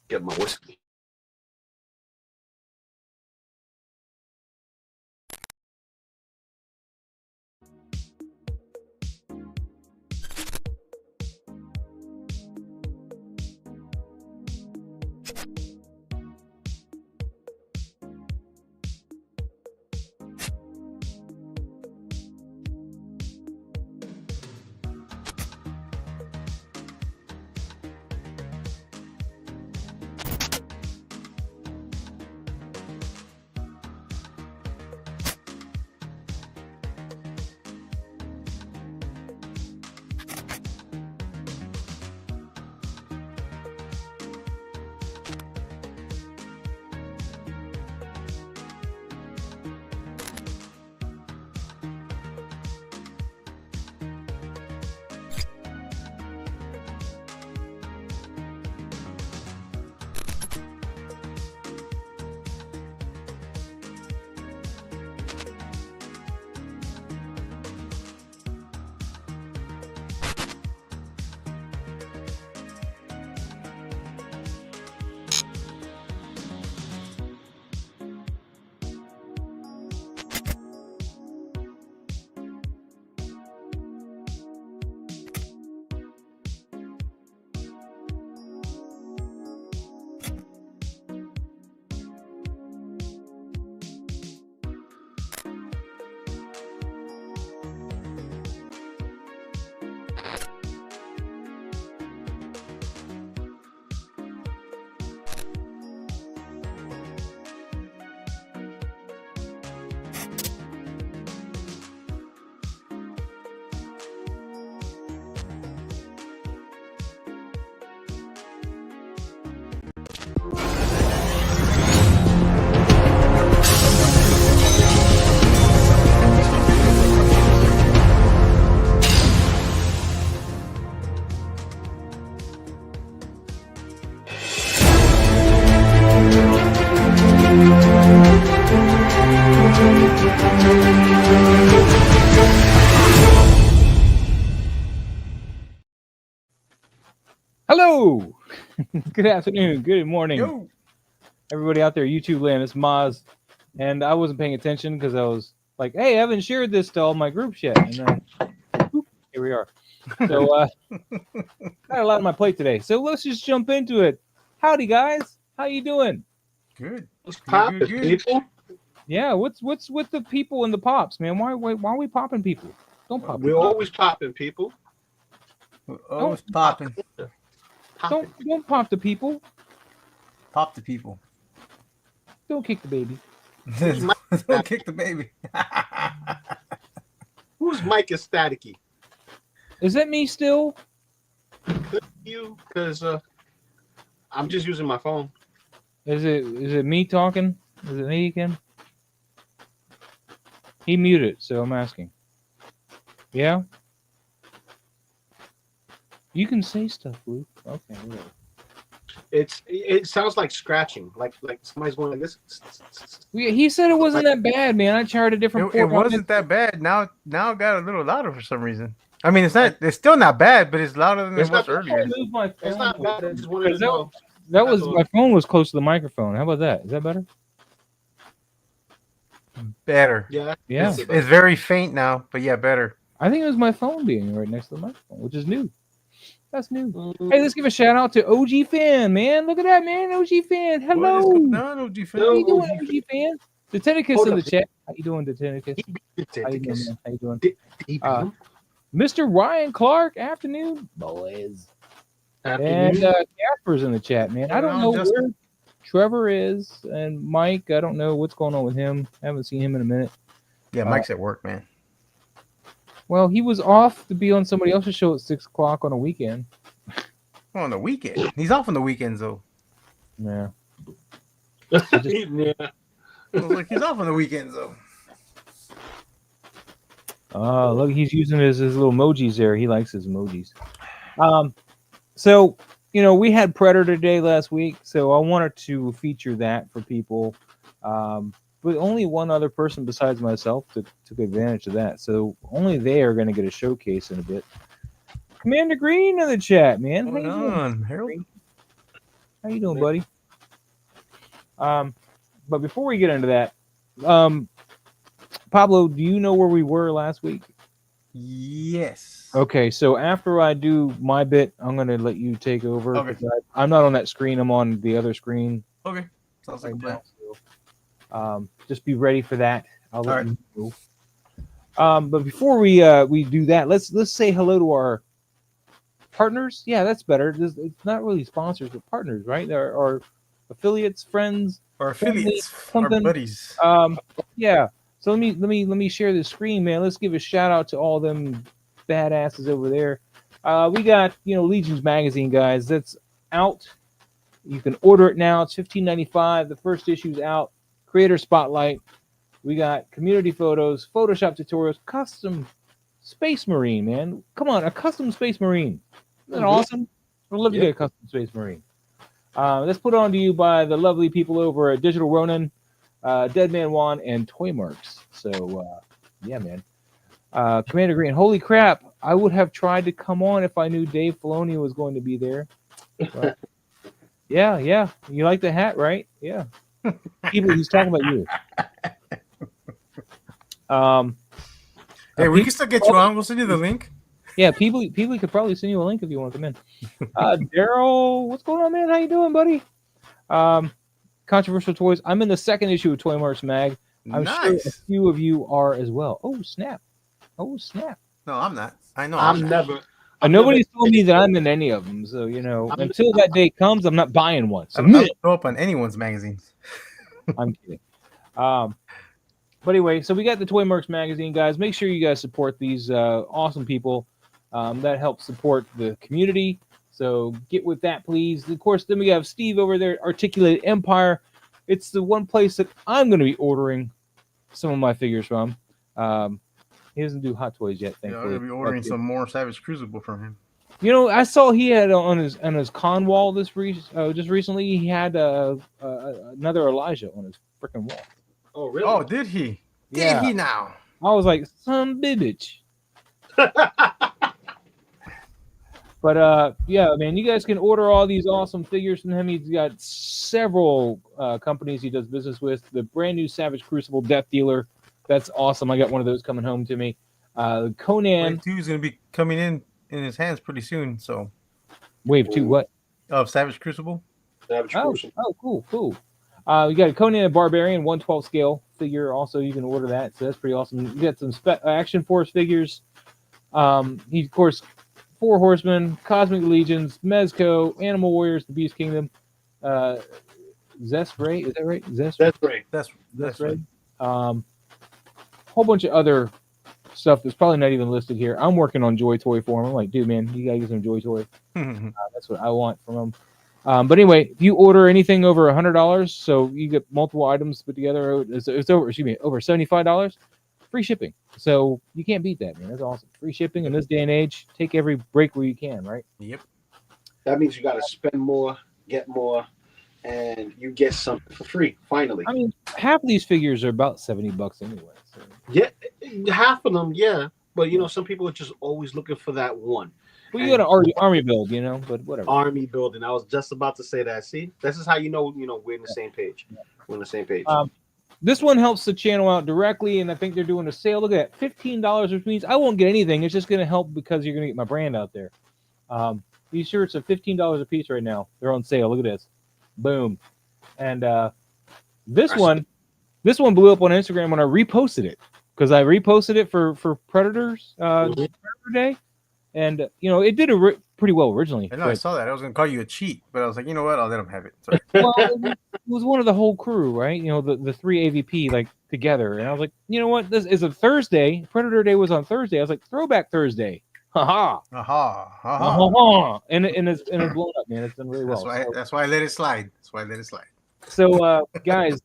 get my whiskey. Hello, good afternoon, good morning, Yo. everybody out there, YouTube land. It's Maz, and I wasn't paying attention because I was like, "Hey, I haven't shared this to all my groups yet," and then whoop, here we are. So, got a lot on my plate today. So let's just jump into it. Howdy, guys. How you doing? Good. What's poppin', people? Yeah. What's with the people and the pops, man? Why are we popping people? Don't pop. We're always popping, people. Oh, it's popping. Don't pop the people. Pop the people. Don't kick the baby. Don't kick the baby. Whose mic is staticky? Is that me still? You, because I'm just using my phone. Is it me talking? Is it me again? He muted, so I'm asking. Yeah? You can say stuff, Luke. Okay, whatever. It sounds like scratching, like somebody's going like this. He said it wasn't that bad, man. I tried a different It port. wasn't that bad. Now it got a little louder for some reason. I mean, it's still not bad, but it's louder than it was earlier. It's not bad. I just wanted to know. That was my phone was close to the microphone. How about that? Is that better? Better. Yeah. It's very faint now, but yeah, better. I think it was my phone being right next to the microphone, which is new. That's new. Hey, let's give a shout out to OG Fan, man. Look at that, man. OG Fan. Hello. What is going on, OG Fan? How you doing, OG Fan? Detenicus in the chat. How you doing, Detenicus? How you doing, man? How you doing? Mr. Ryan Clark. Afternoon, boys. And Casper's in the chat, man. I don't know where Trevor is, and Mike. I don't know what's going on with him. I haven't seen him in a minute. Yeah, Mike's at work, man. Well, he was off to be on somebody else's show at 6 o'clock on a weekend. On the weekend? He's off on the weekends, though. Yeah. Yeah. Look, he's off on the weekends, though. Look, he's using his little emojis there. He likes his emojis. So, we had Predator Day last week, so I wanted to feature that for people. But only one other person besides myself took advantage of that. So only they are going to get a showcase in a bit. Commander Green in the chat, man. Hold on, Harold. How you doing, buddy? But before we get into that, Pablo, do you know where we were last week? Yes. Okay, so after I do my bit, I'm gonna let you take over. Okay. I'm not on that screen. I'm on the other screen. Okay. Sounds like a plan. So, just be ready for that. I'll let All right. you know. But before we do that, let's say hello to our partners. Yeah, that's better. It's not really sponsors, but partners, right? They're our affiliates, friends, Our affiliates, something. our buddies. Yeah. So let me share the screen, man. Let's give a shout out to all them badasses over there. We got Legions magazine, guys. That's out. You can order it now. It's $15.95. The first issue's out. Creator spotlight. We got community photos, Photoshop tutorials, custom Space Marine, man. Come on, a custom Space Marine. Isn't that awesome? I'd love to get a custom Space Marine. That's put on to you by the lovely people over at Digital Ronin, Deadman Juan, and Toy Marks. So, yeah, man. Commander Green, holy crap. I would have tried to come on if I knew Dave Filoni was going to be there. But, yeah. You like the hat, right? Yeah. People, he's talking about you. Hey, we can still get you on. We'll send you the link. Yeah, people could probably send you a link if you want to come in. Daryl, what's going on, man? How you doing, buddy? Controversial Toys. I'm in the second issue of Toy Marks Mag. I'm sure a few of you are as well. Oh, snap. No, I'm not. I know. I'm never. Nobody's told me that I'm in any of them. So, until that day comes, I'm not buying one. So I'm not show up on anyone's magazines. I'm kidding. But anyway, so we got the Toy Marks magazine, guys. Make sure you guys support these awesome people. That helps support the community. So get with that, please. Of course, then we have Steve over there, Articulated Empire. It's the one place that I'm going to be ordering some of my figures from. He doesn't do Hot Toys yet, thankfully. Yeah, I'm going to be ordering some more Savage Crucible from him. I saw he had on his con wall just recently. He had another Elijah on his freaking wall. Oh, really? Oh, did he? Yeah. Did he now? I was like, son bitch. But yeah, man, you guys can order all these awesome figures from him. He's got several companies he does business with. The brand new Savage Crucible Death Dealer, that's awesome. I got one of those coming home to me. Conan Wave 2 is going to be coming in his hands pretty soon. So Wave 2, what? Of Savage Crucible. Crucible. Oh, cool. We got a Conan the Barbarian 1/12 scale figure. Also, you can order that, so that's pretty awesome. You got some Action Force figures. He, of course, 4 Horsemen, Cosmic Legions, Mezco, Animal Warriors, the Beast Kingdom, Zest Ray, is that right? That's right. That's right. Whole bunch of other stuff that's probably not even listed here. I'm working on Joy Toy for him. I'm like, dude, man, you gotta get some Joy Toy. That's what I want from him. But anyway, if you order anything over $100, so you get multiple items put together, it's over $75, free shipping. So you can't beat that, man. That's awesome. Free shipping in this day and age. Take every break where you can, right? Yep. That means you got to spend more, get more, and you get something for free. Finally. I mean, half of these figures are about $70 anyway. So. Yeah, half of them, yeah. But some people are just always looking for that one. Well, you got an army build, but whatever. Army building. I was just about to say that. See, this is how we're in the same page. We're on the same page. This one helps the channel out directly, and I think they're doing a sale. Look at that, $15, which means I won't get anything. It's just going to help because you're going to get my brand out there. These shirts are $15 a piece right now. They're on sale. Look at this. Boom. And this one blew up on Instagram when I reposted it because I reposted it for Predators Predator Day. And, it did pretty well originally. I know, I saw that. I was going to call you a cheat, but I was like, you know what? I'll let him have it. Sorry. Well, it was one of the whole crew, right? The 3 AVP, together. And I was like, you know what? This is a Thursday. Predator Day was on Thursday. I was like, Throwback Thursday. Ha-ha. Aha. And it's blown up, man. It's done really well. That's why I let it slide. So, guys,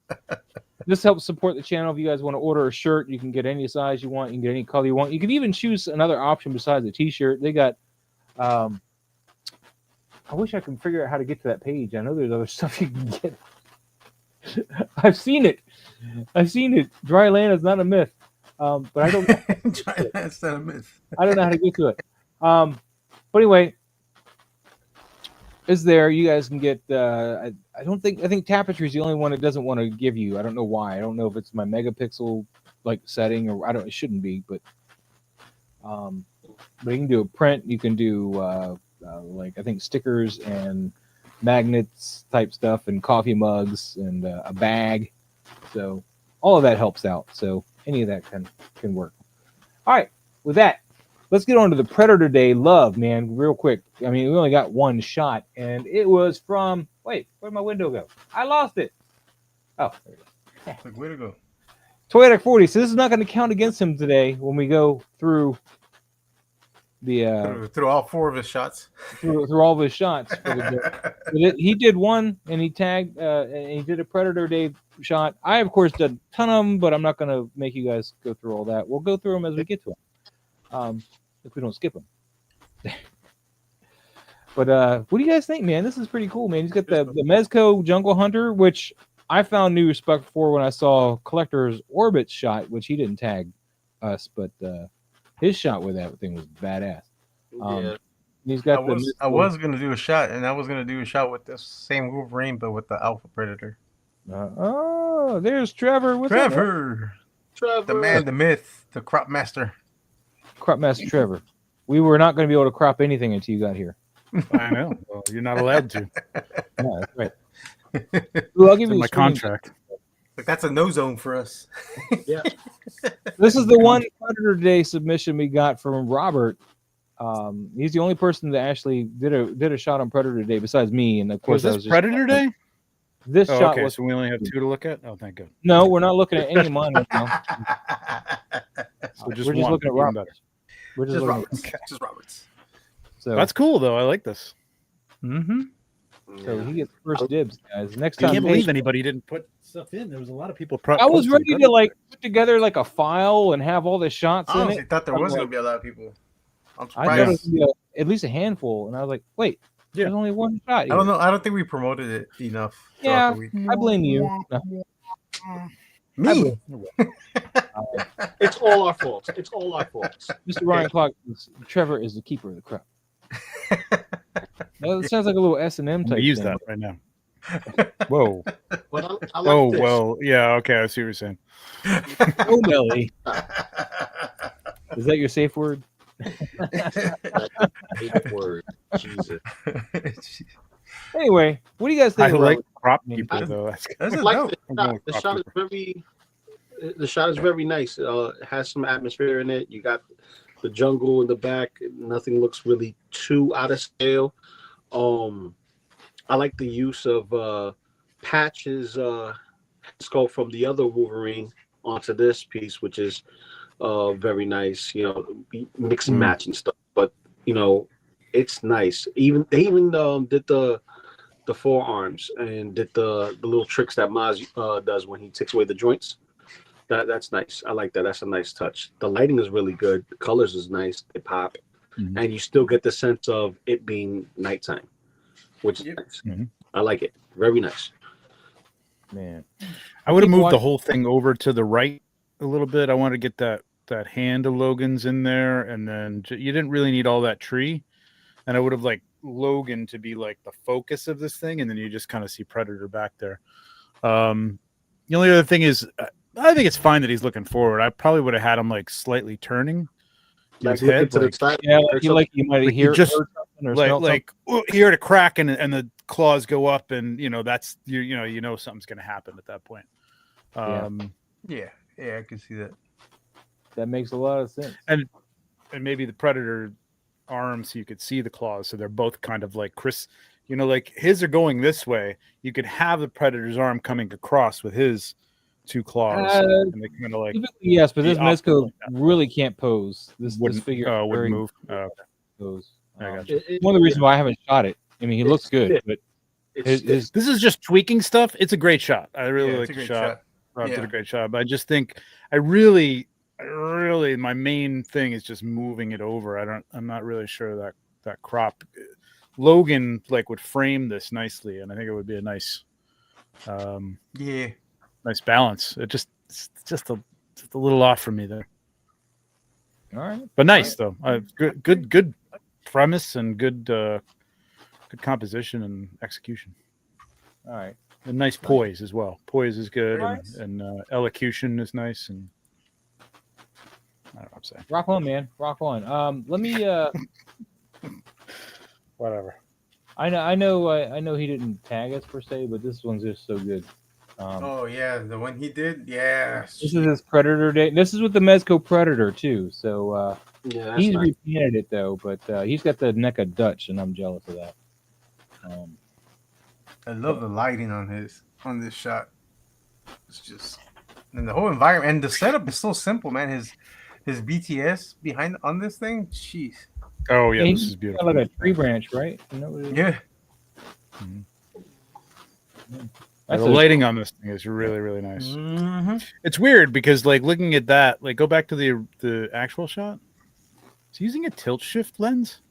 this helps support the channel. If you guys want to order a shirt, you can get any size you want. You can get any color you want. You can even choose another option besides the T-shirt. They got, I wish I could figure out how to get to that page. I know there's other stuff you can get. I've seen it. Dry land is not a myth. But I don't know. That's not a myth. I don't know how to get to it. But anyway, is there. You guys can get. I think Tapestry is the only one it doesn't want to give you. I don't know why. I don't know if it's my megapixel like setting or I don't. It shouldn't be, but you can do a print. You can do like I think stickers and magnets type stuff and coffee mugs and a bag. So all of that helps out. So any of that can work. All right, with that. Let's get on to the Predator Day love, man, real quick. I mean, we only got one shot, and it was from... Wait, where'd my window go? I lost it. Oh, there it is. Way to go. Toyetic 40. So this is not going to count against him today when we go through the... through all 4 of his shots. Through all of his shots. He did one, and he tagged, and he did a Predator Day shot. I, of course, did a ton of them, but I'm not going to make you guys go through all that. We'll go through them as we get to them. If we don't skip them. But what do you guys think, man? This is pretty cool, man. He's got the Mezco Jungle Hunter, which I found new respect for when I saw Collector's Orbit shot, which he didn't tag us, but his shot with that thing was badass. Yeah. He's got I was going to do a shot, and I was going to do a shot with this same Wolverine, but with the Alpha Predator. Oh, there's Trevor. What's Trevor. The man, the myth, the crop master. Crop Master Trevor. We were not going to be able to crop anything until you got here. I know. Well, you're not allowed to. Yeah, that's right. Well, I'll give you my contract. Like that's a no zone for us. Yeah. This is the one Predator Day submission we got from Robert. He's the only person that actually did a shot on Predator Day besides me, and of course Was this Predator Day? This shot okay, was. so we only have 2 to look at. Oh, thank God. No, we're not looking at any of mine right now. So We're just looking at Roberts. We're just looking Roberts. Just Roberts. So that's cool, though. I like this. Mm-hmm. So he gets first dibs, guys. Next I time, can't believe anybody didn't put stuff in. There was a lot of people. I was ready to like put together like a file and have all the shots I in honestly it. thought there was going to be a lot of people. I'm I thought it was surprised. gonna be at least a handful, and I was like, "Wait, there's only one shot." I don't know. I don't think we promoted it enough. Yeah, throughout the week. I blame you. No. Me. It's all our faults. It's all our faults. Mr. Ryan Clark, Trevor is the keeper of the crop. That sounds like a little S&M type. Use thing. that right now. Whoa. But I like Oh this. well, yeah. Okay, I see what you're saying. Oh, Nelly. Is that your safe word? Hate word. Jesus. Anyway, what do you guys think? I like about crop I mean, keeper though. That's I This is like dope. the I'm shot. going The with shot is Crop very. The shot is very nice. It has some atmosphere in it. You got the jungle in the back. Nothing looks really too out of scale. I like the use of Patch's skull from the other Wolverine onto this piece, which is very nice. You know, mix and match and stuff. But you know, it's nice. They even did the forearms and did the little tricks that Maz does when he takes away the joints. That's nice. I like that. That's a nice touch. The lighting is really good. The colors is nice. They pop, and you still get the sense of it being nighttime, which is nice. I like it. Very nice. Man, I would have moved the watching- whole thing over to the right a little bit. I wanted to get that hand of Logan's in there, and then you didn't really need all that tree. And I would have like Logan to be like the focus of this thing, and then you just kind of see Predator back there. The only other thing is, I think it's fine that he's looking forward. I probably would have had him like slightly turning his looking head, to the like, side. yeah, you might like hear you just heard something or smelled like you heard a crack and the claws go up, and that's you know something's going to happen at that point. Yeah. Yeah, I can see that. something. That makes a lot of sense. And maybe the Predator arms, so you could see the claws, so they're both kind of like like his are going this way. You could have the Predator's arm coming across with his 2 claws, and they kind of like Yes, but this the opposite Mezco like that. really can't pose. This wouldn't figure wouldn't very move. pose. I got you. One of the reasons why I haven't shot it. I mean, he looks good, but his This is just tweaking stuff. It's a great shot. I really Yeah, like it's a the great shot. Rob did Yeah. a great job. I just think I really my main thing is just moving it over. I'm not really sure that crop Logan like would frame this nicely, and I think it would be a nice nice balance. It's just a little off for me there. all right. But nice though. Good premise and good Good composition and execution. All right. And nice poise as well. Poise is good, Nice. and elocution is nice. And I don't know what I'm saying. Rock on, man. Rock on. Let me. Whatever. I know he didn't tag us per se, but this one's just so good. Oh yeah, the one he did. Yeah. This is his Predator Day. This is with the Mezco Predator too. So Yeah, he's nice. repainted it though, but he's got the NECA Dutch, and I'm jealous of that. I love the lighting on this shot. It's just, and the whole environment and the setup is so simple, man. His BTS behind on this thing, jeez. Oh yeah, He's this is got beautiful. like a tree branch, right? You know what it is? Yeah. That's The lighting on this thing is really, really nice. Mm-hmm. It's weird because, like, looking at that, like, go back to the actual shot. Is he using a tilt shift lens?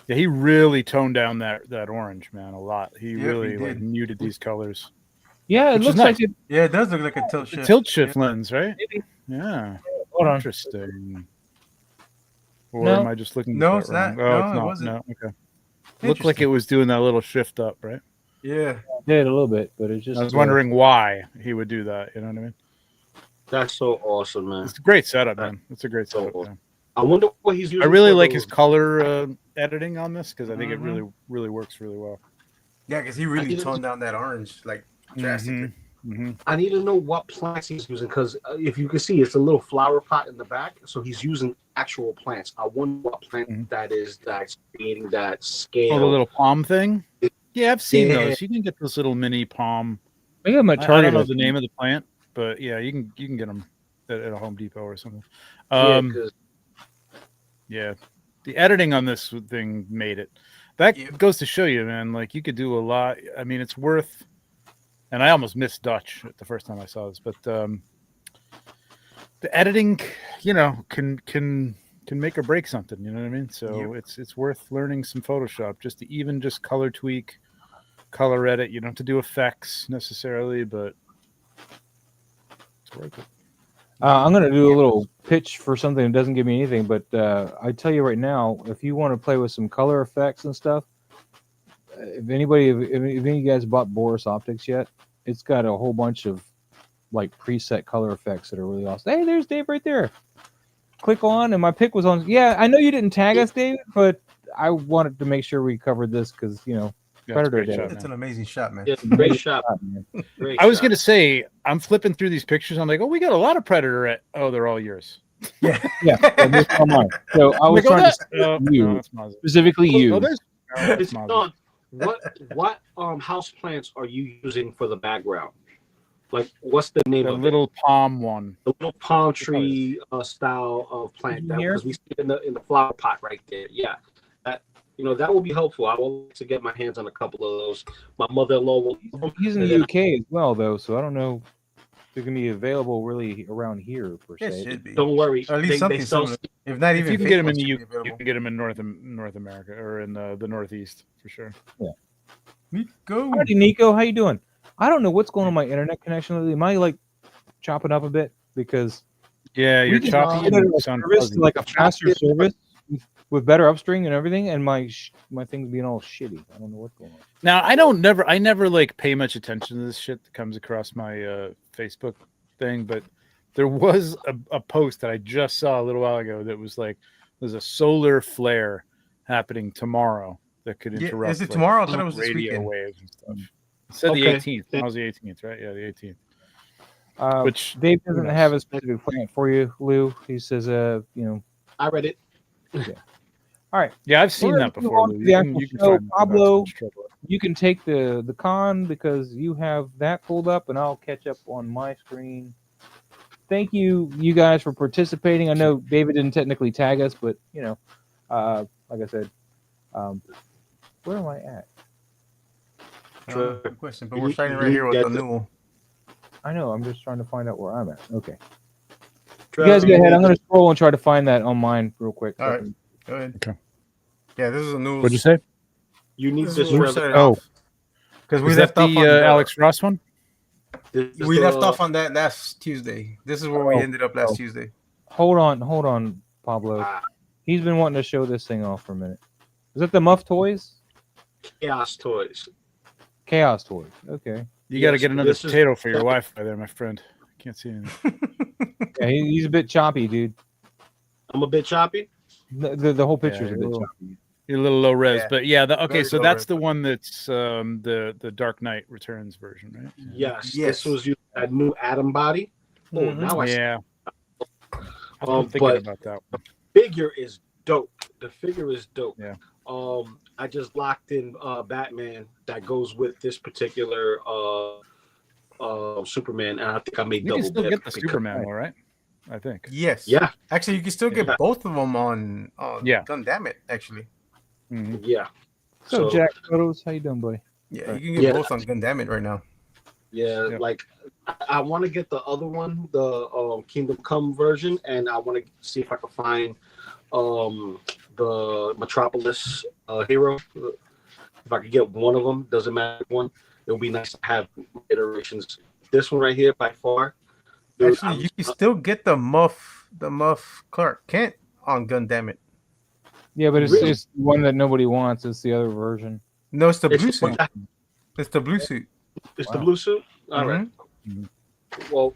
Yeah, he really toned down that orange, man, a lot. He really he like did. muted these colors. Yeah, it Which is looks nice. like it. Yeah, it does look like a tilt The shift. tilt shift lens, right? Maybe. Yeah. Hold on. Interesting. Or No. am I just looking? No, at it's that not. wrong? Oh, No, it's it not. wasn't. No, okay. Looked like it was doing that little shift up, right? Yeah. Did a little bit, but it's just. I was wondering why he would do that. You know what I mean? That's so awesome, man. It's a great setup, man. It's a great So setup. awesome. Man. I wonder what he's using. I really for like those- his color editing on this because I think it Mhm. really works really well. Yeah, because he really didn't- toned down that orange like drastically. Mm-hmm. I need to know what plants he's using because if you can see, it's a little flower pot in the back, so he's using actual plants. I wonder what plant that is that's creating that scale. Oh, the little palm thing. Yeah, I've seen Yeah. those. You can get those little mini palm. I got him at I Target. don't know the name of the plant, but yeah, you can get them at a Home Depot or something. Yeah, 'cause- Yeah, the editing on this thing made it. That goes to show you, man. Like you could do a lot. I mean, it's worth. And I almost missed Dutch the first time I saw this, but the editing, you know, can make or break something. You know what I mean? So it's worth learning some Photoshop just to even just color tweak, color edit. You don't have to do effects necessarily, but it's worth it. I'm going to do a little pitch for something that doesn't give me anything, but I tell you right now, if you want to play with some color effects and stuff, if any of you guys bought Boris Optics yet, it's got a whole bunch of like preset color effects that are really awesome. Hey, there's Dave right there. Click on, and my pick was on. Yeah, I know you didn't tag us, Dave, but I wanted to make sure we covered this because, you know, Yeah, Predator it's a great Day. shot, It's man. an amazing shot, man. Yeah, great shot. Man. Great I was shot. gonna say, I'm flipping through these pictures. I'm like, oh, we got a lot of Predator. Oh, they're all yours. Yeah. Yeah, this is mine. So I was Like, oh, trying to that- you. no, it's Mazda. specifically you. Oh, there's It's it's Mazda. not. What house plants are you using for the background? Like, what's the name The of it? little palm one. The little palm tree style of plant that Here? because we see it in the flower pot right there. Yeah, that that will be helpful. I will like to get my hands on a couple of those. My mother-in-law will. He's in and the then UK as well, though, so I don't know if they're gonna be available really around here per It se. should be. Don't worry. Or at least they something sell similar. If not If even you can get them in Facebook the should UK, be you available. can get them in North America or in the Northeast for sure. Go. Howdy, Nico. How you doing? I don't know what's going on with my internet connection lately. Am I like chopping up a bit because Yeah, you're we just choppy added and a sound service fuzzy. to like a faster service with better upstream and everything, and my thing's being all shitty. I don't know what's going on. Now I never like pay much attention to this shit that comes across my Facebook thing, but there was a post that I just saw a little while ago that was like there's a solar flare happening tomorrow that could Yeah, interrupt. is it like, tomorrow? I thought it was this radio weekend. waves and stuff. It said the Okay. 18th. That was the 18th, right? Yeah, the 18th. Which Dave doesn't knows? have a specific plan for you, Lou. He says, you know, I read it. all right. Yeah, I've seen We're that gonna move before. on Lou. to the actual can show. find that without Pablo, too much trouble. You can take the con because you have that pulled up, and I'll catch up on my screen. Thank you guys for participating. I know David didn't technically tag us, but you know, like I said, where am I at? Good question, but we're starting right here with the new one. I know. I'm just trying to find out where I'm at. Okay, you Trevor, guys go ahead. I'm going to scroll and try to find that on mine real quick. All right. Go ahead. Okay. Yeah, this is a new. What'd you say? You need This this. is where we're Trevor. starting Oh. off. Because we Was left that off the on Alex Ross one? This is We left the- off on that last Tuesday. This is where we ended up last Tuesday. Hold on, Pablo. Ah, He's been wanting to show this thing off for a minute. Is that the Muff Toys? Chaos Toys. Chaos Toys. Okay. You got to Yes, get another this is- potato for your Wi-Fi there, my friend. Can't see anything. Yeah, he's a bit choppy, dude. I'm a bit choppy. The whole picture's Yeah, a bit you're choppy. You're a little low res, Yeah. but yeah. Okay, Very so low that's res. the one that's the Dark Knight Returns version, right? Yes, Yes. this was using a new Atom body. Oh, Mhm. now I see. Yeah. I'm thinking But about that one. figure is dope. The figure is dope. Yeah. I just locked in Batman that goes with this particular Superman, and I think I made You can double still dip get the because- Superman, all right? I think. Yes. Yeah, Actually, you can still get Yeah. both of them on Yeah. Gundam. Actually, Mhm. yeah. So, Jack Photos, how you doing, buddy? yeah, Right. you can get Yeah. both on Gundam right now. Yeah, Yep. like I want to get the other one, the Kingdom Come version, and I want to see if I can find the Metropolis hero. If I could get one of them, doesn't matter one. It would be nice to have iterations. This one right here, by far. Dude, Actually, you can still get the Muff Clark Kent on Gundam. Yeah, but it's Really? just one that nobody wants. It's the other version. No, it's the blue it's, suit. It's the blue suit. it's Wow. the blue suit. All right. Mhm. Well,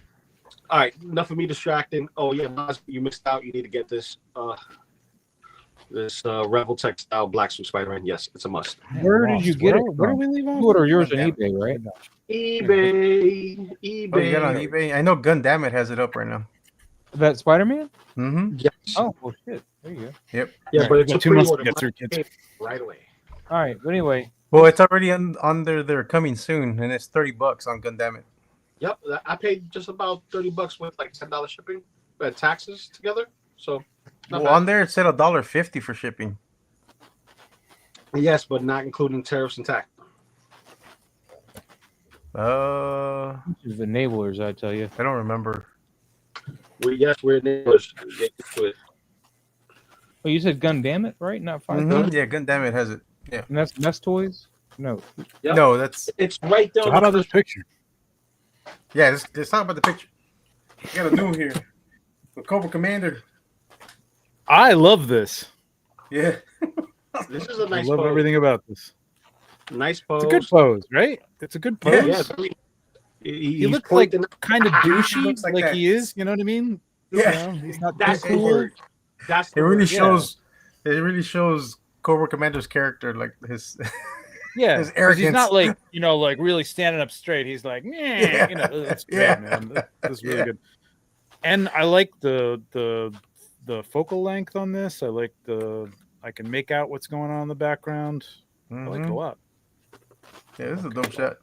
all right. Enough of me distracting. Oh yeah, Nas, you missed out. You need to get this. This Revel textile black suit Spider-Man. Yes, it's a must. Where did you get it Where do from? we leave off? You order yours on Gundam. eBay, right? eBay. eBay. Oh, you got it on eBay? I know Gundam has it up right now. That Spider-Man? Mm-hmm. Yes. Oh, well, shit. There you go. Yep. Yeah, but it's got a 2 months to pre-order. get through, kids. Right away. All right, but anyway, Well, it's already under their coming soon, and it's $30 on Gundam. Yep, I paid just about $30 with like $10 shipping, taxes together. So, not Well, bad. on there it said $1.50 for shipping. Yes, but not including tariffs and tax. I these are the enablers, I tell you. don't remember. We're in English. Get used to it. Oh, you said Gundam it, right? Not Five Mhm. Yeah, Gundam has it. And that's Nest Toys? No. Yep. No, that's It's right there. So on how the about this picture? yeah. Let's talk about the picture. We got a new one here. The Cobra Commander. I love this. Yeah. This is a I nice love pose. everything about this. Nice pose. It's a good pose, right? It's a good Yeah, pose. Yeah, very- He he's looks like pointing- kind of douchey, Looks like like that. he is. You know what I mean? Yeah. You know, he's not That's too the cool. word. That's It the really word. shows. It really shows Cobra Commander's character, like his. Yeah, His 'cause arrogance. he's not like like really standing up straight. He's like, Yeah. that's great, Yeah. man. That's really Yeah. good. And I like the focal length on this. I like I can make out what's going on in the background. I like it a Mhm. lot. Yeah, this is a dope shot.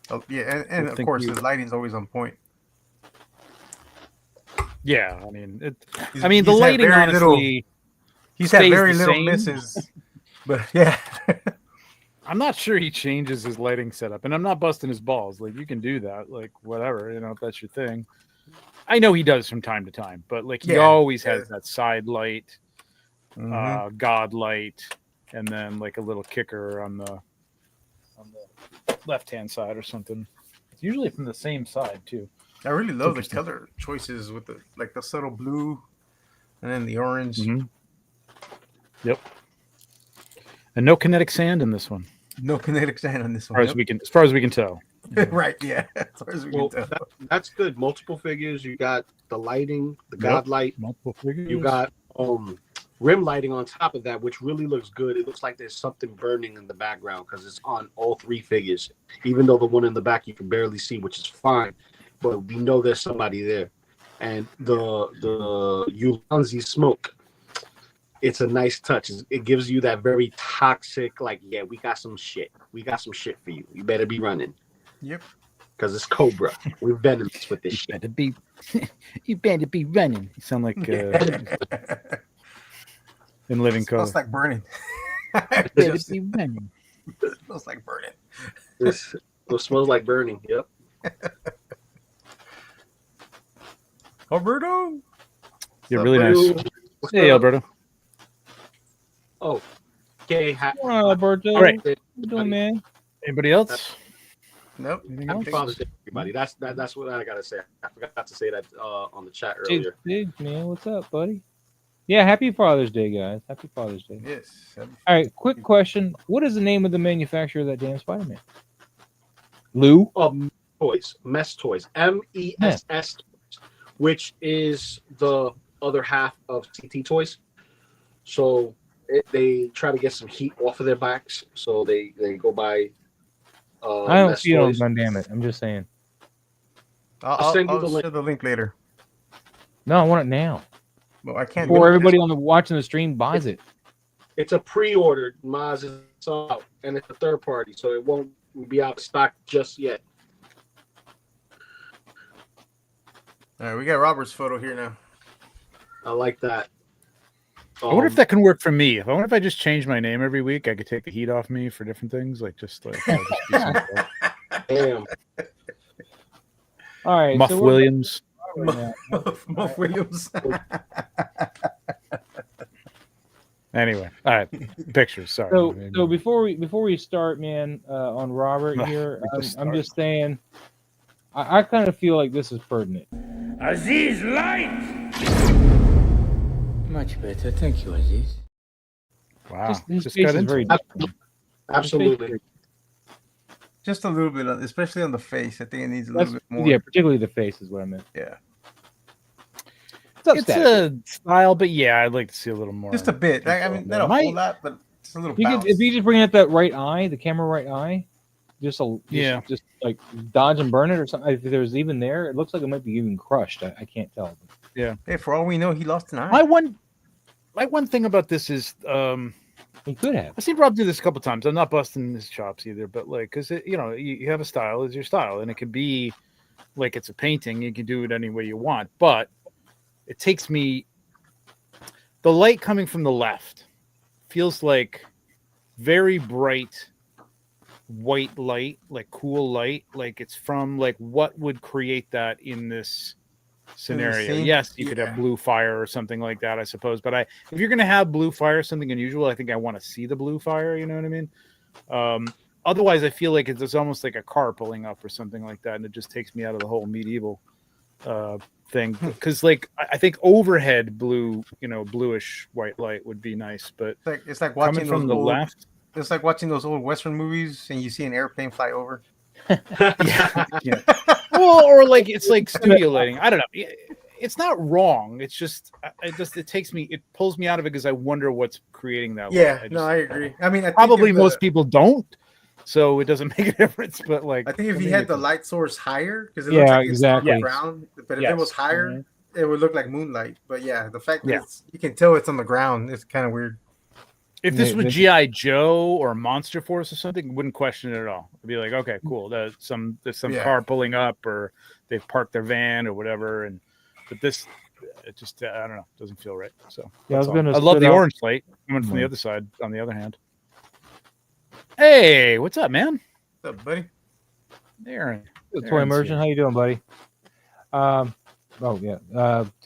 Oh, yeah, and Well, of thank course you. the lighting's always on point. Yeah, I mean, the He's lighting had very honestly. He's had stays very the little same. misses, but yeah. I'm not sure he changes his lighting setup, and I'm not busting his balls. Like, you can do that, like whatever, if that's your thing. I know he does from time to time, but like he Yeah, always yeah. has that side light, Mhm. god light, and then like a little kicker on the left hand side or something. It's usually from the same side too. I really love the Interesting. color choices with the subtle blue, and then the orange. Mhm. Yep. And no kinetic sand in this one, No kinetic sand on this as far as one. as far as we can tell. Right? Yeah. As far as we Well, can tell. that's good. Multiple figures. You got the lighting, the Yep. god light. Multiple figures. You got rim lighting on top of that, which really looks good. It looks like there's something burning in the background because it's on all three figures. Even though the one in the back you can barely see, which is fine, but we know there's somebody there. And the Ulanzi smoke, it's a nice touch. It gives you that very toxic, like, yeah, we got some shit. We got some shit for you. You better be running Yep. because it's Cobra. We're venomous with this You shit. better be, you better be running. You sound like in Living Color. Smells like burning. Better be running. Smells like burning. It smells like burning. Yep. Alberto. You're really nice. What's Hey, up? Alberto. Oh, okay. Oh, Alberto. All right. What you doing, man? Anybody else? Nope. Anything Happy else? Father's Day, everybody. That's what I gotta say. I forgot to say that on the chat Big, earlier. big, man. What's up, buddy? Yeah, happy Father's Day, guys. Happy Father's Day. Yes. All right, quick question. What is the name of the manufacturer of that damn Spider-Man? Lou? Toys. Mess Toys. MESS, which is the other half of CT Toys. So they try to get some heat off of their backs. So they go by I don't Mess see it on Toys. Gundam it. I'm just saying. I'll send you the share link. the link later. No, I want it now. Well, I can't. Before everybody on the watching the stream buys it. It's a pre-ordered Maz is out, and it's a third party, so it won't be out of stock just yet. All right, we got Robert's photo here now. I like that. I wonder if that can work for me. I wonder if I just change my name every week, I could take the heat off me for different things, like just do something. Damn. All right. Muff so Williams. Muff Williams. Anyway, all right. Pictures. Sorry. So before we start, man, on Robert here, I'm just saying, I kind of feel like this is pertinent. Aziz, light! Much better, thank you, Aziz. Wow. His Just face got is into very it. different. Absolutely. Just a little bit, especially on the face. I think it needs a little bit more. Yeah, particularly the face is what I meant. Yeah. It's a style, but yeah, I'd like to see a little more. Just a bit. I mean, not a whole lot, but just a little bounce. If you just bring out that right eye, the camera right eye, just like dodge and burn it or something. If there's even there, it looks like it might be even crushed. I can't tell. Yeah. Hey, for all we know, he lost an eye. My one thing about this is, he could have. I've seen Rob do this a couple times. I'm not busting his chops either, but like, because you have a style, is your style, and it could be like it's a painting. You can do it any way you want, but it takes me. The light coming from the left feels like very bright white light, like cool light, like it's from like what would create that in this scenario. Yes, you could have blue fire or something like that, I suppose, but if you're going to have blue fire, something unusual, I think I want to see the blue fire, you know what I mean? Otherwise I feel like it's almost like a car pulling up or something like that, and it just takes me out of the whole medieval thing, because like I think overhead blue, bluish white light would be nice, but it's like watching coming from the left, it's like watching those old Western movies and you see an airplane fly over. yeah. Well, or like it's like studio lighting. I don't know. It's not wrong. It's just it pulls me out of it because I wonder what's creating that. Yeah, I agree. I mean, probably most people don't, so it doesn't make a difference. But like, I think if you had the light source higher, because looks like exactly it's on the ground, but if it was higher, it would look like moonlight. But yeah, the fact that you can tell it's on the ground is kind of weird. If this was G.I. Joe or Monster Force or something, wouldn't question it at all. I'd be like, okay, cool. There's some car pulling up, or they've parked their van or whatever. But this, it just I don't know, doesn't feel right. So yeah, I love the orange light coming from the other side. On the other hand, hey, what's up, man? What's up, buddy? Aaron. Toy Immersion, how you doing, buddy? To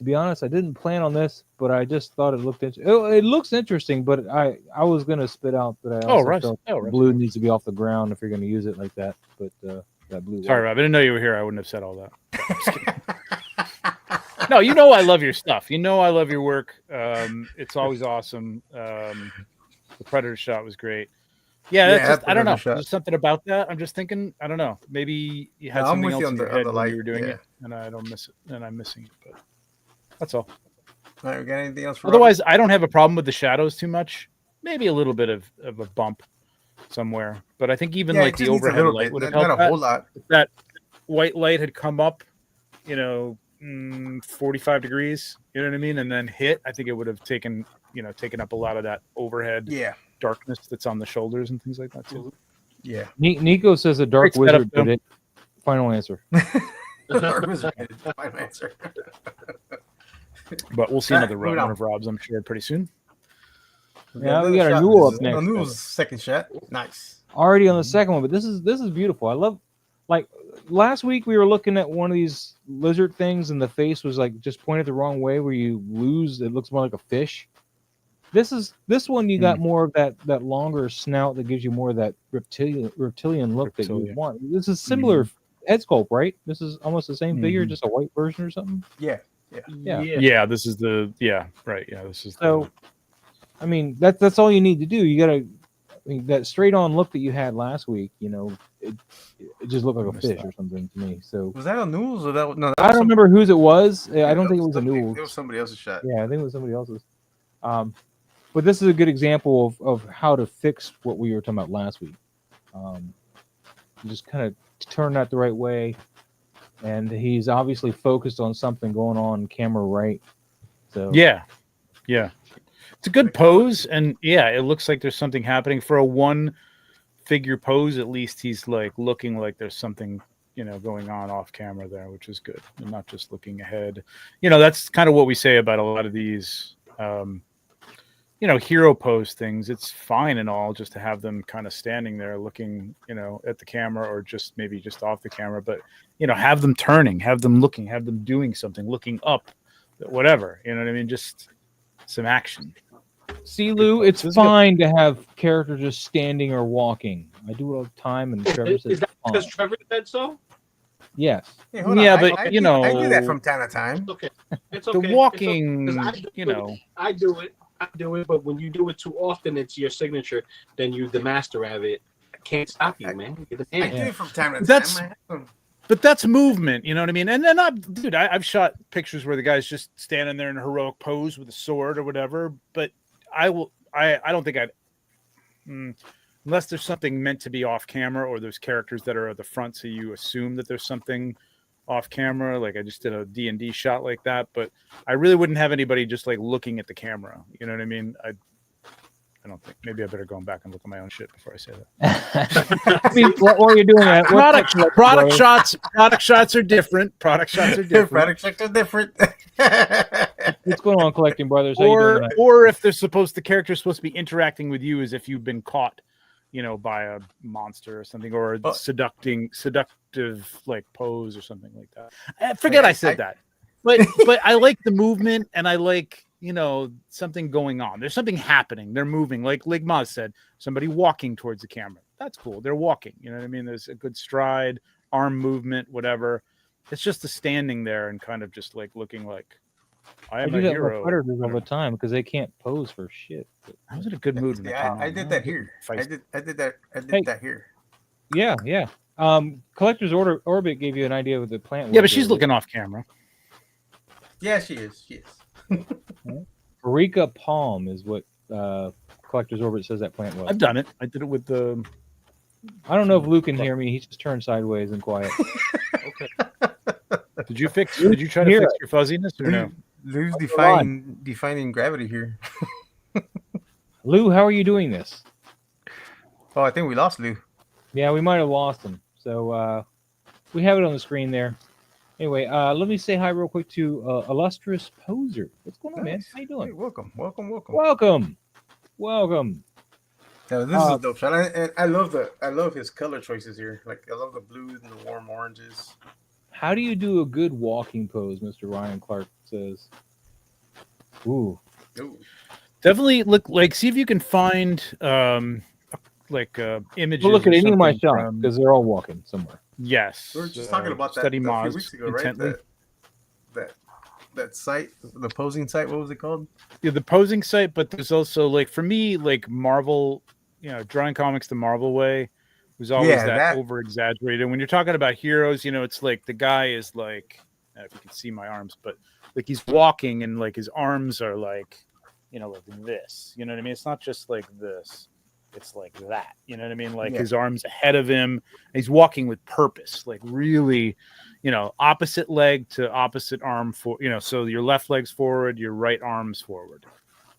be honest, I didn't plan on this, but I just thought it looked interesting. It looks interesting, but I was gonna spit out that I also felt blue needs to be off the ground if you're gonna use it like that. But that blue. Sorry, Rob, I didn't know you were here. I wouldn't have said all that. No, I love your stuff. I love your work. It's always awesome. The Predator shot was great. Yeah, I don't know. There's something about that. I'm just thinking, I don't know. Maybe you had something else in your head when you were doing it, and I don't miss it, and I'm missing it. But that's all. All right, we got anything else? Otherwise, I don't have a problem with the shadows too much. Maybe a little bit of a bump somewhere, but I think even like the overhead light would have helped. Not a whole lot. If that white light had come up, 45 degrees, you know what I mean, and then hit, I think it would have taken up a lot of that overhead darkness that's on the shoulders and things like that too. Yeah. Nico says a dark wizard did it. Final answer. Dark wizard did it. Final answer. But we'll see another one of Rob's, I'm sure, pretty soon. Yeah, we got a new up next. A new second shot. Nice. Already on the second one, but this is beautiful. I love, like, last week we were looking at one of these lizard things and the face was like just pointed the wrong way where you lose. It looks more like a fish. This one you got more of that longer snout that gives you more of that reptilian look that you want. This is similar head sculpt, right? This is almost the same figure, just a white version or something. Yeah. Yeah. This is the right. Yeah, this is so. I mean, that's all you need to do. You gotta that straight on look that you had last week. It just looked like a fish or something to me. So was that a Noodles or that? No, that I don't remember whose it was. I don't think it was a Noodles. Noodles. It was somebody else's shot. Yeah, I think it was somebody else's. But this is a good example of how to fix what we were talking about last week. Just kind of turn that the right way, and he's obviously focused on something going on camera right. So yeah. It's a good pose, and it looks like there's something happening for a one figure pose. At least he's like looking like there's something going on off camera there, which is good, and not just looking ahead. That's kind of what we say about a lot of these hero pose things. It's fine and all just to have them kind of standing there looking at the camera, or just maybe just off the camera, but have them turning, have them looking, have them doing something, looking up, whatever. You know what I mean? Just some action. See, Lou, it's fine to have characters just standing or walking. I do it all the time, and Trevor says, "Is that because Trevor said so?" Yes. Hey, but I do that from time to time. It's okay. It's okay. The walking, I do it, but when you do it too often, it's your signature. Then you're the master of it. I can't stop you, man. You're the man. I do it from time to time. But that's movement, you know what I mean? And then I've shot pictures where the guy's just standing there in a heroic pose with a sword or whatever. But I don't think unless there's something meant to be off camera, or there's characters that are at the front, so you assume that there's something off camera. Like I just did a D&D shot like that, but I really wouldn't have anybody just like looking at the camera. You know what I mean? I don't think. Maybe I better go back and look at my own shit before I say that. I mean, what are you doing? Product shots are different. Product shots are different. What's going on, Collecting Brothers? Or if the character's supposed to be interacting with you as if you've been caught, by a monster or something, or a seductive like pose or something like that. I forget I said that. But I like the movement, and I like something going on. There's something happening. They're moving. Like Maz said, somebody walking towards the camera. That's cool. They're walking. You know what I mean? There's a good stride, arm movement, whatever. It's just the standing there and kind of just like looking like I am a hero. Predators all the time because they can't pose for shit. I was in a good mood. I did that here. I did that here. Yeah. Collector's Orbit gave you an idea of the plant. Yeah, but she's looking off camera. Yeah, she is. Eureka Palm is what Collector's Orbit says that plant was. I've done it. I did it with the. I don't know if Luke can hear me. He just turned sideways and quiet. Okay. Did you try to fix your fuzziness or no? Lou's defining gravity here. Lou, how are you doing this? Oh, I think we lost Lou. Yeah, we might have lost him. So we have it on the screen there. Anyway, let me say hi real quick to Illustrious Poser. What's going on, man? How you doing? Hey, welcome. Yeah, this is a dope shot. I love his color choices here. Like I love the blues and the warm oranges. How do you do a good walking pose, Mr. Ryan Clark says? Ooh. Definitely see if you can find images. Well, look at any of my shots because they're all walking somewhere. Yes. We were just talking about that a few weeks ago, right? That site, the posing site, what was it called? Yeah, the posing site, but there's also for me, Marvel, drawing comics the Marvel way was always that over exaggerated. When you're talking about heroes, it's like the guy is like, if you can see my arms, but he's walking and his arms are like this. You know what I mean? It's not just like this. It's like that. You know what I mean? His arms ahead of him. He's walking with purpose, really, opposite leg to opposite arm so your left leg's forward, your right arm's forward.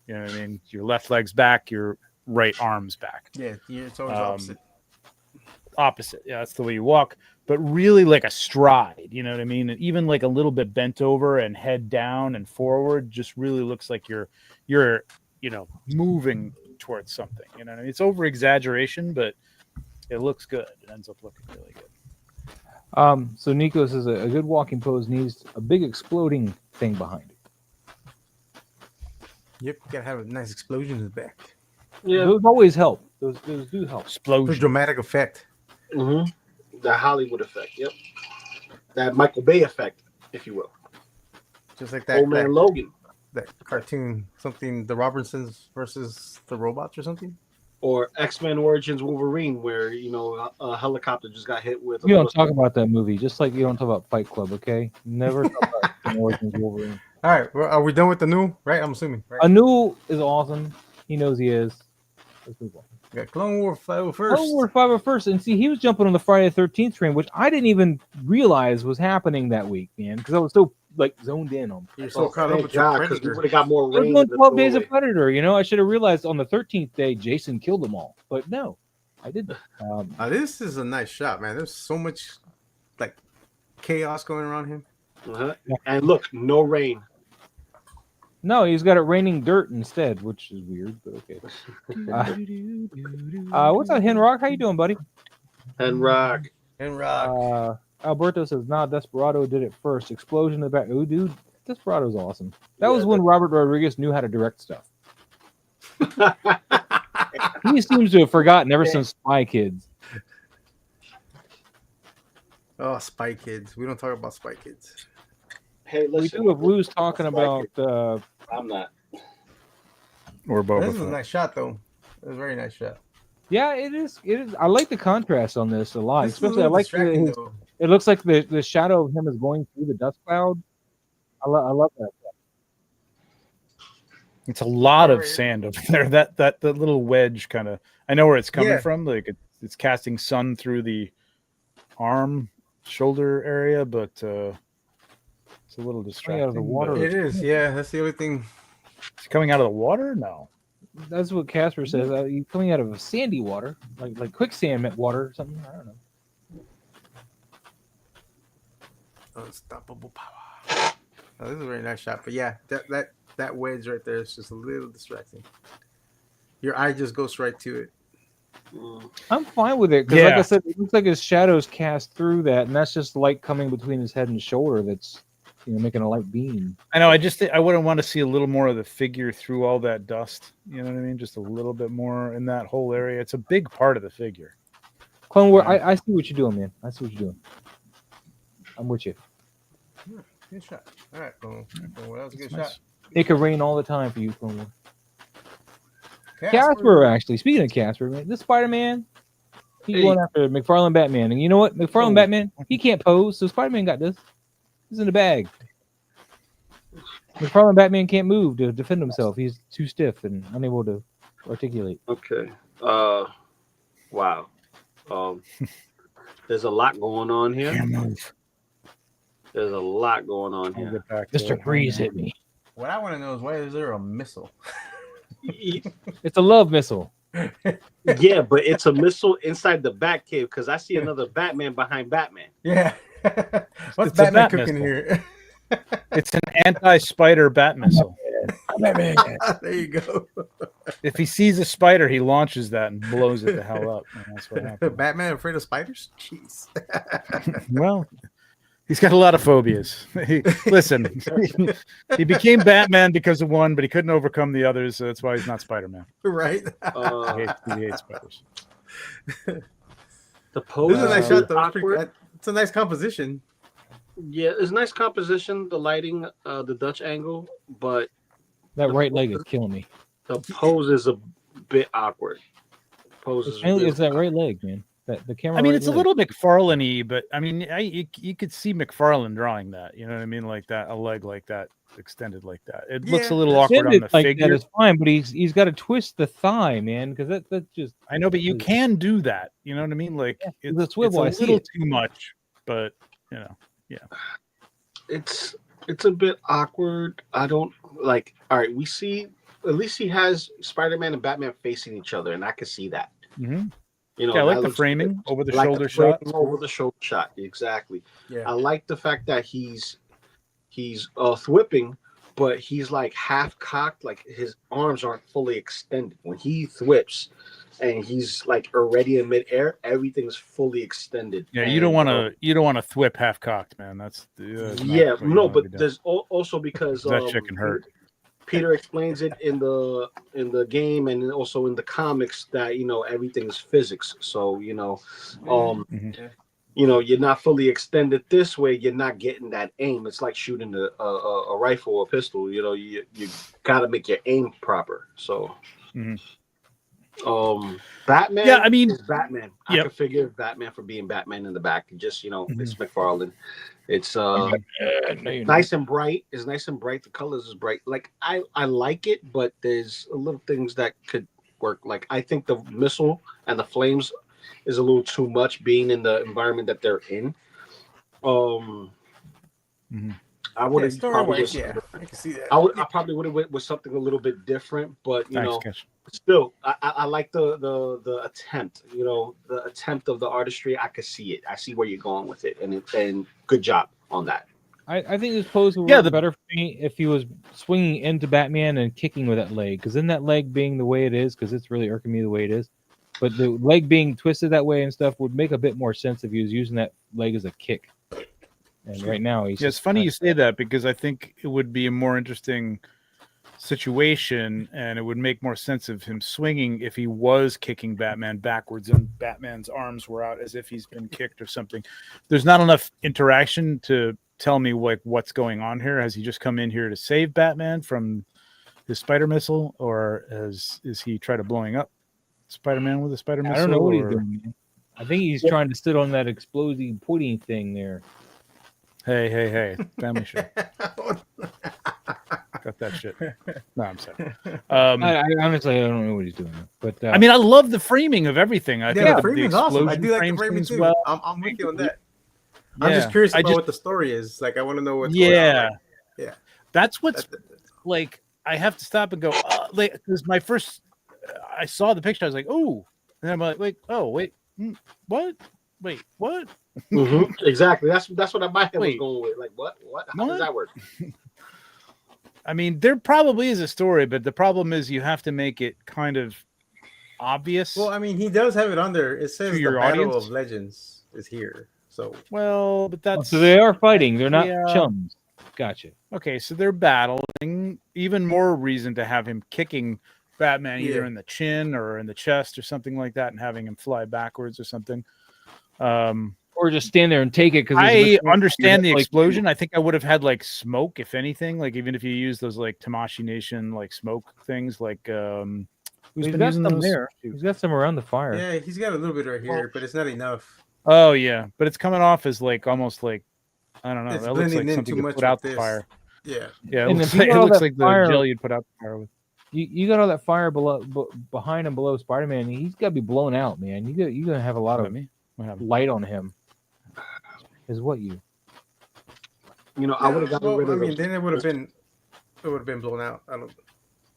You know what I mean? Your left leg's back, your right arm's back. Yeah, it's always opposite. Opposite. Yeah, that's the way you walk, but really like a stride, you know what I mean? And even a little bit bent over and head down and forward just really looks like you're moving towards something. You know what I mean? It's over exaggeration, but it looks good. It ends up looking really good. So Nico says a good walking pose needs a big exploding thing behind it. Yep, gotta have a nice explosion in the back. Yeah, those always help. Those do help. Explosion, dramatic effect. Mm-hmm. The Hollywood effect. Yep. That Michael Bay effect, if you will. Just like that. Old Man Logan. That cartoon, something, the Robinsons versus the robots or something. Or X-Men Origins Wolverine, where a helicopter just got hit with. You don't talk about that movie, just like you don't talk about Fight Club, okay? Never talk about X-Men Origins Wolverine. All right, well, are we done with the new? Right, I'm assuming. Right? Anu is awesome. He knows he is. Let's move on. We got Clone War 501st. Clone War 501st, and see, he was jumping on the Friday the 13th train, which I didn't even realize was happening that week, man, because I was so zoned in on. You're so caught up with your because we Predator. would have got more I was rain. doing 12 Days of Predator, I should have realized on the 13th day Jason killed them all, but no, I didn't. This is a nice shot, man. There's so much like chaos going around him. Uh-huh. And look, no rain. No, he's got it raining dirt instead, which is weird, but okay. What's up, Henrock? How you doing, buddy? Henrock. Alberto says, "Nah, Desperado did it first. Explosion in the back. Oh, dude, Desperado's awesome. That was when Robert Rodriguez knew how to direct stuff. He seems to have forgotten ever since Spy Kids. Oh, Spy Kids. We don't talk about Spy Kids. Hey, listen. We do have Lou's talking about. I'm not. Or Boba This is a Fett. nice shot, though. It was a very nice shot. Yeah, it is. It is. I like the contrast on this a lot. This is a Especially, I little like distracting, his, though. it looks like the shadow of him is going through the dust cloud. I love that. It's a lot of sand over there. That little wedge kind of. I know where it's coming from. Like it's casting sun through the arm, shoulder area, but it's a little distracting. Out of the water. It is. Yeah, that's the only thing. It's coming out of the water? No. That's what Casper says. You're coming out of a sandy water, like quicksand water or something. I don't know. Unstoppable power. Oh, this is a very nice shot. But yeah, that wedge right there is just a little distracting. Your eye just goes right to it. I'm fine with it because, like I said, it looks like his shadows cast through that, and that's just light coming between his head and shoulder. That's making a light beam. I know. I wouldn't want to see a little more of the figure through all that dust. You know what I mean? Just a little bit more in that whole area. It's a big part of the figure. Clone War, I see what you're doing, man. I see what you're doing. I'm with you. Good shot. All right, Clone War. That was a good Nice. shot. It could rain all the time for you, Clone War. Casper, actually. Speaking of Casper, man, this Spider-Man, he's going after McFarland Batman. And you know what? McFarland Batman, he can't pose, so Spider-Man got this. He's in the bag. McFarland Batman can't move to defend himself. He's too stiff and unable to articulate. Okay. Wow. There's a lot going on here. There's a lot going on here. Mr. Freeze hit me. What I want to know is why is there a missile? It's a love missile. Yeah, but it's a missile inside the Batcave because I see another Batman behind Batman. Yeah. What's It's a Batman bat cooking missile. here? It's an anti-spider bat missile. There you go. If he sees a spider, he launches that and blows it the hell up. And that's what happens. Batman afraid of spiders? Jeez. Well, he's got a lot of phobias. Listen, he became Batman because of one, but he couldn't overcome the others, so that's why he's not Spider-Man. Right? He hates spiders. The pose This is a nice shot, though. awkward. It's a nice composition. Yeah, it's a nice composition, the lighting, the Dutch angle, but That right leg is killing me. the pose is a bit awkward. Pose is It's that right leg, man. The camera. I mean, right it's a leg. little McFarlane-y, but I mean, you could see McFarlane drawing that. You know what I mean? Like that, a leg like that, extended like that. It looks a little awkward on the like figure. that is fine, but he's got to twist the thigh, man, because that's just. I know, but you can do that. You know what I mean? Like it's the swivel, a I see little it. too much, but it's a bit awkward. I don't like. All right, we see at least he has Spider-Man and Batman facing each other, and I can see that. Mhm. You know, I like that the looks framing good. over the I like shoulder framing shot. over the shoulder shot, exactly. Yeah. I like the fact that he's thwipping, but he's like half cocked, like his arms aren't fully extended. When he thwips and he's like already in midair, everything's fully extended. Yeah, and, you don't want to thwip half cocked, man. That's not yeah, what you no, wanna but be doing. there's also because that shit can hurt. Peter explains it in the game and also in the comics that everything's physics. So you're not fully extended this way, you're not getting that aim. It's like shooting a rifle or a pistol. You got to make your aim proper. So, Batman. Yeah, I mean, is Batman. I yep. can figure Batman for being Batman in the back. Just it's Mm-hmm. McFarland. It's nice and bright. It's nice and bright. The colors is bright. Like I like it, but there's a little things that could work. Like I think the missile and the flames is a little too much being in the environment that they're in. I would have probably I can see that. I probably would have went with something a little bit different, but still I like the attempt. The attempt of the artistry. I could see it. I see where you're going with it, and good job on that. I think this pose would work better for me if he was swinging into Batman and kicking with that leg, because then that leg being the way it is, because it's really irking me the way it is. But the leg being twisted that way and stuff would make a bit more sense if he was using that leg as a kick. And right now, it's funny you say that, because I think it would be a more interesting situation, and it would make more sense of him swinging if he was kicking Batman backwards and Batman's arms were out as if he's been kicked or something. There's not enough interaction to tell me what's going on here. Has he just come in here to save Batman from his spider missile, or is he try to blowing up Spider-Man with a spider missile? I don't know what he's doing, man. I think he's trying to sit on that exploding pudding thing there. Hey, family show. Got that shit. No, I'm sorry. I honestly don't know what he's doing, but I mean, I love the framing of everything. I think the framing's awesome. I do like the framing too. Well. I'm with you on that. I'm just curious about what the story is. Like, I want to know what's going on. Yeah, that's what's like. I have to stop and go. Because I saw the picture. I was like, oh, and I'm like, wait, what? Wait, what? Exactly. That's what my head was going with. Like, what? How does that work? I mean, there probably is a story, but the problem is you have to make it kind of obvious. Well, I mean, he does have it on there. It says the Battle audience? of Legends is here. So but that's so they are fighting. They're not chums. Gotcha. Okay, so they're battling. Even more reason to have him kicking Batman either in the chin or in the chest or something like that, and having him fly backwards or something. Or just stand there and take it. Because I understand the explosion. I think I would have had like smoke, if anything. Like even if you use those like Tamashii Nation like smoke things, like he's got some there. He's got some around the fire. Yeah, he's got a little bit right here, but it's not enough. Oh yeah, but it's coming off as like almost like I don't know. It's that looks like something you put out the fire. Yeah, it looks like the gel you'd put out the fire with. You got all that fire behind and below Spider-Man. He's got to be blown out, man. You're gonna have a lot of light on him. Is what I would have gotten rid of. I mean, then it would have been blown out. I don't.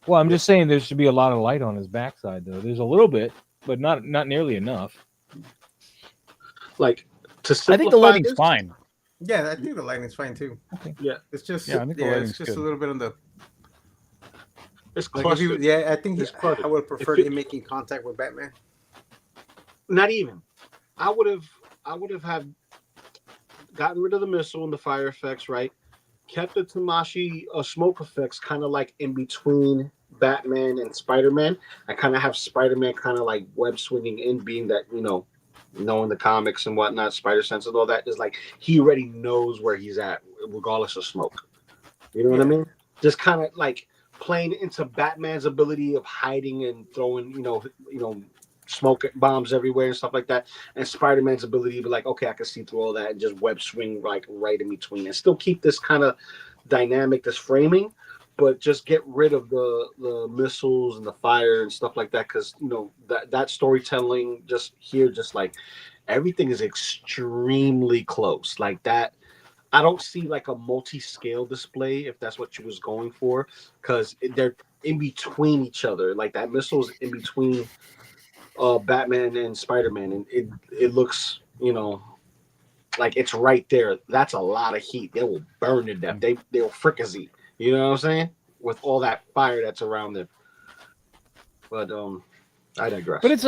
Well, I'm just saying there should be a lot of light on his backside, though. There's a little bit, but not nearly enough. Like I think the lighting's fine. Yeah, I think the lighting's fine too. Okay. Yeah, it's just I think the lighting's just good. a little bit on the. It's like I think I would have preferred him making contact with Batman. Not even. I would have gotten rid of the missile and the fire effects, right? Kept the Tamashii smoke effects kind of like in between Batman and Spider-Man. I kind of have Spider-Man kind of like web swinging in, being that, knowing the comics and whatnot, Spider Sense and all that, is like he already knows where he's at, regardless of smoke. You know what I mean? Just kind of like playing into Batman's ability of hiding and throwing, smoke bombs everywhere and stuff like that, and Spider-Man's ability to be like, okay, I can see through all that and just web swing like right in between and still keep this kind of dynamic, this framing, but just get rid of the missiles and the fire and stuff like that, because that storytelling just like everything is extremely close like that. I don't see like a multi-scale display if that's what you was going for, because they're in between each other. Like that missile's in between Batman and Spider-Man, and it looks, like it's right there. That's a lot of heat. They will burn to death. They'll fricassee. You know what I'm saying? With all that fire that's around them. But I digress. But it's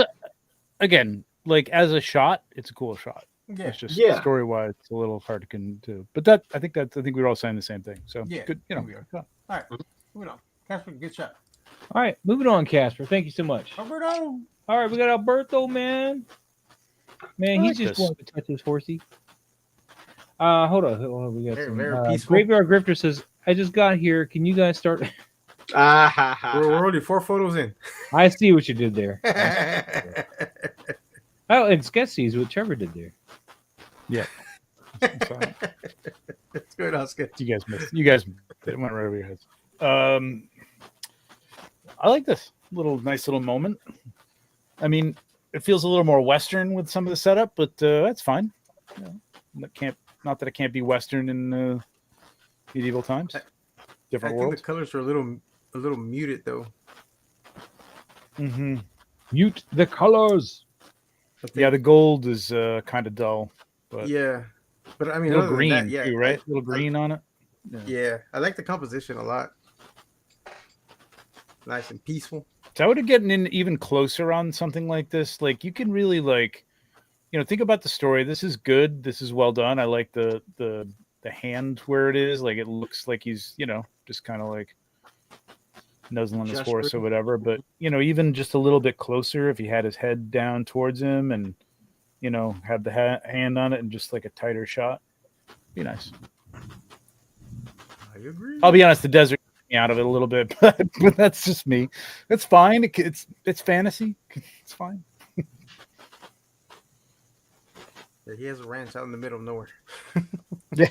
again, like as a shot, it's a cool shot. Yeah. It's just story wise, it's a little hard to. But I think we're all saying the same thing. So good. We are. All right, moving on. Casper, good shot. All right, moving on, Casper. Thank you so much. Alberto. All right, we got Alberto, man. Man, I he like just this. wanted to touch his horsey. Hold on. We got Very, some. very peaceful. Graveyard Grifter says, "I just got here. Can you guys start?" Ah ha ha. We're only 4 photos in. I see what you did there. Oh, and Sketch sees what Trevor did there. It's good, Oscar. You guys missed. You guys it went right over your heads. I like this nice little moment. I mean, it feels a little more Western with some of the setup, but that's fine. Not that it can't be Western in medieval times. Different I world. think the colors are a little muted though. Mm-hmm. Mute the colors. Yeah, the gold is kind of dull, but Yeah, but I a mean, little other than green that, yeah, too, right? A little green on it. Yeah, I like the composition a lot. Nice and peaceful. So I would have gotten in even closer on something like this. Like you can really think about the story. This is good. This is well done. I like the hand where it is. Like it looks like he's just kind of like nuzzling his horse or whatever. But even just a little bit closer, if he had his head down towards him and have the hand on it and just like a tighter shot, be nice. I agree. I'll be honest, the desert took me out of it a little bit, but that's just me. It's fine. It's fantasy. It's fine. Yeah, he has a ranch out in the middle of nowhere. Yeah.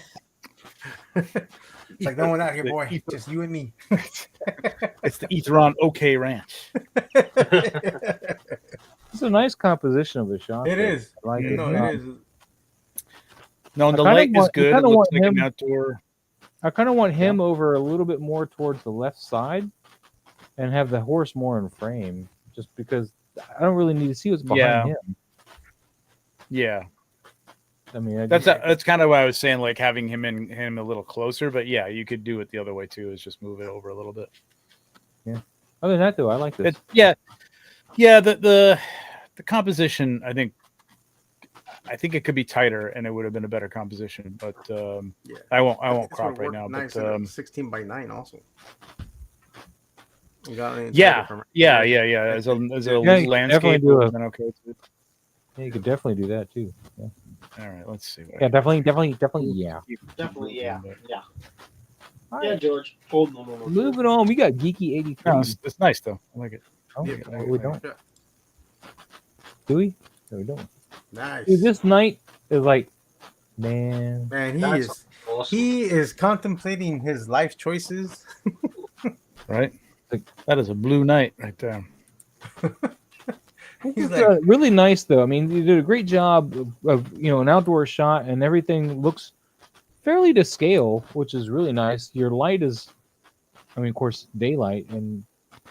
It's like no one out here, boy. Just you and me. It's the Etheron OK Ranch. It's a nice composition of a shot. It is. I like it. No, it is. No, and the I kinda light is want- I good. It kinda looks want like an him- outdoor. I kind of want him over a little bit more towards the left side, and have the horse more in frame. Just because I don't really need to see what's behind him. Yeah, I mean, that's kind of why I was saying, like having him a little closer. But yeah, you could do it the other way too. Is just move it over a little bit. other than that though, I like this. Yeah. The composition, I think it could be tighter, and it would have been a better composition. But I won't crop right now. Nice But 16:9 also. You got any yeah. from it? As a you landscape, definitely do would have been okay too. Yeah, you could definitely do that too. Yeah, All right, let's see. yeah, definitely, yeah. Definitely, yeah. All Yeah, right. George. Hold on. Moving on, we got Geeky 83. No, it's nice though. I like it. Oh, Yeah, we don't. Do we? No, we don't. Nice. Dude, this night is like, man. Man, That's awesome. he is contemplating his life choices. Right? That is a blue night right there. He's It's like, really nice though. I mean, you did a great job of an outdoor shot, and everything looks fairly to scale, which is really nice. Your light is, I mean, of course, daylight,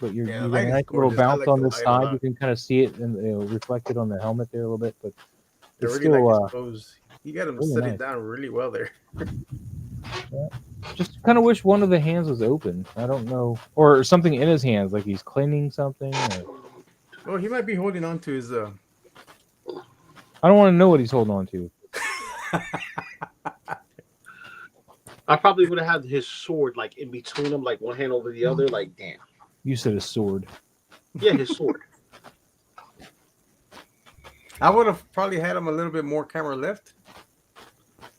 but you Yeah, got light a is nice little gorgeous. I bounce like on the the light a side. lot. You can kind of see it and reflected on the helmet there a little bit, but I it's really still like his pose. You got him really set nice. it down really well there. just kind of wish one of the hands was open. I don't know, or something in his hands, like he's cleaning something. Or, Well, he might be holding on to his. I don't want to know what he's holding on to. I probably would have had his sword like in between them, like one hand over the other. Like, damn. You said a sword. Yeah, his sword. I would have probably had him a little bit more camera left.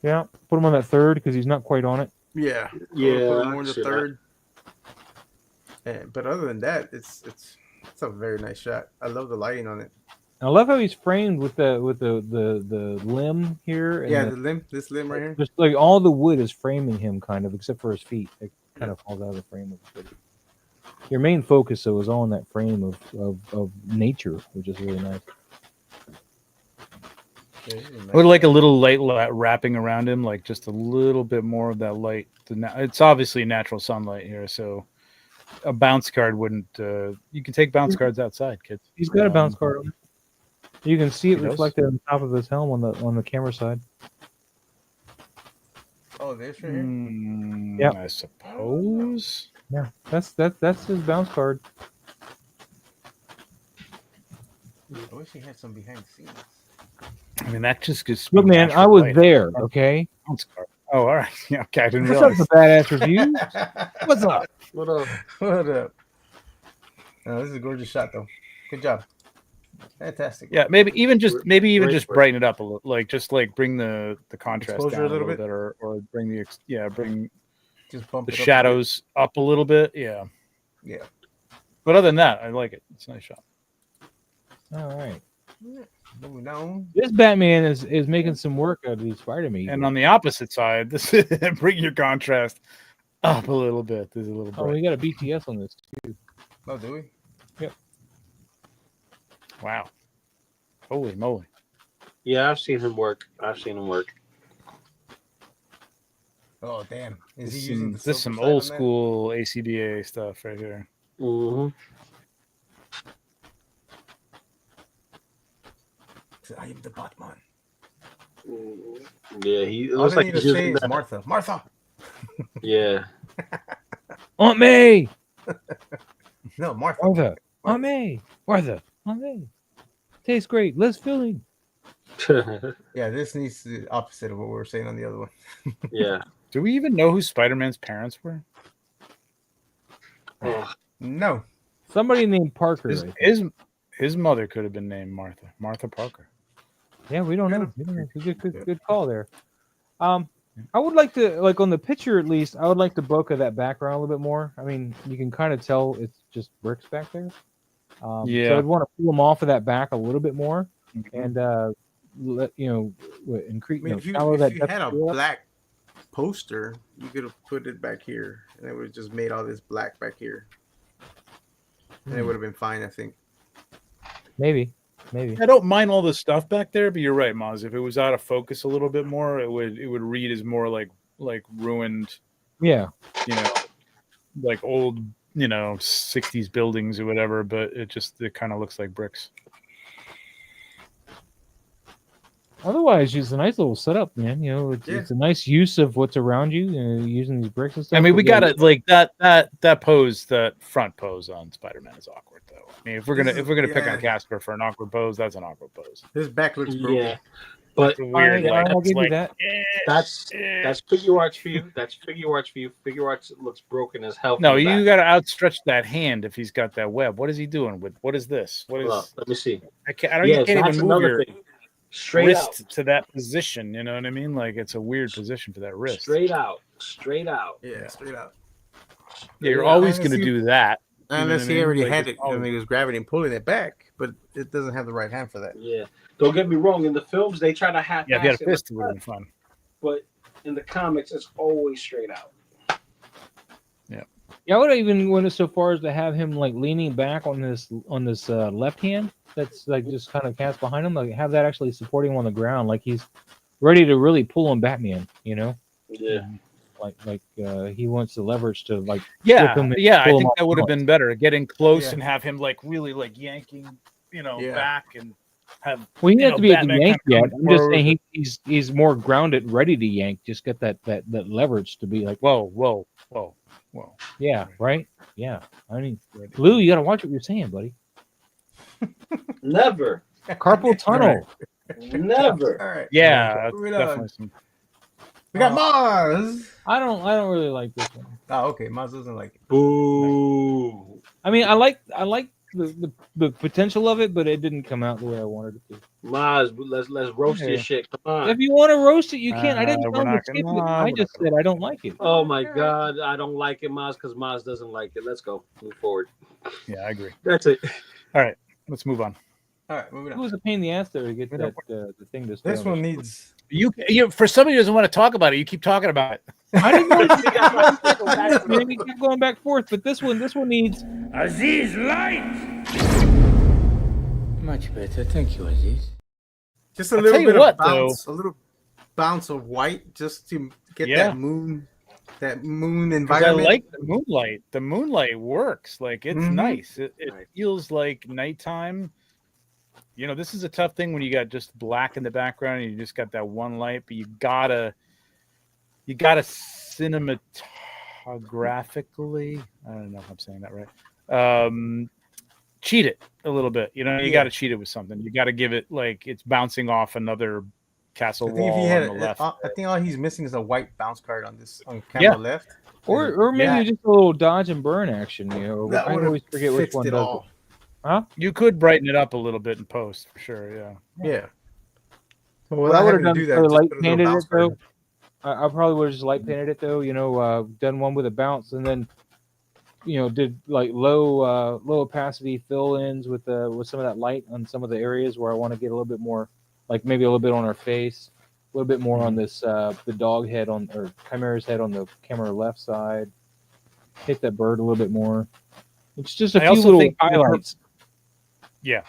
Yeah, put him on that third because he's not quite on it. Yeah, Yeah, put I him more in can the see that. third. But other than that, it's a very nice shot. I love the lighting on it. I love how he's framed with the limb here. And Yeah, this limb right here. just like all the wood is framing him, kind of, except for his feet. It kind of falls out of the frame of the footage. Your main focus, though, is all in that frame of nature, which is really nice. I would like a little light wrapping around him, like just a little bit more of that light. It's obviously natural sunlight here, so a bounce card wouldn't. You can take bounce cards outside, kids. He's got a bounce card on it. You can see it He does? reflected on the top of his helm on the camera side. Oh, this right here. Yep. I suppose. Yeah, that's his bounce card. I wish he had some behind the scenes. I mean, that just gets. Look, man, I was there. Okay. Bounce card. Oh, all right. Yeah, okay, I didn't What's up, realize. the badass review? What's up? What up? What up? Oh, this is a gorgeous shot, though. Good job. Fantastic. Yeah, maybe even just Great. brighten it up a little, like just like bring the contrast Exposure down a little bit? or bring the bring Just bump the it up shadows up a little bit. Yeah. Yeah. But other than that, I like it. It's a nice shot. All right. Moving down. This Batman is making some work out of these Spider-Man. And on the opposite side, this bring your contrast up a little bit. There's a little Oh, bright. we got a BTS on this too. Oh, do we? Yep. Wow. Holy moly. Yeah, I've seen him work. Oh, damn. Is he This using the some silver old side on school ACBA stuff right here. Mm-hmm. that? I am the Batman. Yeah, he All looks they like need he's to say using is that. Martha. Martha. Yeah. Aunt May. No, Martha. Martha. Aunt May. Martha. Aunt May. Tastes great. Less filling. Yeah, this needs the opposite of what we were saying on the other one. Yeah. Do we even know who Spider-Man's parents were? Oh, No. Somebody named Parker. I think. His mother could have been named Martha Parker. Yeah, we don't know. It's a good call there. I would like to, like on the picture at least, I would like to bokeh that background a little bit more. I mean, you can kind of tell it's just bricks back there. So I'd want to pull them off of that back a little bit more, and let increase. I mean, if you had a black poster, you could have put it back here, and it would have just made all this black back here, and it would have been fine, I think. Maybe. I don't mind all the stuff back there, but you're right, Maz. If it was out of focus a little bit more, it would read as more like ruined. Yeah. Like old 60s buildings or whatever. But it kind of looks like bricks. Otherwise, it's a nice little setup, man. It's a nice use of what's around you, using these bricks and stuff. I mean, we got to like that pose, that front pose on Spider-Man is awkward, though. I mean, if we're gonna pick on Casper for an awkward pose, that's an awkward pose. His back looks broken. yeah. But It's weird. I'll give you that. that's figure arts for you. That's figure arts for you. Figure arts looks broken as hell. No, you got to outstretch that hand if he's got that web. What is he doing with? What is this? What is? Look, let me see. I don't. You can't that's even move another your thing. Straight wrist out. to that position. You know what I mean? Like it's a weird position for that wrist. Straight out. Yeah, straight out. Yeah, you're always going to do that. Unless he already had it, and he was gravity and pulling it back, but it doesn't have the right hand for that. Yeah. Don't get me wrong. In the films, they try to have. Yeah, if you had a fist, it would have been fun. But in the comics, it's always straight out. Yeah, I would even went so far as to have him like leaning back on this left hand that's like just kind of cast behind him, like have that actually supporting him on the ground, like he's ready to really pull on Batman. Yeah. Like he wants the leverage to like. Yeah, flip him and I pull him think off that would have the been better. Getting close Yeah. and have him like really like yanking, back and have. Well, he doesn't have to be able to Batman yank kind yet. of I'm just forward. saying he's more grounded, ready to yank. Just get that leverage to be like, Whoa. yeah, right, yeah. I mean, Lou, you got to watch what you're saying, buddy. Never. Carpal tunnel. Never. All right. Yeah, Moving on. definitely some. We got Mars. I don't really like this one. Oh, okay. Mars doesn't like it. Boo. I mean, I like the potential of it, but it didn't come out the way I wanted it to. Maz, let's roast this shit. Come on. If you want to roast it, you can. I didn't we're tell him not to skip gonna- it. I we're just not said I don't like it. Oh my God, I don't like it, Maz, because Maz doesn't like it. Let's go. Move forward. Yeah, I agree. That's it. All right, let's move on. All right, moving It on. was a pain in the ass there to get that the thing to stay This on one the- needs. You for somebody who doesn't want to talk about it, you keep talking about it. I didn't know you keep going back forth, but this one needs. Aziz light! Much better, thank you, Aziz. Just a I'll little tell you bit what, of bounce, a little bounce of white, just to get Yeah. that moon 'Cause I environment. like the moonlight. The moonlight works. Like it's Mhm. nice. It feels like nighttime. This is a tough thing when you got just black in the background and you just got that one light, but you gotta cinematographically. I don't know if I'm saying that right. Cheat it a little bit. You got to cheat it with something. You got to give it like it's bouncing off another castle I think if wall he had, on the left. I think all he's missing is a white bounce card on camera left. Or maybe Yeah. just a little dodge and burn action, or That I would always have forget which fixed one it does all. it. Huh? You could brighten it up a little bit in post for sure. Yeah. Yeah. What I would have done do for that, light just put a little painted it bounce though. curtain. I probably would have just light painted it though. Done one with a bounce and then did like low opacity fill-ins with some of that light on some of the areas where I want to get a little bit more, like maybe a little bit on her face, a little bit more on this the dog head or Chimera's head on the camera left side. Hit that bird a little bit more. It's just a I few also little think highlights. Yeah.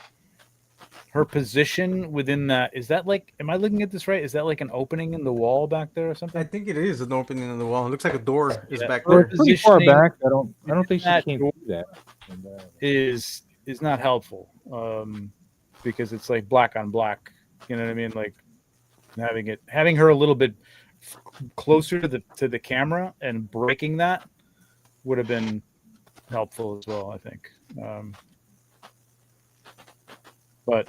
Her position within that, is that like, am I looking at this right? Is that like an opening in the wall back there or something? I think it is an opening in the wall. It looks like a door is back Well, there. it's pretty far Positioning back. I don't think she that came door through that. And, is not helpful, because it's like black on black. You know what I mean? Like having her a little bit closer to the camera and breaking that would have been helpful as well, I think. But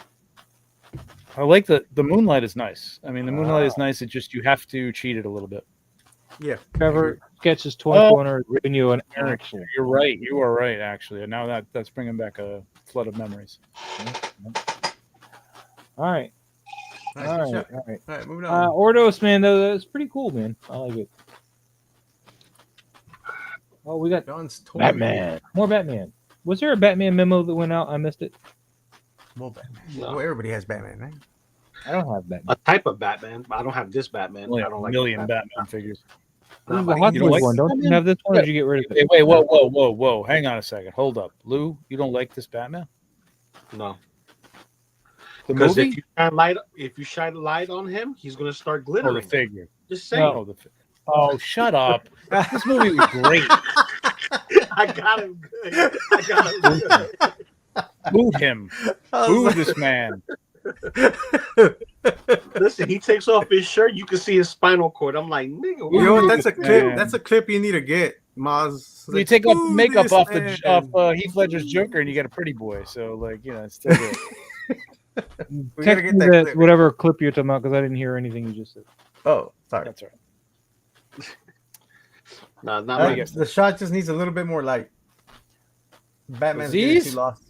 I like the moonlight is nice. I mean, the moonlight is nice. It's just you have to cheat it a little bit. Yeah. Trevor sketches 20 giving you an actual. You're right. You are right, actually. And now that's bringing back a flood of memories. All right. Nice, All good right. shot. All right. All right, moving on. Ordos, man, though, that's pretty cool, man. I like it. Oh, we got John's toy. Batman. More Batman. Was there a Batman memo that went out? I missed it. Well, Batman. No. Well, everybody has Batman, right? I don't have Batman. A type of Batman. I don't have this Batman. Only I a don't like million Batman. Batman figures. This is but the Hot you don't Toys like one. Don't you Batman? have this one, or did you get rid of it? Wait, whoa. Hang on a second. Hold up. Lou, you don't like this Batman? No. The Because movie? if you shine light on him, he's gonna start Or the glittering. figure? Just saying. No, oh, shut up. This movie was great. I got him good. I got him good. Boo him. Boo this man. Listen, he takes off his shirt. You can see his spinal cord. I'm like, nigga. You know what? That's a Man. clip. That's a clip you need to get, Maz. You take off "Ooh, makeup this off man." Heath Ledger's Joker, and you get a pretty boy. So, like, it's still good. We gotta Text get me that that clip. whatever clip you're talking about because I didn't hear anything you just said. Oh, sorry. That's all right. No, not my The shot just needs a little bit more light. Batman's Aziz? getting too lost.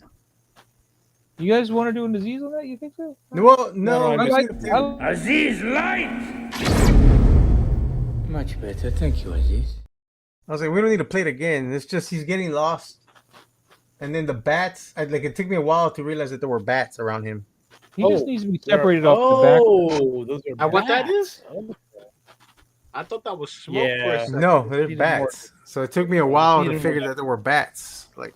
You guys want to do a disease on that? You think so? Well, no. No, we I just like- need to- Aziz, light! Much better, thank you, Aziz. I was like, we don't need to play it again. It's just he's getting lost. And then the bats, it took me a while to realize that there were bats around him. He Oh, just needs to be separated off the back. Oh, those are what that bats. is? I thought that was smoke for Yeah. a second. No, they're Needed bats. So it took me a while to Needed figure more. that there were bats. Like,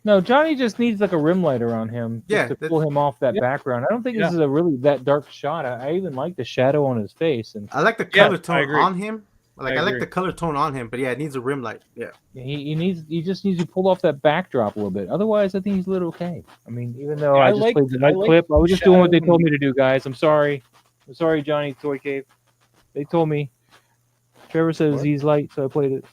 No, Johnny just needs like a rim light around him just Yeah, to that's- pull him off that Yeah. background. I don't think Yeah. this is a really that dark shot. I even like the shadow on his face, and I like the Yeah, color I tone agree. on him. Like, I I like agree. the color tone on him, but yeah, it needs a rim light. Yeah. he just needs to pull off that backdrop a little bit. Otherwise, I think he's a little okay. I mean, even though Yeah, I I just like- played the I night like clip, I was just doing what they shadow told me to do, guys. I'm sorry, Johnny Toy Cave. They told me. Trevor says What? he's light, so I played it.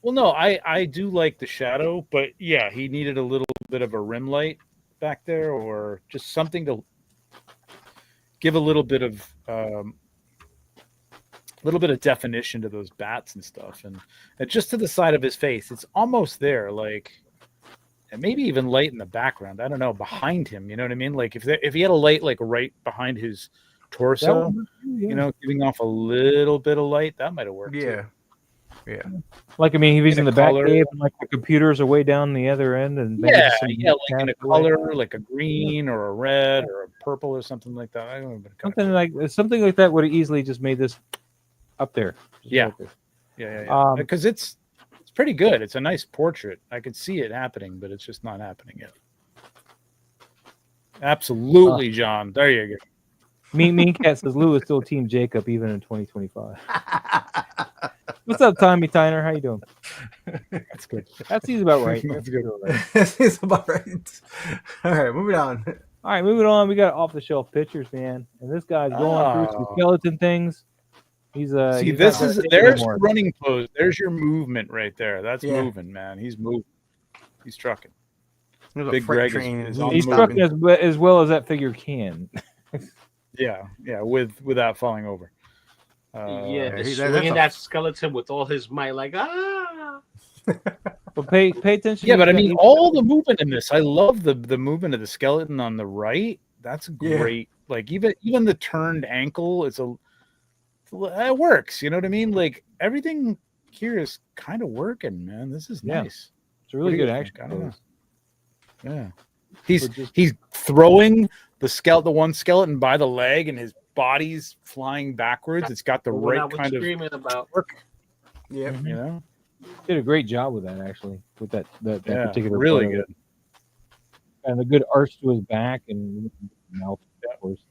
Well, no, I do like the shadow, but yeah, he needed a little bit of a rim light back there, or just something to give a little bit of definition to those bats and stuff, and just to the side of his face, it's almost there, like, and maybe even light in the background. I don't know, behind him. You know what I mean? Like if he had a light like right behind his torso, giving off a little bit of light, that might have worked. Yeah. too. Yeah. Like, I mean, if he's In in a the back color. cave and like the computers are way down the other end, and maybe Yeah, just some yeah, like in a cast away. color, like a green or a red or a purple or something like that. I don't know, but something like that would have easily just made this up there. Just Yeah. right there. yeah. Because it's pretty good. It's a nice portrait. I could see it happening, but it's just not happening yet. Absolutely, John. There you go. Mean Cat says Lou is still Team Jacob even in 2025. What's up, Tommy Tyner? How you doing? That's good. That seems about right. That's good. That is about right. All right, moving on. All right, moving on. We got off the shelf pictures, man, and this guy's going through some Oh. skeleton things. He's See, he's this not is gonna take there's anymore. your running pose. There's your movement right there. That's Yeah. moving, man. He's moving. He's trucking. There's a Big freight Greg train. is and on He's the stopping. trucking as well as that figure can. Yeah, without falling over. Yeah, he- just that's swinging a- that skeleton with all his might, like ah. But pay attention. Yeah, to but I that. mean, all the movement in this, I love the movement of the skeleton on the right. That's great. Like even the turned ankle is it works. You know what I mean? Like everything here is kind of working, man. This is nice. It's a really good action. I don't know. Yeah, he's throwing the one skeleton by the leg, and his body's flying backwards. It's got the right kind of screaming about Yep. you know. Did a great job with that, actually, with that particular really part of good. it. And a good arch to his back and mouth backwards.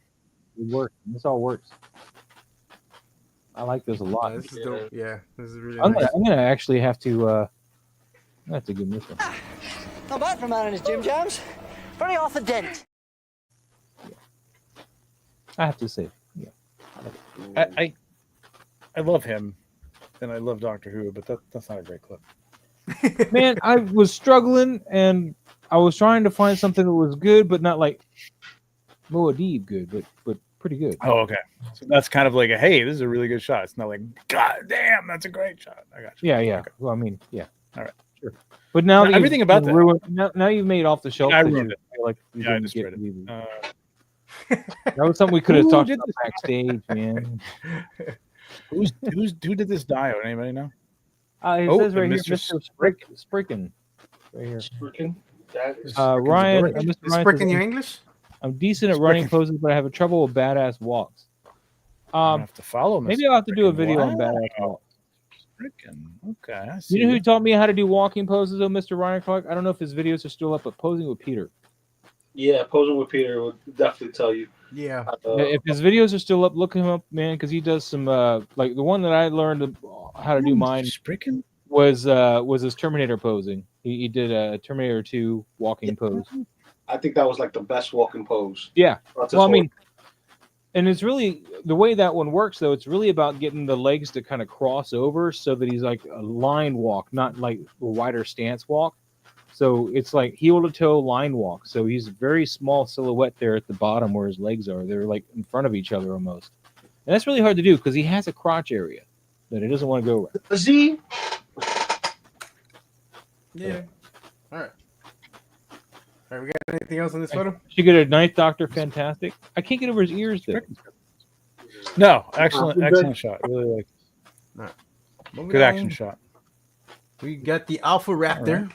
It worked. This all works. I like this a lot. This is dope. Yeah, this is really I'm nice. gonna actually have to give this one. Not bad for a man in his gym jams. Very Arthur Dent. I have to say, I love him, and I love Doctor Who, but that's not a great clip. man, I was struggling and I was trying to find something that was good, but not like Moadib good, but pretty good. Oh, okay. So that's kind of like hey, this is a really good shot. It's not like God damn, that's a great shot. I got you. Yeah. Okay. Well, I mean, yeah. All right. Sure. But now that everything about that. now you've made off the shelf. I that ruined you it. feel like you Yeah, I didn't just get read it. either. That was something we could have Who talked did about this? backstage, man. Who did this diode? Anybody know? It Oh, says right here, Mr. Mr. Spricken. Right here. freaking. That is Ryan, Is Mr. Ryan Sprick says, in your English? I'm decent at running poses, but I have a trouble with badass walks. I have to follow. Maybe I'll have to do a Frickin' video on wow. badass walks. Okay, I see. You know who taught me how to do walking poses, though, Mr. Ryan Clark? I don't know if his videos are still up, but Posing with Peter. Yeah, posing with Peter will definitely tell you. Yeah. If his videos are still up, look him up, man, because he does some like the one that I learned how to do mine Spricken? was his Terminator posing. He did a Terminator 2 walking pose. I think that was like the best walking pose. Yeah. That's Well, I his mean, and it's really the way that one works, though. It's really about getting the legs to kind of cross over so that he's like a line walk, not like a wider stance walk. So it's like heel to toe line walk. So he's a very small silhouette there at the bottom where his legs are. They're like in front of each other almost. And that's really hard to do because he has a crotch area that he doesn't want to go around. Z. Yeah. All right. All right. We got anything else on this photo? She get a Ninth Doctor, fantastic. I can't get over his ears though. No, excellent shot. Really like Moving good on. action shot. We got the Alpha Raptor.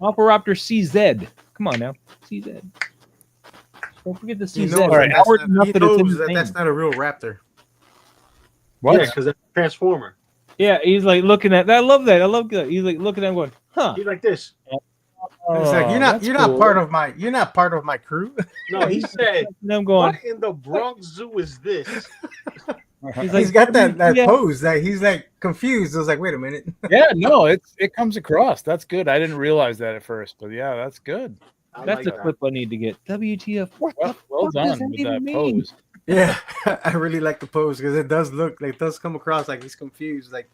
Alpha Raptor CZ. Come on now, CZ. Don't forget the He CZ. knows, All right. that, Howard that's, enough he that it's in knows his that name. that's not a real raptor. What? Yeah, because that's a Transformer. Yeah, he's like looking at that. I love that. I love that. He's like looking at him going, huh. He's like this. It's like that's you're not cool. part of my crew. No, he said, And I'm going, "What in the Bronx Zoo is this?" he's He's got that yeah. pose that he's like confused. I was like, wait a minute. Yeah, no, it comes across. That's good. I didn't realize that at first, but yeah, that's good. I That's like a that. clip I need to get. WTF? What the Well fuck does done with even that mean? pose. Yeah, I really like the pose because it does look like, it does come across like he's confused. Like,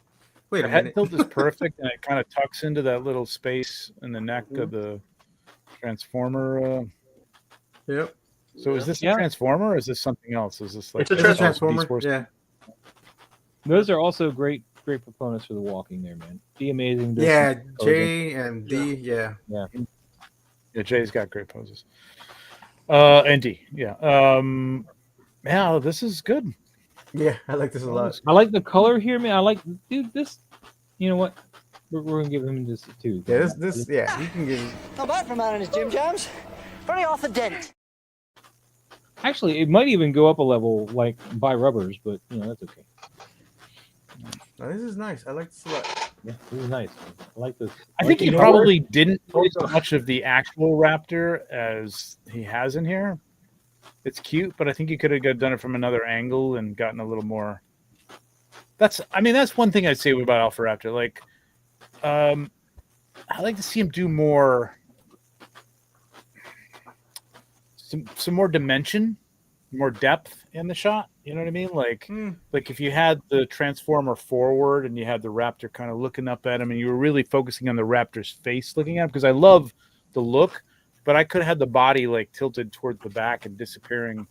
wait The a head minute. tilt is perfect, and it kind of tucks into that little space in the neck of the Transformer. Yep, So is this Yeah. a Transformer or is this something else? Is this like It's a it's a Beast Transformer. Yeah, Those are also great proponents for the walking there, man. The amazing. does yeah. some posing. J and D. Yeah, Yeah, Jay's got great poses. And D, yeah. Yeah, this is good. yeah. I like this a lot. I like the color here, man. I like, dude, this. You know what? We're gonna give him this too. Yeah, this. Yeah, you can give. Not bad for a man in his gym jams. Very Arthur Dent. Actually, it might even go up a level, like buy rubbers, but you know that's okay. No, this is nice. I like this a lot. Yeah, this is nice. I like this. I think he you know probably didn't put as much of the actual Raptor as he has in here. It's cute, but I think he could have done it from another angle and gotten a little more. That's one thing I'd say about Alpha Raptor. Like, I like to see him do more, some more dimension, more depth in the shot. You know what I mean? Like if you had the Transformer forward and you had the Raptor kind of looking up at him, and you were really focusing on the Raptor's face looking at him, because I love the look, but I could have had the body like tilted towards the back and disappearing,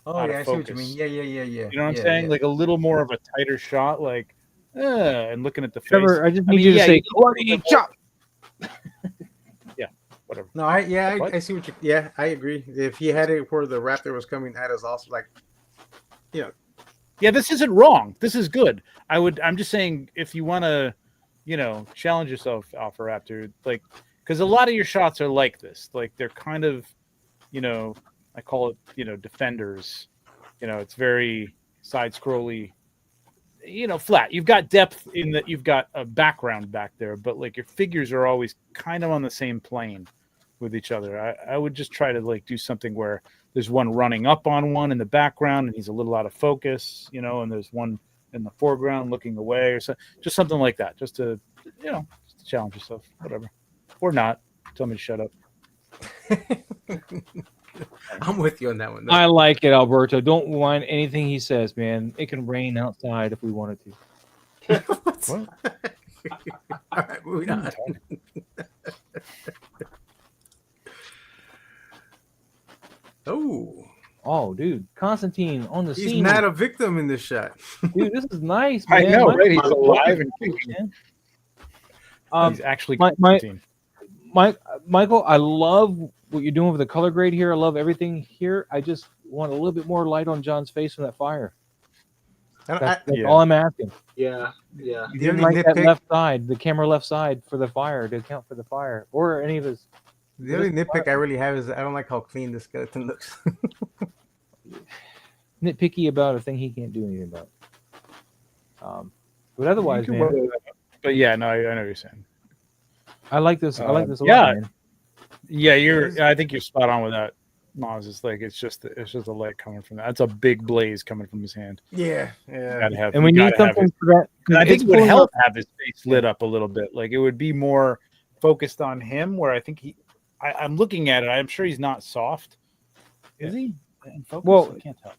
Oh out yeah, I of see what focus. you mean. Yeah. You know what I'm Yeah, saying? yeah. Like a little more of a tighter shot. Like and looking at the face. Trevor, I just need you to say bloody chop. Yeah, whatever. No, I see what you. Yeah, I agree. If he had it where the raptor was coming at us, also like, Yeah, this isn't wrong. This is good. I'm just saying, if you want to, challenge yourself, Alpha Raptor, like, because a lot of your shots are like this. Like, they're kind of, I call it, defenders. It's very side-scrolly, flat. You've got depth in that. You've got a background back there, but like your figures are always kind of on the same plane with each other. I would just try to like do something where there's one running up on one in the background and he's a little out of focus, and there's one in the foreground looking away or so. Just something like that, just to challenge yourself, whatever, or not. Tell me to shut up. I'm with you on that one. I like it, Alberto. Don't mind anything he says, man. It can rain outside if we wanted to. What? All right, moving on. Oh, dude, Constantine on the He's scene. not a victim in this shot. Dude, this is nice, I man. know, Michael, right? He's alive and kicking. He's actually Michael, I love what you're doing with the color grade here. I love everything here. I just want a little bit more light on John's face from that fire. That's all I'm asking. Yeah. You didn't like that left side, the camera left side for the fire to account for the fire, or any of his. The only nitpick I really have is I don't like how clean the skeleton looks. Nitpicky about a thing he can't do anything about. But otherwise, man. But yeah, no, I know what you're saying. I like this. I like this a lot, man. Yeah, I think you're spot on with that, Maz. It's like it's just a light coming from that. That's a big blaze coming from his hand. Yeah. And we need something for that. I think it would help have his face lit up a little bit. Like it would be more focused on him. Where I think I'm looking at it. I'm sure he's not soft. Is he? Well, I can't tell.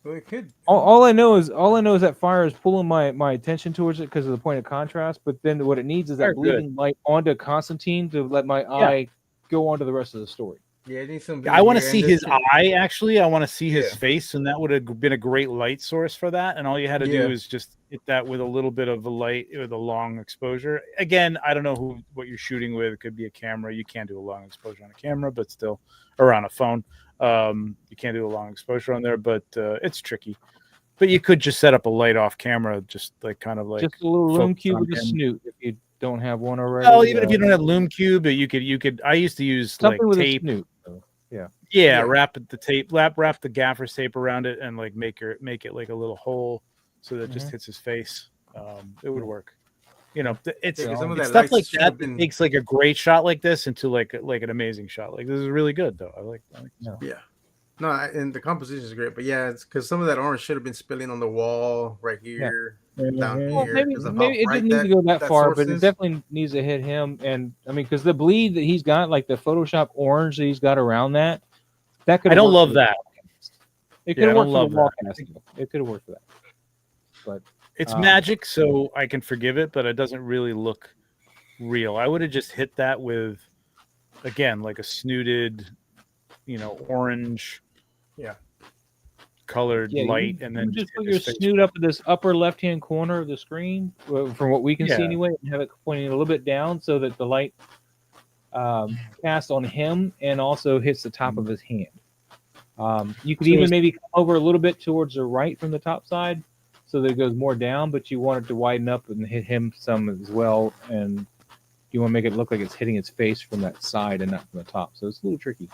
Well, it could. All I know is that fire is pulling my attention towards it because of the point of contrast. But then what it needs is that bleeding light onto Constantine to let my eye go on to the rest of the story. Yeah, it needs some. I want to see his eye. Actually, I want to see his face, and that would have been a great light source for that. And all you had to do is just hit that with a little bit of a light with a long exposure. Again, I don't know what you're shooting with. It could be a camera. You can't do a long exposure on a camera, but still, or on a phone. You can't do a long exposure on there, but it's tricky. But you could just set up a light off camera, just like kind of like just a little loom cube with a snoot if you don't have one already. Well, even if you don't have loom cube, you could. I used to use something like with tape. A snoot, Wrap the tape, wrap the gaffer's tape around it, and like make it like a little hole so that it just hits his face. It would work. It's stuff like that that makes like a great shot like this into like an amazing shot. Like this is really good though. I like Yeah. No, and the composition is great, but it's because some of that orange should have been spilling on the wall right here, down here. Well, maybe it didn't need to go that far, but it definitely needs to hit him. And I mean, because the bleed that he's got, like the Photoshop orange that he's got around that could. I don't love that. It could have worked for the wall casting. It could have worked for that, but it's magic, so I can forgive it, but it doesn't really look real. I would have just hit that with, again, like a snooted, orange. Colored light, and then just put your snoot up in this upper left-hand corner of the screen, from what we can see anyway, and have it pointing a little bit down so that the light casts on him and also hits the top of his hand. You could even maybe come over a little bit towards the right from the top side so that it goes more down, but you want it to widen up and hit him some as well, and you want to make it look like it's hitting his face from that side and not from the top. So it's a little tricky.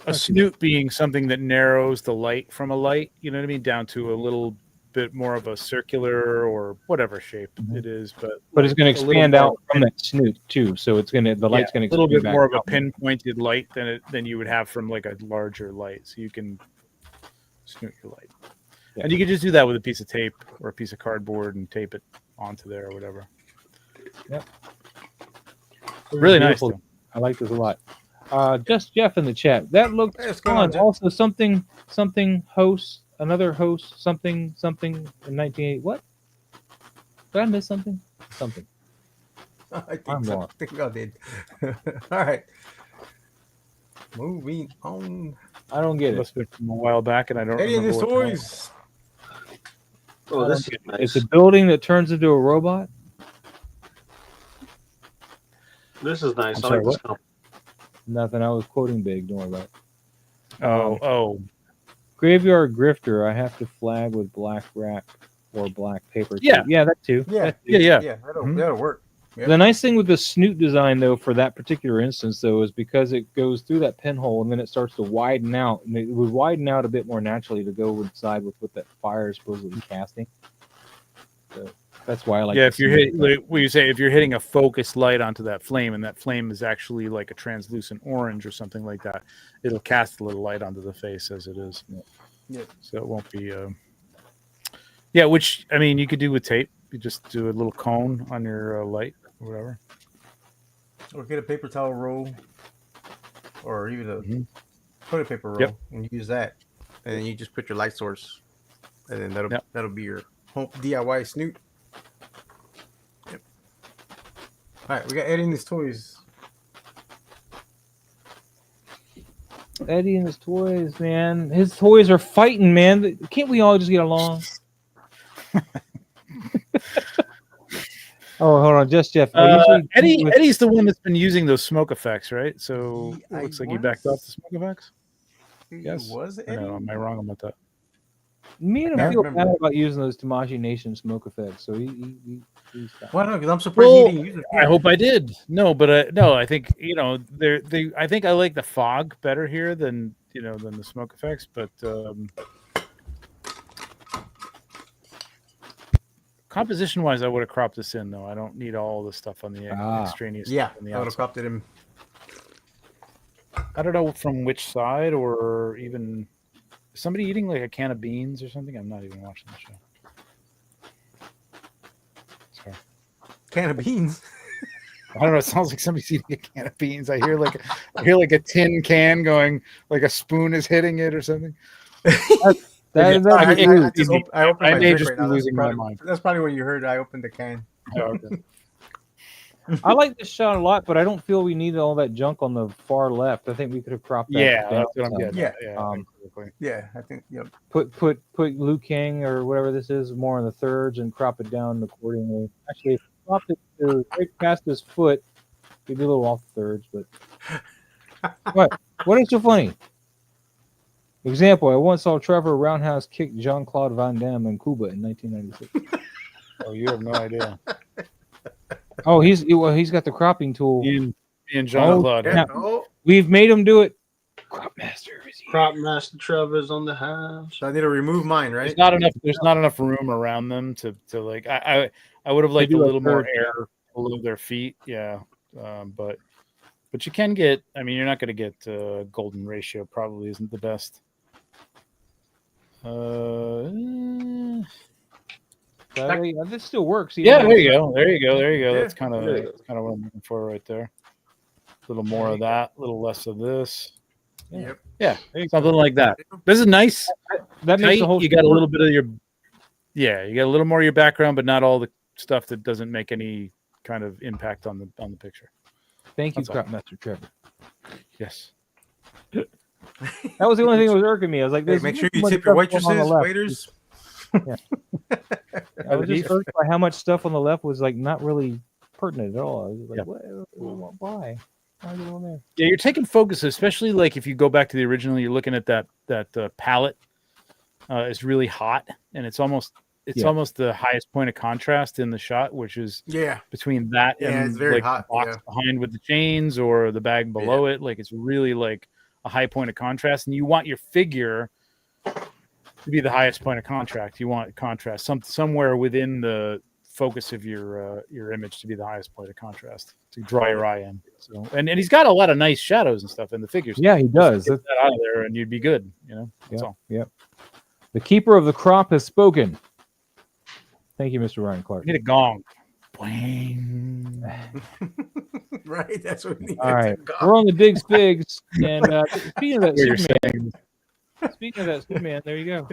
A snoot being something that narrows the light from a light, you know what I mean, down to a little bit more of a circular or whatever shape it is, but it's going to expand out from that snoot too. So it's going to the light's going to a little bit more of a pinpointed light than you would have from like a larger light. So you can snoot your light, and you can just do that with a piece of tape or a piece of cardboard and tape it onto there or whatever. Yep, really nice. I like this a lot. Just Jeff in the chat. That looked fun. Also, something host, another host, something in 1980. What? Did I miss something? Something. I think I did. All right. Moving on. I don't get it. Must have been from a while back, and I don't Eddie and remember his toys. Oh, this is It's nice. a building that turns into a robot. This is nice. I'm I sorry, like this what? company. Nothing. I was quoting big. Don't worry about it. Oh, Graveyard Grifter. I have to flag with black wrap or black paper. Yeah. tape. Yeah, that too. Yeah, That too. yeah. That'll work. Yeah. The nice thing with the snoot design, though, for that particular instance, though, is because it goes through that pinhole and then it starts to widen out. And it would widen out a bit more naturally to go inside with what that fire is supposedly casting. So that's why I like. Yeah, the if you're snoot hitting, design. like, what you say, if you're hitting a focused light onto that flame, and that flame is actually like a translucent orange or something like that, it'll cast a little light onto the face as it is. Yeah. So it won't be. Yeah, which I mean, you could do with tape. You just do a little cone on your light or whatever. Or get a paper towel roll, or even a Mhm. toilet paper roll, Yep. and use that, and then you just put your light source, and then Yep. that'll be your home DIY snoot. Yep. All right, we got Eddie and his toys. Eddie and his toys, man. His toys are fighting, man. Can't we all just get along? Oh, hold on, just Jeff. Eddie's the one that's been using those smoke effects, right? So it I looks like he backed off the smoke effects. Yes. Was I Eddie? know, am I wrong about that? Me and I him feel remember. bad about using those Tamashi Nation smoke effects, so he stopped. Well, no, because I'm surprised Well, he didn't use it. I hope I did. No, but no, I think I think I like the fog better here than than the smoke effects. But composition wise, I would have cropped this in though. I don't need all the stuff on the extraneous. Yeah, stuff on the I would have outside. cropped it in. I don't know from which side, or even is somebody eating like a can of beans or something. I'm not even watching the show. Sorry. Can of beans. I don't know. It sounds like somebody's eating a can of beans. I hear like a tin can going, like a spoon is hitting it or something. I opened I my may drink just right be now. losing my mind. That's probably what you heard. I opened the can. Oh, okay. I like this shot a lot, but I don't feel we need all that junk on the far left. I think we could have cropped that. Yeah, down that's what I'm some. getting. Yeah. Yeah. Exactly. Yeah, I think. Yep. Put Liu Kang or whatever this is more in the thirds and crop it down accordingly. Actually, if you cropped it to right past his foot, you'd be a little off the thirds. But what is so funny? Example: I once saw Trevor Roundhouse kick Jean-Claude Van Damme in Cuba in 1996. Oh, you have no idea. Oh, he's got the cropping tool. Ian Jean-Claude. Yeah. Oh, We've made him do it. Crop Master is here. Crop Master Trevor's on the house. so I need to remove mine, right? There's not enough room around them to like. I would have liked a do a little more third. air below their feet. Yeah. But you can get. I mean, you're not going to get golden ratio. Probably isn't the best. This still works. Yeah, there you go. Yeah. That's kind of what I'm looking for right there. A little more of that, a little less of this. Yep. Yeah, something like that. This is nice. That makes Tight. the whole. You got a little bit of your. Yeah, you got a little more of your background, but not all the stuff that doesn't make any kind of impact on the picture. Thank you, That's all. Crop Master Trevor. Yes. That was the only thing that was irking me. I was like, Hey, "There's make sure too you much tip your stuff going on waitresses, the left." waiters. I was just irked by how much stuff on the left was like not really pertinent at all. I was like, Yeah. Why? Why are you on there? Yeah, you're taking focus, especially like if you go back to the original. You're looking at that palette. It's really hot, and it's almost the highest point of contrast in the shot, which is Yeah. between that Yeah, and it's very like hot, the box yeah. behind with the chains or the bag below it. Like it's really like a high point of contrast, and you want your figure to be the highest point of contrast. You want contrast somewhere within the focus of your image to be the highest point of contrast to draw your eye in. So and he's got a lot of nice shadows and stuff in the figures. Yeah, he does. Get that out of there, and you'd be good. That's all. Yep. The keeper of the crop has spoken. Thank you, Mr. Ryan Clark. You need a gong. Boing. Right. That's what we need. All right, we're on the Big Figs, and speaking of that You're Superman, there you go.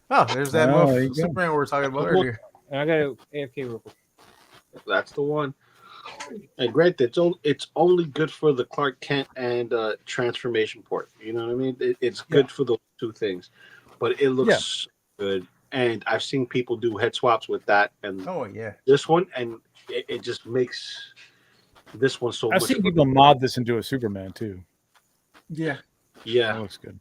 Oh, there's that Oh, there you go. Superman we were talking about earlier. And I got to AFK real quick. That's the one. And granted, it's only good for the Clark Kent and transformation port. You know what I mean? It's good for those two things, but it looks good. and I've seen people do head swaps with that and Oh yeah. this one, and it just makes this one so I've much. seen people mod this into a Superman too. Yeah. Yeah, That looks good.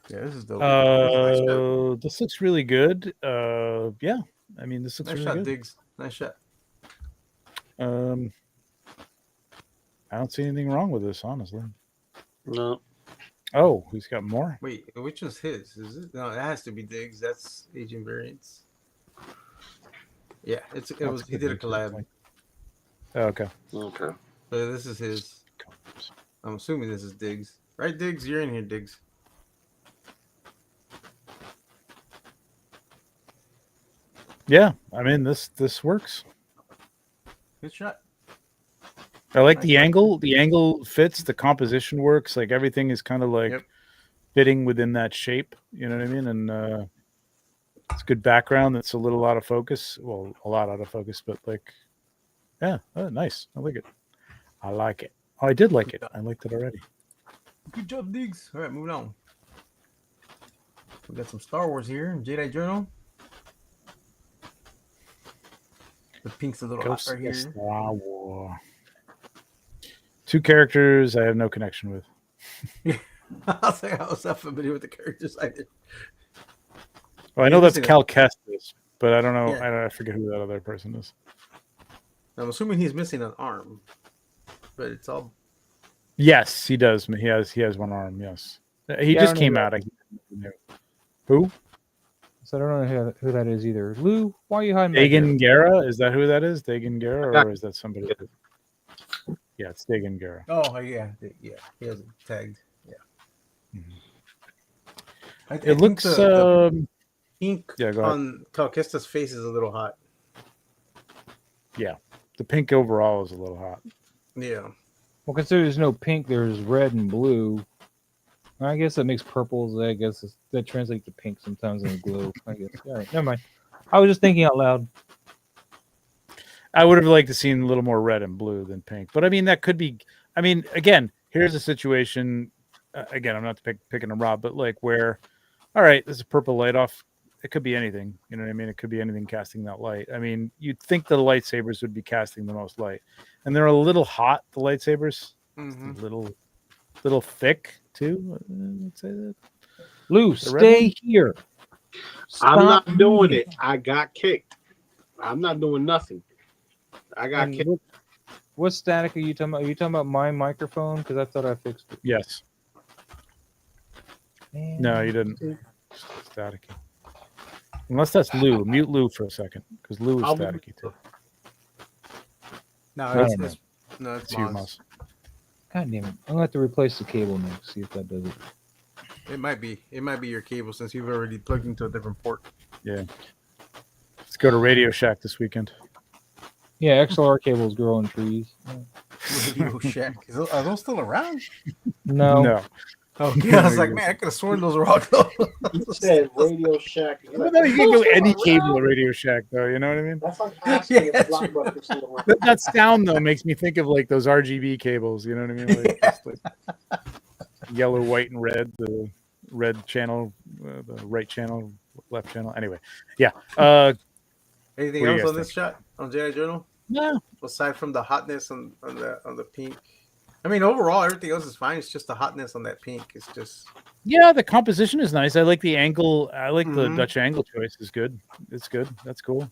Yeah, this is dope. This is a nice shot. This looks really good. Yeah, I mean, this looks Nice really shot, good. Diggs. Nice shot. I don't see anything wrong with this, honestly. no, Oh, he's got more. Wait, which was his? Is it? No, it has to be Diggs. That's Asian variants. Yeah, he did a collab. Oh, okay. okay. But this is his. I'm assuming this is Diggs. Right, Diggs? You're in here, Diggs. Yeah, I mean this works. Good shot. I like Nice the shot. angle. The angle fits. The composition works. Like everything is kind of like Yep. fitting within that shape. You know what I mean? And it's good background. That's a little out of focus. Well, a lot out of focus, but like, yeah, nice. I like it. I like it. Oh, I did like it. I liked it already. Good job, Diggs. All right, moving on. We got some Star Wars here. Jedi Journal. The pink's a little hot Ghost right here. Star Wars. 2 characters I have no connection with. I was like, I was not familiar with the characters either. Well, I know You that's see that. Cal Kestis, but I don't know. Yeah. I forget who that other person is. I'm assuming he's missing an arm, but it's all. Yes, he does. He has one arm. Yes, he Yeah, I just don't came know out. Who? So I don't know who that is either. Lou, why are you hiding? back Dagan Guerra? Is that who that is? Dagan Guerra, Yeah. or is that somebody? Yeah, it's Dagan Guerra. Oh yeah, yeah. He has it tagged. Yeah. Mhm. I It think looks. the pink yeah, go ahead. on Calquista's face is a little hot. Yeah, the pink overall is a little hot. Yeah. Well, consider there's no pink, there's red and blue. I guess that makes purples. I guess that translates to pink sometimes in the glow. I guess. All right, never mind. I was just thinking out loud. I would have liked to see a little more red and blue than pink, but I mean that could be. I mean, again, here's a situation. Again, I'm not picking a Rob, but like where, all right, there's a purple light off. It could be anything. You know what I mean? It could be anything casting that light. I mean, you'd think the lightsabers would be casting the most light, and they're a little hot. The lightsabers, Mm-hmm. a little thick too. Let's say that. Lou, The stay here. I'm not Stop doing moving. it. I got kicked. I'm not doing nothing. I got And kicked. what static are you talking about? Are you talking about my microphone? Because I thought I fixed it. Yes. No, you didn't. Staticky. Unless that's Lou. Mute Lou for a second, because Lou is I'll staticky too. No, I it's, don't it's no, it's It's your Moz. mouse. God damn it! I'm gonna have to replace the cable next. See if that does it. It might be your cable since you've already plugged into a different port. Yeah. Let's go to Radio Shack this weekend. Yeah, XLR cables grow on trees. Radio Shack. Are those still around? No. No. Oh, yeah. I was like, man, I could have sworn those were all gone. He said Radio Shack. He's Well, like, no, you can go "Those any are cable around." at Radio Shack, though. You know what I mean? That's like asking Yeah, if that's Blockbuster's still around. That sound though makes me think of like those RGB cables. You know what I mean? Like, just, like yellow, white, and red. The red channel, the right channel, left channel. Anyway, yeah. Anything What do you else guys on this shot on Jedi Journal? No. Aside from the hotness on the pink. I mean, overall, everything else is fine. It's just the hotness on that pink. It's just Yeah, the composition is nice. I like the angle. I like the Mhm. Dutch angle choice. Is good. It's good. That's cool.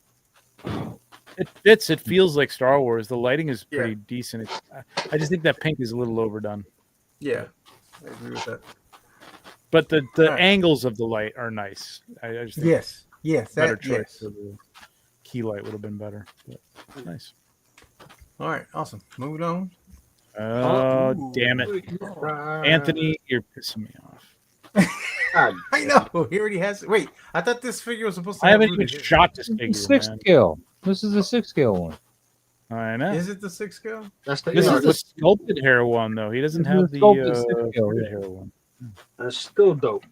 It fits. It feels like Star Wars. The lighting is pretty decent. I just think that pink is a little overdone. yeah. I agree with that. But the Alright. angles of the light are nice. I just think Yes. better That, choice. yes. So the key light would have been better. But nice. All right, awesome. Moving on. Oh, Ooh. damn it. Anthony, you're pissing me off. God, I know. He already has. Wait, I thought this figure was supposed to. I have haven't even rooted hair. shot this This figure, is sixth man. scale. This is the 6 scale one. I know. Is it the 6 scale? that's the This is inner. the sculpted hair one, though. He doesn't This is have the the sculpted six scale, fitted yeah. hair one. That's still dope.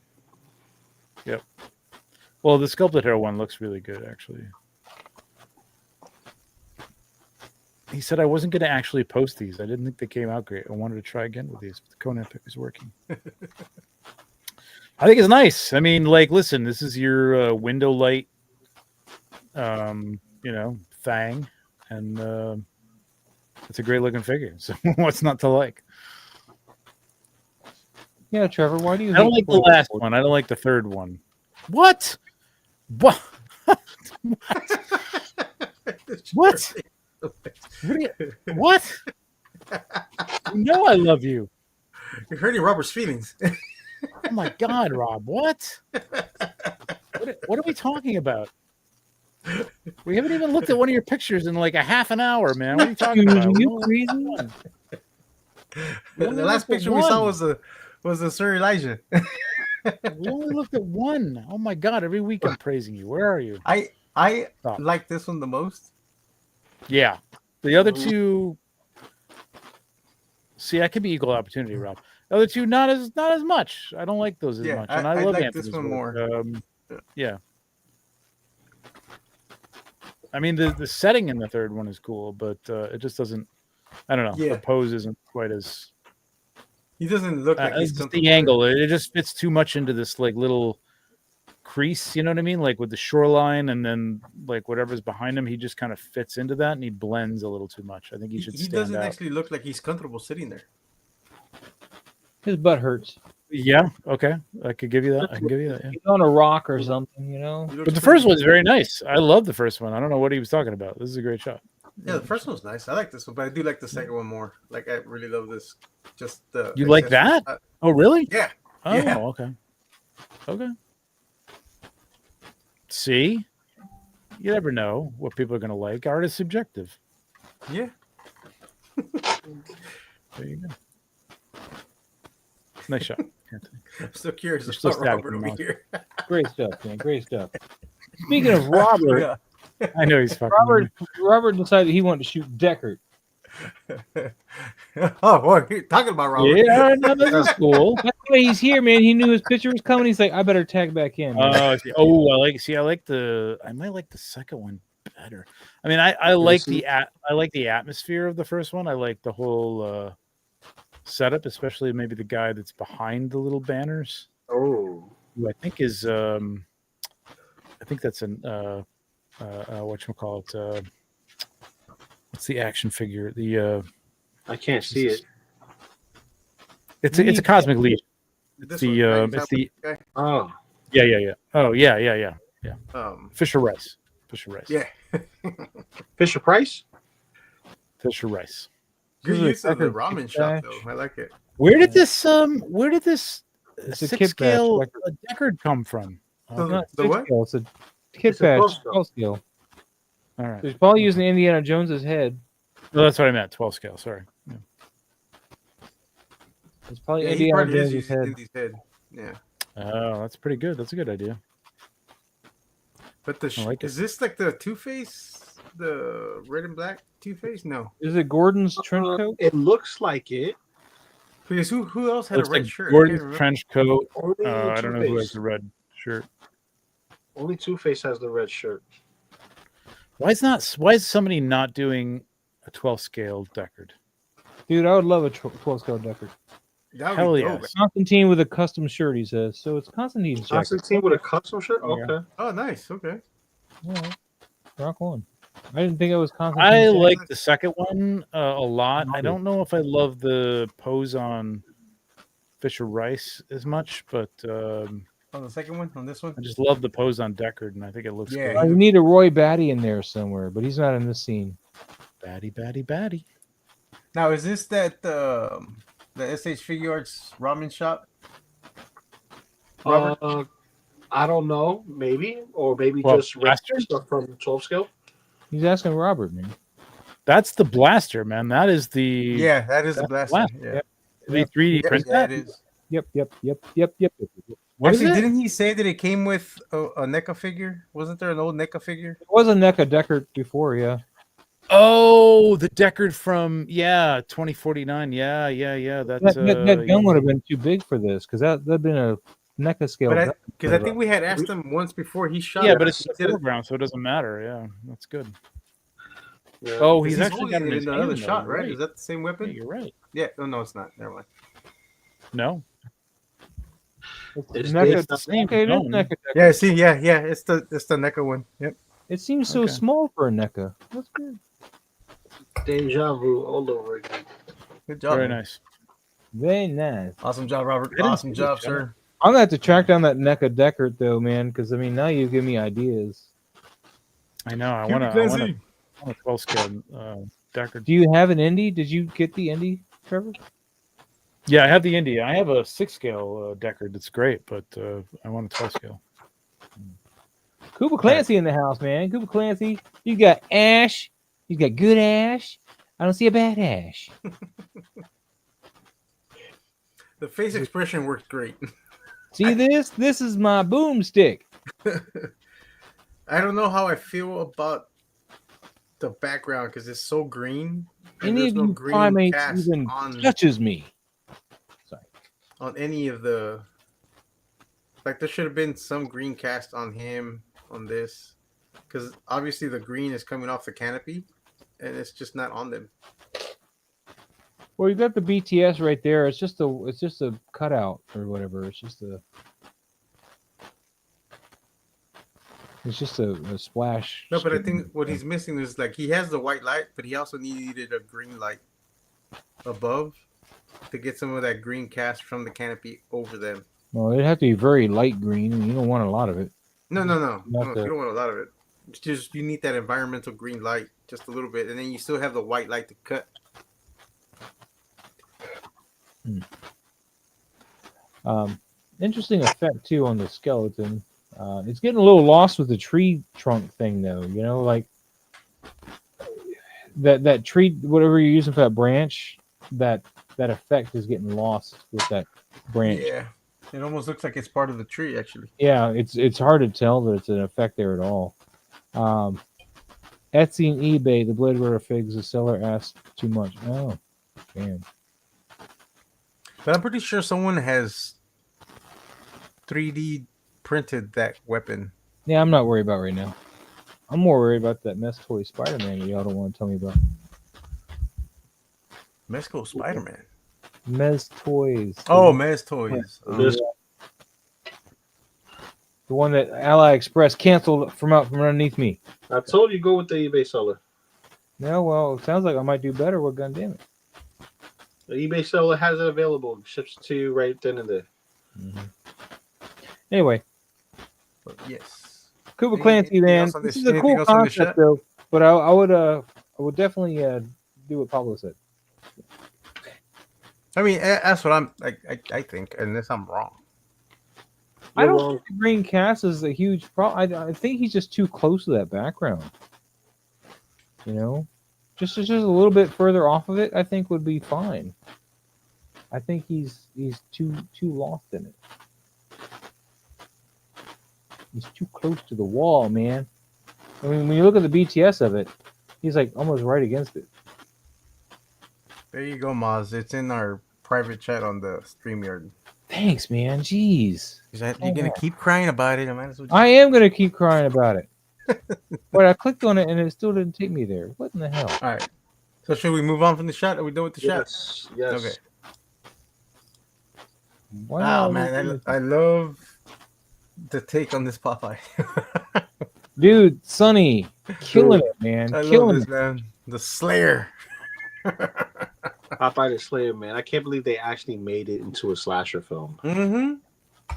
Well, the sculpted hair one looks really good, actually. He said I wasn't going to actually post these. I didn't think they came out great. I wanted to try again with these, but the Conan pick is working. I think it's nice. I mean, like, listen, this is your window light, thing, and it's a great looking figure. So what's not to like? Yeah, Trevor, why do you? I don't like the last one. I don't like the third one. What? What? What? What? You know I love you. You're hurting Robert's feelings. Oh my God, Rob! What? What are we talking about? We haven't even looked at one of your pictures in like a half an hour, man. What are you talking about? Are you crazy? The last picture we saw was the Sir Elijah. We only looked at one. Oh my God! Every week I'm praising you. Where are you? I Stop. like this one the most. Yeah, the other two. See, I could be equal opportunity, Rob. The other two, not as much. I don't like those as much, and I love like Anthony's this one work. more. Yeah. I mean, the setting in the third one is cool, but it just doesn't. I don't know. Yeah. The pose isn't quite as. He doesn't look like he's It's comfortable. the angle. It just fits too much into this like little crease. You know what I mean? Like with the shoreline, and then like whatever's behind him, he just kind of fits into that, and he blends a little too much. I think he should. He stand doesn't out. actually look like he's comfortable sitting there. His butt hurts. Yeah. Okay. I could give you that. I can give you that. Yeah. He's on a rock or something, you know. But the first one's very nice. I love the first one. I don't know what he was talking about. This is a great shot. Yeah, the first one's nice. I like this one, but I do like the second one more. Like I really love this. Just the You like that? Oh, really? Yeah. Oh, Yeah. okay. Okay. See, you never know what people are going to like. Art is subjective. Yeah. There you go. Nice shot. Anthony. I'm still curious You're still about static Robert in the over mouth. here. Great stuff, man. Great stuff. Speaking of Robert, Yeah. I know he's fucking. Robert decided he wanted to shoot Deckard. Oh, boy, you're talking about Robert. Yeah, no, this is cool. That's why he's here, man. He knew his picture was coming. He's like, I better tag back in. man. I see. Oh, I like the. I might like the second one better. I mean, I like I like the atmosphere of the first one. I like the whole setup, especially maybe the guy that's behind the little banners. Oh, Who I think is I think that's an whatchamacallit, what's the action figure? The I can't see it. it's a cosmic lead. This The one, right? it's the Okay. Oh, yeah. Oh yeah. Fisher Rice. Yeah. Fisher Price. Fisher Rice. Good This is a use of the Deckard ramen kickback. shop, though. I like it. Where did this It's a 6 kit scale badge. Deckard come from? The- Not the 6 what? scale, it's a kit It's a badge. 12 scale. 12 scale. All right. He's probably using Indiana Jones's head. No, that's what I meant. 12 scale. Sorry. Yeah. It's probably Yeah, he Indiana probably is Jones's using head. Indy's head. Yeah. Oh, that's pretty good. That's a good idea. But I like is this like the Two-Face? The red and black Two-Face? No. Is it Gordon's trench coat? It looks like it. Because who else had Looks a red like shirt? I can't Gordon's remember. trench coat. Only I don't know who has Two-Face. the red shirt. Only Two-Face has the red shirt. Why is somebody not doing a 12 scale Deckard? Dude, I would love a 12 scale Deckard. That would Hell be yeah. dope. Constantine with a custom shirt, he says. So it's Constantine's jacket. Constantine with a custom shirt. Yeah. Okay. Oh, nice. Okay. All right. Rock on. I didn't think it was Constantine. I like the second one a lot. I don't know if I love the pose on Fisher Rice as much, but On the second one? On this one? I just love the pose on Deckard, and I think it looks Yeah. good. You need a Roy Batty in there somewhere, but he's not in this scene. Batty. Now, is this that the SH Figure Arts ramen shop? Robert? I don't know. Maybe, or maybe Well, just Blaster? stuff from 12 scale. He's asking Robert, man. That's the blaster, man. That is the Yeah, that is the That's blaster. the Yeah. Did they 3D print Yeah, that? it is. Yep. What is Actually, it? didn't he say that it came with a NECA figure? Wasn't there an old NECA figure? It was a NECA Deckard before, yeah. Oh, the Deckard from 2049. Yeah. That's That gun would have been too big for this because that'd been a NECA scale. But because I think we had asked him once before he shot. yeah, it. but it's He the said it- foreground, so it doesn't matter. Yeah, that's good. Yeah. Oh, 'cause he's actually got holding it in it his in another hand, shot, though. right? Is that the same Yeah, weapon? you're right. Yeah. Oh no, it's not. Never mind. No. It's NECA. the same Okay, it is tone. NECA decker. Yeah, see, yeah, it's the NECA one. Yep. It seems so Okay. small for a NECA. That's good. deja vu all over again. Good job. Very man. nice. Very nice. Awesome job, Robert. I didn't Awesome see job, the sir. I'm gonna have to track down that NECA Deckard though, man, because I mean now you give me ideas. I know. I Cutie want Clancy. a 12 scale Deckard. Do you have an Indy? Did you get the Indy, Trevor? Yeah, I have the Indy. I have a 6 scale Deckard. That's great, but I want a 12 scale. Cooper Clancy in the house, man. Cooper Clancy. You got Ash. You got good Ash. I don't see a bad Ash. The face expression worked great. See this? This is my boomstick. I don't know how I feel about the background because it's so green. And Any there's of no you green primates cast even on touches me. Sorry. on any of the. Like there should have been some green cast on him on this, because obviously the green is coming off the canopy, and it's just not on them. Well, you got the BTS right there. It's just a cutout or whatever. It's just a splash. No, but I screen. think what he's missing is like he has the white light, but he also needed a green light above to get some of that green cast from the canopy over them. Well, it'd have to be very light green, and you don't want a lot of it. No, Not you the- don't want a lot of it. It's just you need that environmental green light just a little bit, and then you still have the white light to cut. Interesting effect too on the skeleton. It's getting a little lost with the tree trunk thing, though. You know, like that tree, whatever you're using for that branch, that effect is getting lost with that branch. Yeah, it almost looks like it's part of the tree, actually. Yeah, it's hard to tell that it's an effect there at all. Etsy and eBay, the Blade Runner figs, the seller asked too much. Oh, damn. But I'm pretty sure someone has 3D printed that weapon. Yeah, I'm not worried about right now. I'm more worried about that Mess Toy SpiderMan that y'all don't want to tell me about. Mesco Spider-Man. Mez Toys. Oh, Mez Toys. This- The one that Ally Express canceled from underneath me. I told you go with the eBay seller. No, well, it sounds like I might do better with Gundam. The eBay seller has it available. Ships to you right then and there. Anyway, But yes. Cooper Anything Clancy, man. else on This this- is a anything cool else on this concept, shot? though. But I would definitely do what Pablo said. I mean, that's what I think, unless I'm wrong. I don't wrong. think the green cast is a huge problem. I think he's just too close to that background. You know, just a little bit further off of it, I think would be fine. I think he's too lost in it. He's too close to the wall, man. I mean, when you look at the BTS of it, he's like almost right against it. There you go, Maz. It's in our private chat on the StreamYard. Thanks, man. Jeez. You're gonna keep crying about it. I might as well. I am gonna keep crying about it. But I clicked on it and it still didn't take me there. What in the hell? All right. So should we move on from the shot? Are we done with the shot? Yes. Yes. Okay. Wow, Wow, man, I love the take on this Popeye. dude, Sonny, killing it, man. I love Killing this, it. man. The Slayer. Popeye the Slayer, man. I can't believe they actually made it into a slasher film. Mm-hmm.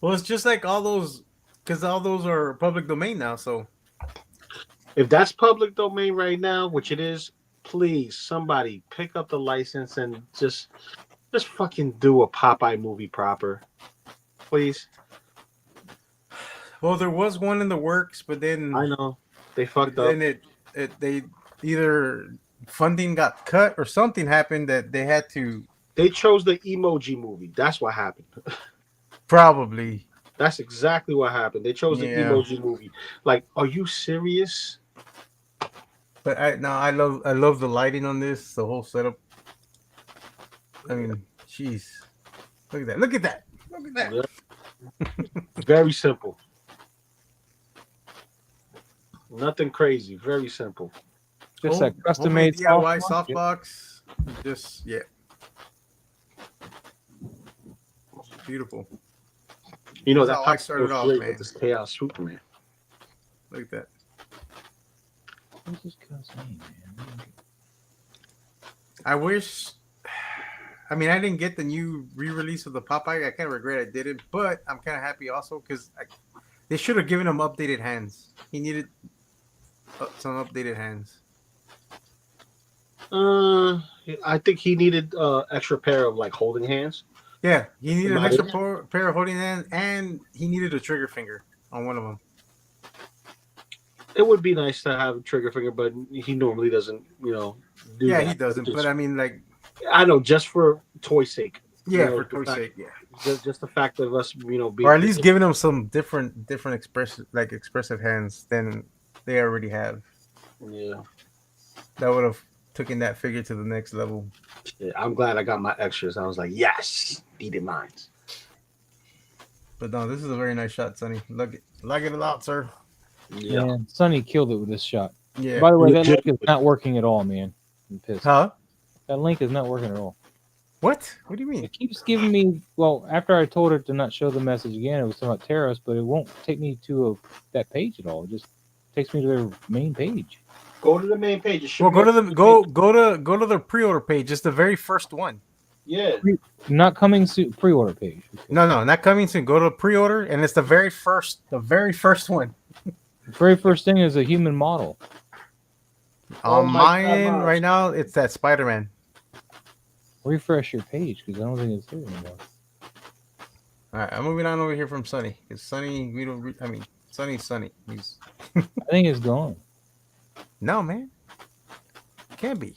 Well, it's just like all those, because all those are public domain now. So If that's public domain right now, which it is, please somebody pick up the license and just fucking do a Popeye movie proper, please. well, there was one in the works, but then I know they fucked up. then they either funding got cut or something happened that they had to They chose the emoji movie. That's what happened. probably. That's exactly what happened. They chose the Yeah. emoji movie. Like, are you serious? But I love the lighting on this, the whole setup. I mean, jeez, look at that! Look at that! Look at that! Yeah. Very simple. Nothing crazy. Very simple. Just a custom homemade made DIY softbox. Just yeah. beautiful. You know, That's that how I pop started was off, great man. with this Chaos Superman. Look at that. What's this guy's name, man? I wish. I mean, I didn't get the new re-release of the Popeye. I kind of regret I didn't, but I'm kind of happy also because they should have given him updated hands. He needed some updated hands. I think he needed extra pair of like holding hands. Yeah, he needed an Am I extra there? pair of holding hands, and he needed a trigger finger on one of them. It would be nice to have a trigger finger, but he normally doesn't, do Yeah, that. he doesn't. But I mean, like, I know, just for toy's sake. yeah, for toy's sake, yeah. Just the fact of us, being Or at least giving them some different expressive hands than they already have. Yeah. That would have taken that figure to the next level. Yeah, I'm glad I got my extras. I was like, yes, needed mine. But no, this is a very nice shot, Sonny. Look it a lot, sir. Yeah. Man, Sonny killed it with this shot. Yeah. By the way, that link Legit. is not working at all, man. I'm pissed. Huh? That link is not working at all. What? What do you mean? It keeps giving me, well, after I told it to not show the message again, it was talking about terrorists, but it won't take me to that page at all. It just takes me to their main page. Go to the main page. It should Well, be go to on the page. go to the pre-order page. It's the very first one. Yeah. Not coming soon, pre-order page. No, not coming soon. Go to pre-order, and it's the very first one. The very first thing is a human model. Oh On my God, mine Miles. right now, it's that SpiderMan. Refresh your page because I don't think it's there anymore. All right, I'm moving on over here from Sunny because Sunny, Sunny's Sunny. He's I think it's gone. no man, can't be.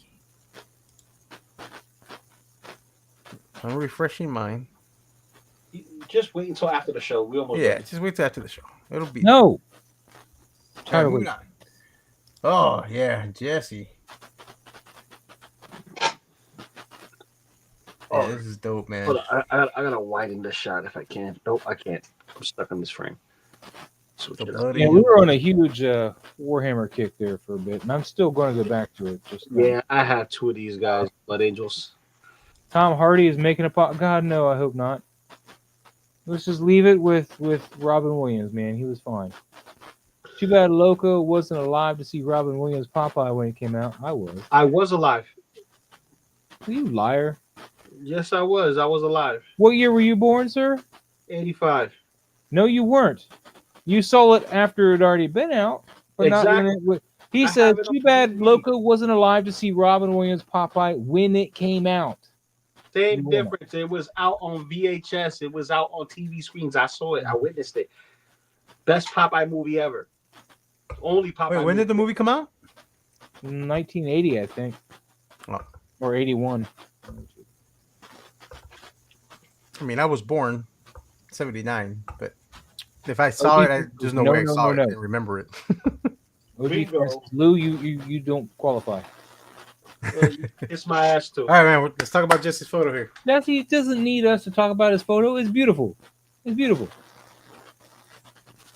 I'm refreshing mine. Just wait until after the show. We almost Yeah, done. just wait till after the show. It'll be No. All right, Tired of moving on. Oh yeah, Jesse. Oh. Yeah, this is dope, man. Hold on, I gotta widen this shot if I can. Nope, I can't. I'm stuck on this frame. Switch The it up. bloody- Yeah, we were on a huge Warhammer kick there for a bit, and I'm still going to go back to it. Just Yeah, I have two of these guys, Blood Angels. Tom Hardy is making a pop. God, no, I hope not. Let's just leave it with Robin Williams, man. He was fine. Too bad Loco wasn't alive to see Robin Williams Popeye when it came out. I was. I was alive. You liar. Yes, I was. I was alive. What year were you born, sir? 85. No, you weren't. You saw it after it had already been out. But not when Exactly. it was. He I said, have it on too bad DVD. Loco wasn't alive to see Robin Williams Popeye when it came out. Same Yeah. difference. It was out on VHS. It was out on TV screens. I saw it. I witnessed it. Best Popeye movie ever. Only Popeye. Wait, when did the movie come out? 1980, I think. Oh. Or 81. I mean, I was born 79, but if I saw it, there's no way I saw it and remember it. OG Bingo. Francis. Lou, you don't qualify. It's my ass too. All right, man. Let's talk about Jesse's photo here. He doesn't need us to talk about his photo. It's beautiful. It's beautiful.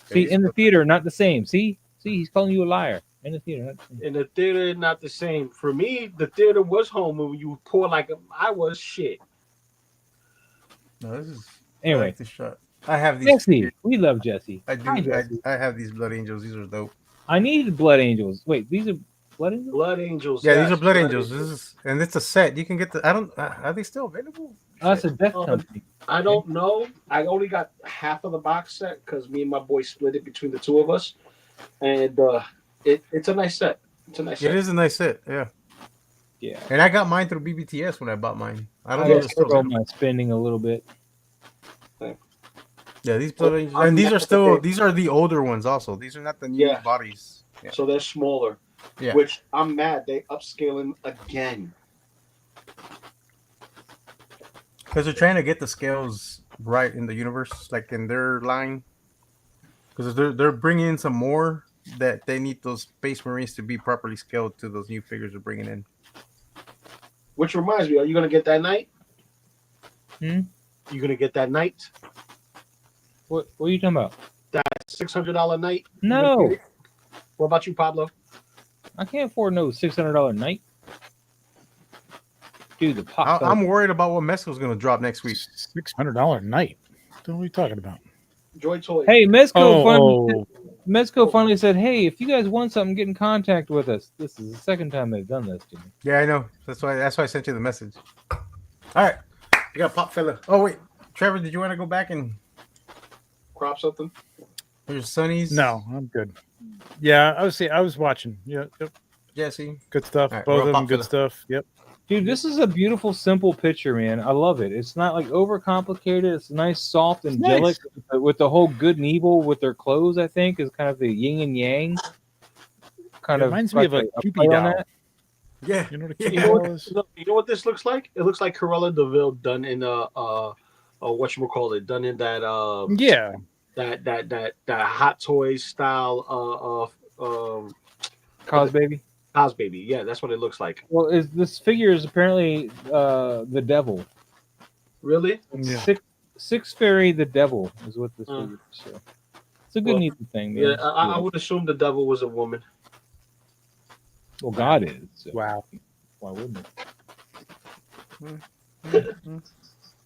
See, in the theater, not the same. See, he's calling you a liar. In the theater, not the same. In the theater, not the same. For me, the theater was home when you pour like I was shit. No, this is Anyway. I like this shot. I have these. Jesse, we love Jesse. I Hi, do. Jesse. I have these Blood Angels. These are dope. I needed Blood Angels. Wait, these are Blood Angels? Blood Angels. Yeah, yes, these are Blood Angels. This is, and it's a set. You can get the. I don't. Are they still available? Oh, that's a Death Company. I don't know. I only got half of the box set because me and my boy split it between the two of us, and it's a nice set. It's a nice set. It is a nice set. Yeah. Yeah. And I got mine through BBTS when I bought mine. I don't I know if guess it's still throw available. my spending a little bit. Yeah, these Blood Angels, and these are still. These are the older ones. Also, these are not the new Yeah. bodies. Yeah. So they're smaller. Yeah. Which I'm mad they upscaling again. Because they're trying to get the scales right in the universe, like in their line. Because they're bringing in some more that they need those Space Marines to be properly scaled to those new figures they're bringing in. Which reminds me, are you gonna get that night? Hmm? You gonna get that night? What are you talking about? That $600 night? You No. gonna get it? What about you, Pablo? I can't afford no $600 night. Dude, the pop. I'm worried about what Mesco's going to drop next week. $600 night. What are we talking about? Joy Toys. Hey, Oh, Mezco finally said, "Hey, if you guys want something, get in contact with us." This is the second time they've done this to me. Yeah, I know. That's why I sent you the message. All right, you got Pop Fella. Oh wait, Trevor, did you want to go back and Crop something? here's Sonny's? no, I'm good. Yeah, I was watching. Yeah, yep. Jesse. Good stuff. All right, Both we're of Pop them good Fella. stuff. Yep. Dude, this is a beautiful, simple picture, man. I love it. It's not like overcomplicated. It's nice, soft, angelic with the whole good and evil with their clothes. I think is kind of the yin and yang. Kind It of reminds me of a Cupid play on doll. that. Yeah. You know what a Yeah. Cupid doll is? You know what this looks like? It looks like Cruella DeVille done in whatchamacallit, done in that Yeah. that Hot Toys style Cause baby. Cos Baby. Yeah, that's what it looks like. Well, this figure is apparently the devil. Really? Yeah. Six fairy the devil is what this figure is. So it's a good, neat thing, man. Yeah, I would assume the devil was a woman. Well, God is. So Wow. why wouldn't it?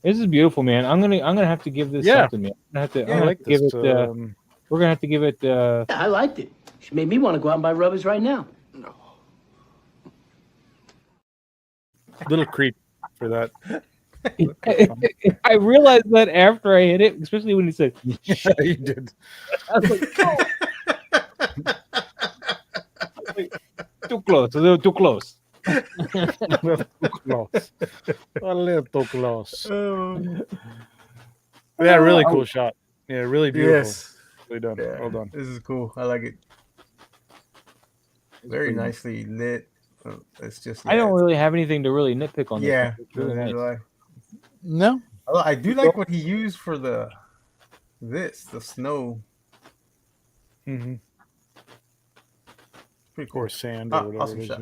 This is beautiful, man. I'm gonna have to give this something, man. I'm gonna have to give it. We're gonna have to give it. I liked it. She made me want to go out and buy rubbers right now. Little creep for that. I realized that after I hit it, especially when he said, Yeah, you did. I was like, oh. Too close, a little too close. A little too close. A little too close. Yeah, really cool shot. Yeah, really beautiful. Yes. Really done. Yeah. Well done. This is cool. I like it. Very nicely lit. It's just. I don't really have anything to really nitpick on this. Yeah. It's really neither nice. do I. No. Although I do like what he used for the snow. Mm-hmm. Pretty cool. Or sand or whatever Awesome it is. shot.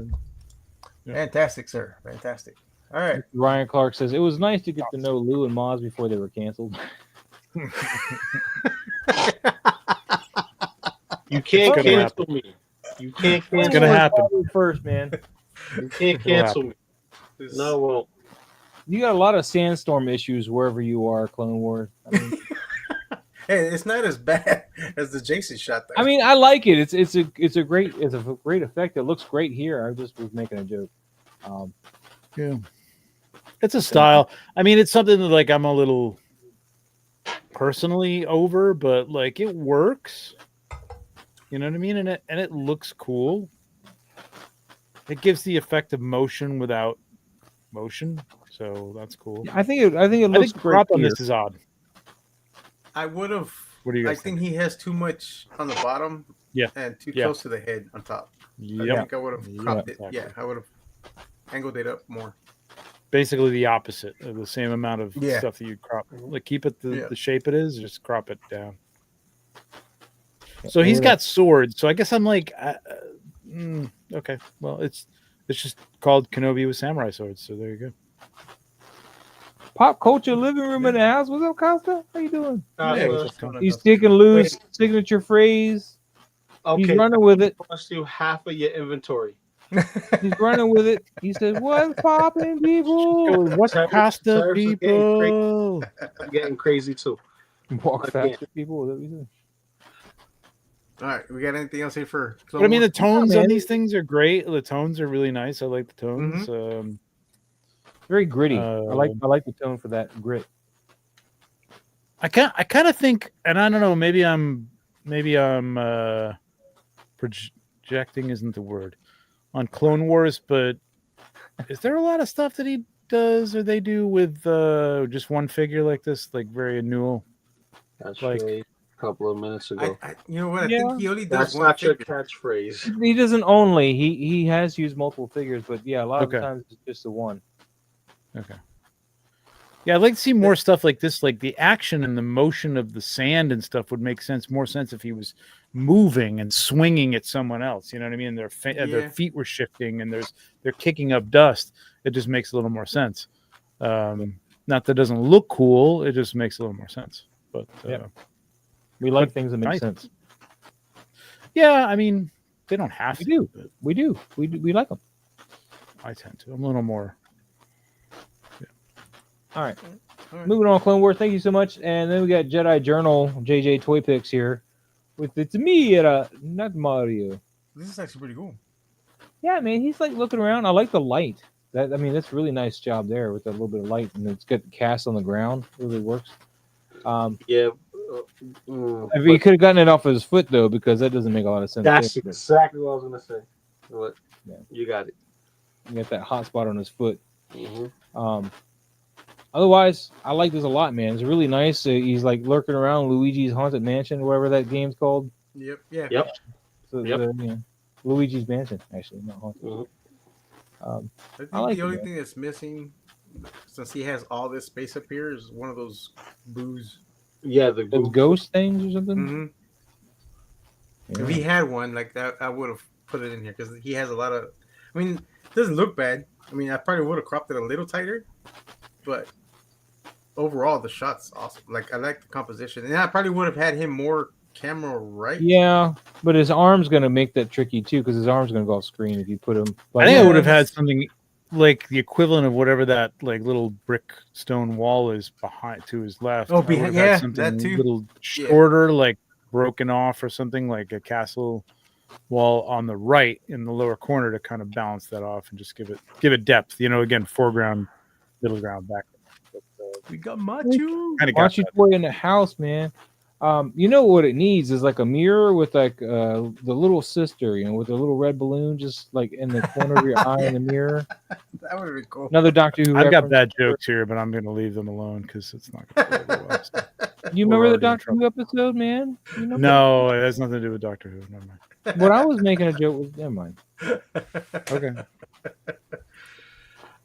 Yeah. Fantastic, sir. Fantastic. All right. Ryan Clark says it was nice to get to know Lou and Maz before they were canceled. You can't gonna cancel me. You can't It's cancel gonna happen. First, man. You can't cancel me. No, it won't. You got a lot of sandstorm issues wherever you are, Clone Wars. I mean, Hey, it's not as bad as the Jason shot there. I mean, I like it. It's a great effect. It looks great here. I just was making a joke. Yeah. It's a style. I mean, it's something that like I'm a little personally over, but like it works. You know what I mean? And it looks cool. It gives the effect of motion without motion, so that's cool. I think it looks great. Crop on here. this is odd. I would have. What do you I guys think he has too much on the bottom. Yeah. And too Yeah. close to the head on top. I Yep. think I would have cropped it. exactly. Yeah, I would have angled it up more. Basically the opposite of the same amount of Yeah. stuff that you crop. Like keep it the shape it is, just crop it down. So he's got swords. So I guess I'm like, okay. Well, it's just called Kenobi with samurai swords. So there you go. Pop culture living room in the house. What's up, Costa? How you doing? He's Wait. sticking loose signature phrase. Okay. He's running with it. Cost you half of your inventory. He's running with it. He says, "What's popping, people? What's Service- Costa service is getting people? I'm getting crazy too. Walk Again. faster, people." Is that what you said? All right, we got anything else here for? But I mean, the tones man. on these things are great. The tones are really nice. I like the tones. Very gritty. I like the tone for that grit. I kind of think, and I don't know, maybe I'm projecting isn't the word on Clone Wars, but is there a lot of stuff that he does or they do with just one figure like this, like very annual? That's Like- a couple of minutes ago. You know what? I Yeah. think he only does That's one not your figure. catchphrase. He doesn't only. He has used multiple figures, but yeah, a lot of Okay. times it's just the one. Okay. Yeah, I'd like to see more stuff like this, like the action and the motion of the sand and stuff would make more sense if he was moving and swinging at someone else. You know what I mean? Their Yeah. feet were shifting and they're kicking up dust. It just makes a little more sense. Not that it doesn't look cool, it just makes a little more sense. But Yeah. We like But things that make nice. sense. yeah, I mean, they don't have We to. do. But We like them. I tend to. I'm a little more. All right. Moving on, Clone Wars. Thank you so much. And then we got Jedi Journal JJ Toy Picks here with it's me not Mario. This is actually pretty cool. Yeah, man, he's like looking around. I like the light. That's a really nice job there with that little bit of light, and it's got the cast on the ground. It really works. Yeah. If he could have gotten it off of his foot though, because that doesn't make a lot of sense. That's exactly what I was gonna say. But yeah. You got it. You got that hot spot on his foot. Mm-hmm. Otherwise, I like this a lot, man. It's really nice. He's like lurking around Luigi's Haunted Mansion, whatever that game's called. Yep. Yeah. Yep. So, Luigi's Mansion, actually, not Haunted. I think the only thing that's missing, since he has all this space up here, is one of those boos. Yeah, the ghost things or something. Mm-hmm. Yeah. If he had one like that, I would have put it in here because he has a lot of. I mean, it doesn't look bad. I mean, I probably would have cropped it a little tighter, but overall, the shot's awesome. Like, I like the composition, and I probably would have had him more camera right. Yeah, but his arm's gonna make that tricky too, because his arm's gonna go off screen if you put him. I think I would have had something like the equivalent of whatever that like little brick stone wall is behind to his left. Oh, behind, yeah, that too. A little shorter, like broken off or something, like a castle wall on the right in the lower corner to kind of balance that off and just give it depth. You know, again, foreground, middle ground, back. But, we got Machu. Machu Toy in the house, man. You know what it needs is like a mirror with like the little sister, you know, with a little red balloon just like in the corner of your eye in the mirror. That would be cool. Another Doctor Who. I've got bad jokes here, but I'm going to leave them alone because it's not going to go well. So. You remember the Doctor Who episode, man? You know no, it has nothing to do with Doctor Who. Never mind. What I was making a joke with, never mind. Okay.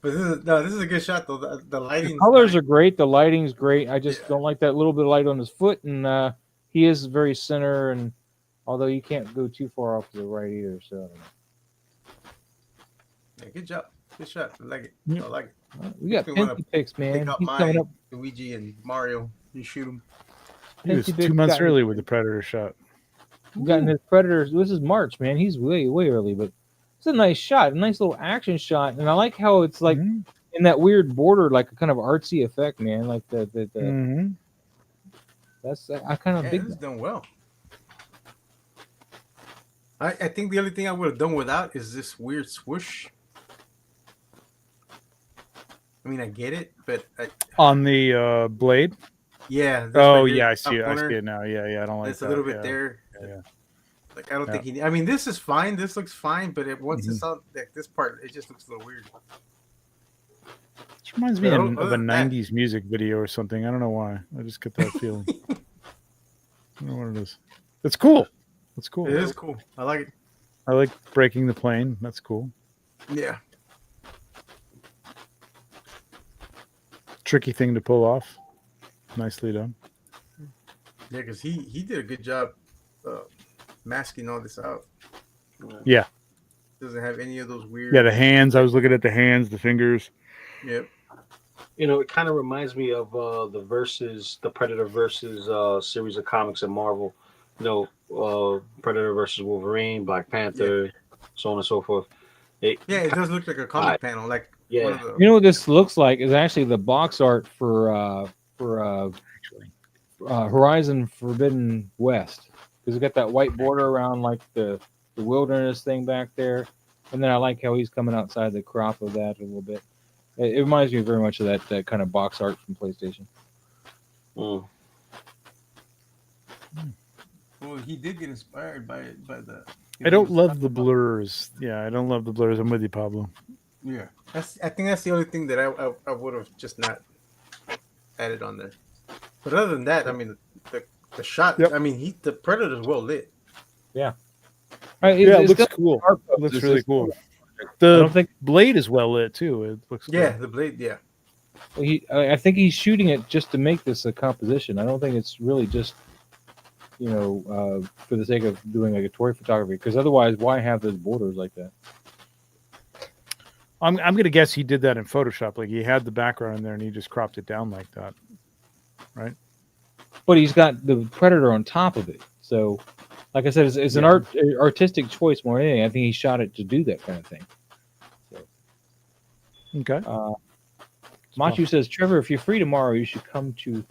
But this is a good shot though. The lighting, the colors are great. The lighting's great. I just don't like that little bit of light on his foot, and he is very center. And although you can't go too far off to the right either, so I don't know. Yeah, good job, good shot. I like it. Yep. I like it. We got Pinky picks, man. He's coming up. Luigi and Mario. You shoot him. He was 2 months early with the Predator shot. We've gotten his Predators. This is March, man. He's way early, but it's a nice shot, a nice little action shot, and I like how it's like in that weird border, like a kind of artsy effect, man. Like the that's I kind of dig. It's done well. I think the only thing I would have done without is this weird swoosh. I mean, I get it, but on the blade. Yeah. Oh yeah, I see it. I see it now. Yeah. I don't like. It's a little bit there. Yeah. Like I don't think he. I mean, this is fine. This looks fine, but once it's on like this part, it just looks a little weird. This reminds me of a '90s music video or something. I don't know why. I just get that feeling. I don't know what it is. It's cool. It's cool. It is cool. I like it. I like breaking the plane. That's cool. Yeah. Tricky thing to pull off. Nicely done. Yeah, because he did a good job masking all this out. Yeah. Doesn't have any of those weird. Yeah, the hands. I was looking at the hands, the fingers. Yep. You know, it kind of reminds me of the Predator versus series of comics at Marvel. You know, Predator versus Wolverine, Black Panther, so on and so forth. It does look like a comic panel. Like yeah. You know what this looks like is actually the box art for Horizon Forbidden West, because it's got that white border around like the wilderness thing back there, and then I like how he's coming outside the crop of that a little bit. It reminds me very much of that kind of box art from PlayStation. Well, he did get inspired by the. I don't love the blurs. Yeah, I don't love the blurs. I'm with you, Pablo. Yeah, I think that's the only thing that I would have just not added on there. But other than that, I mean, the shot. Yep. I mean, the Predator's well lit. Yeah. It looks cool. It looks really cool. The blade is well lit too. It looks cool. The blade. Yeah. I think he's shooting it just to make this a composition. I don't think it's really just for the sake of doing like a toy photography. Because otherwise, why have those borders like that? I'm gonna guess he did that in Photoshop. Like he had the background in there and he just cropped it down like that, right? But he's got the Predator on top of it. So, like I said, it's an artistic choice more than anything. I think he shot it to do that kind of thing. So, okay. Machu says, Trevor, if you're free tomorrow, you should come to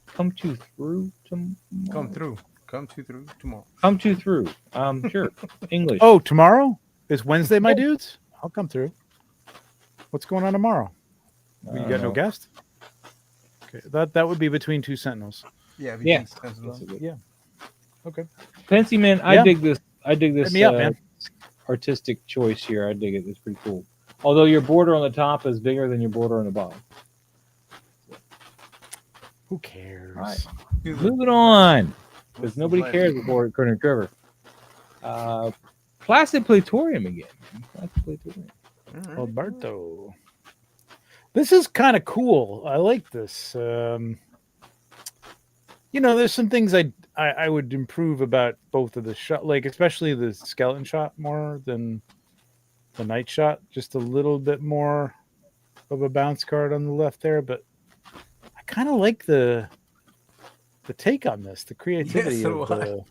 through tomorrow. Come through tomorrow. Come to through. Sure. English. Oh, tomorrow is Wednesday, my dudes. I'll come through. What's going on tomorrow? You got no guest? Okay, that would be between two sentinels. Yeah. Yeah. Yeah. Okay. Fancy man, I dig this. Hit me up, man. Artistic choice here. I dig it. It's pretty cool. Although your border on the top is bigger than your border on the bottom. Who cares? All right. Moving on. Because nobody cares before Colonel Trevor. Placid Platorium again. Placid Platorium. Alberto. This is kind of cool. I like this. There's some things I would improve about both of the shot, like especially the skeleton shot more than the night shot. Just a little bit more of a bounce card on the left there, but I kind of like the take on this, the creativity of the,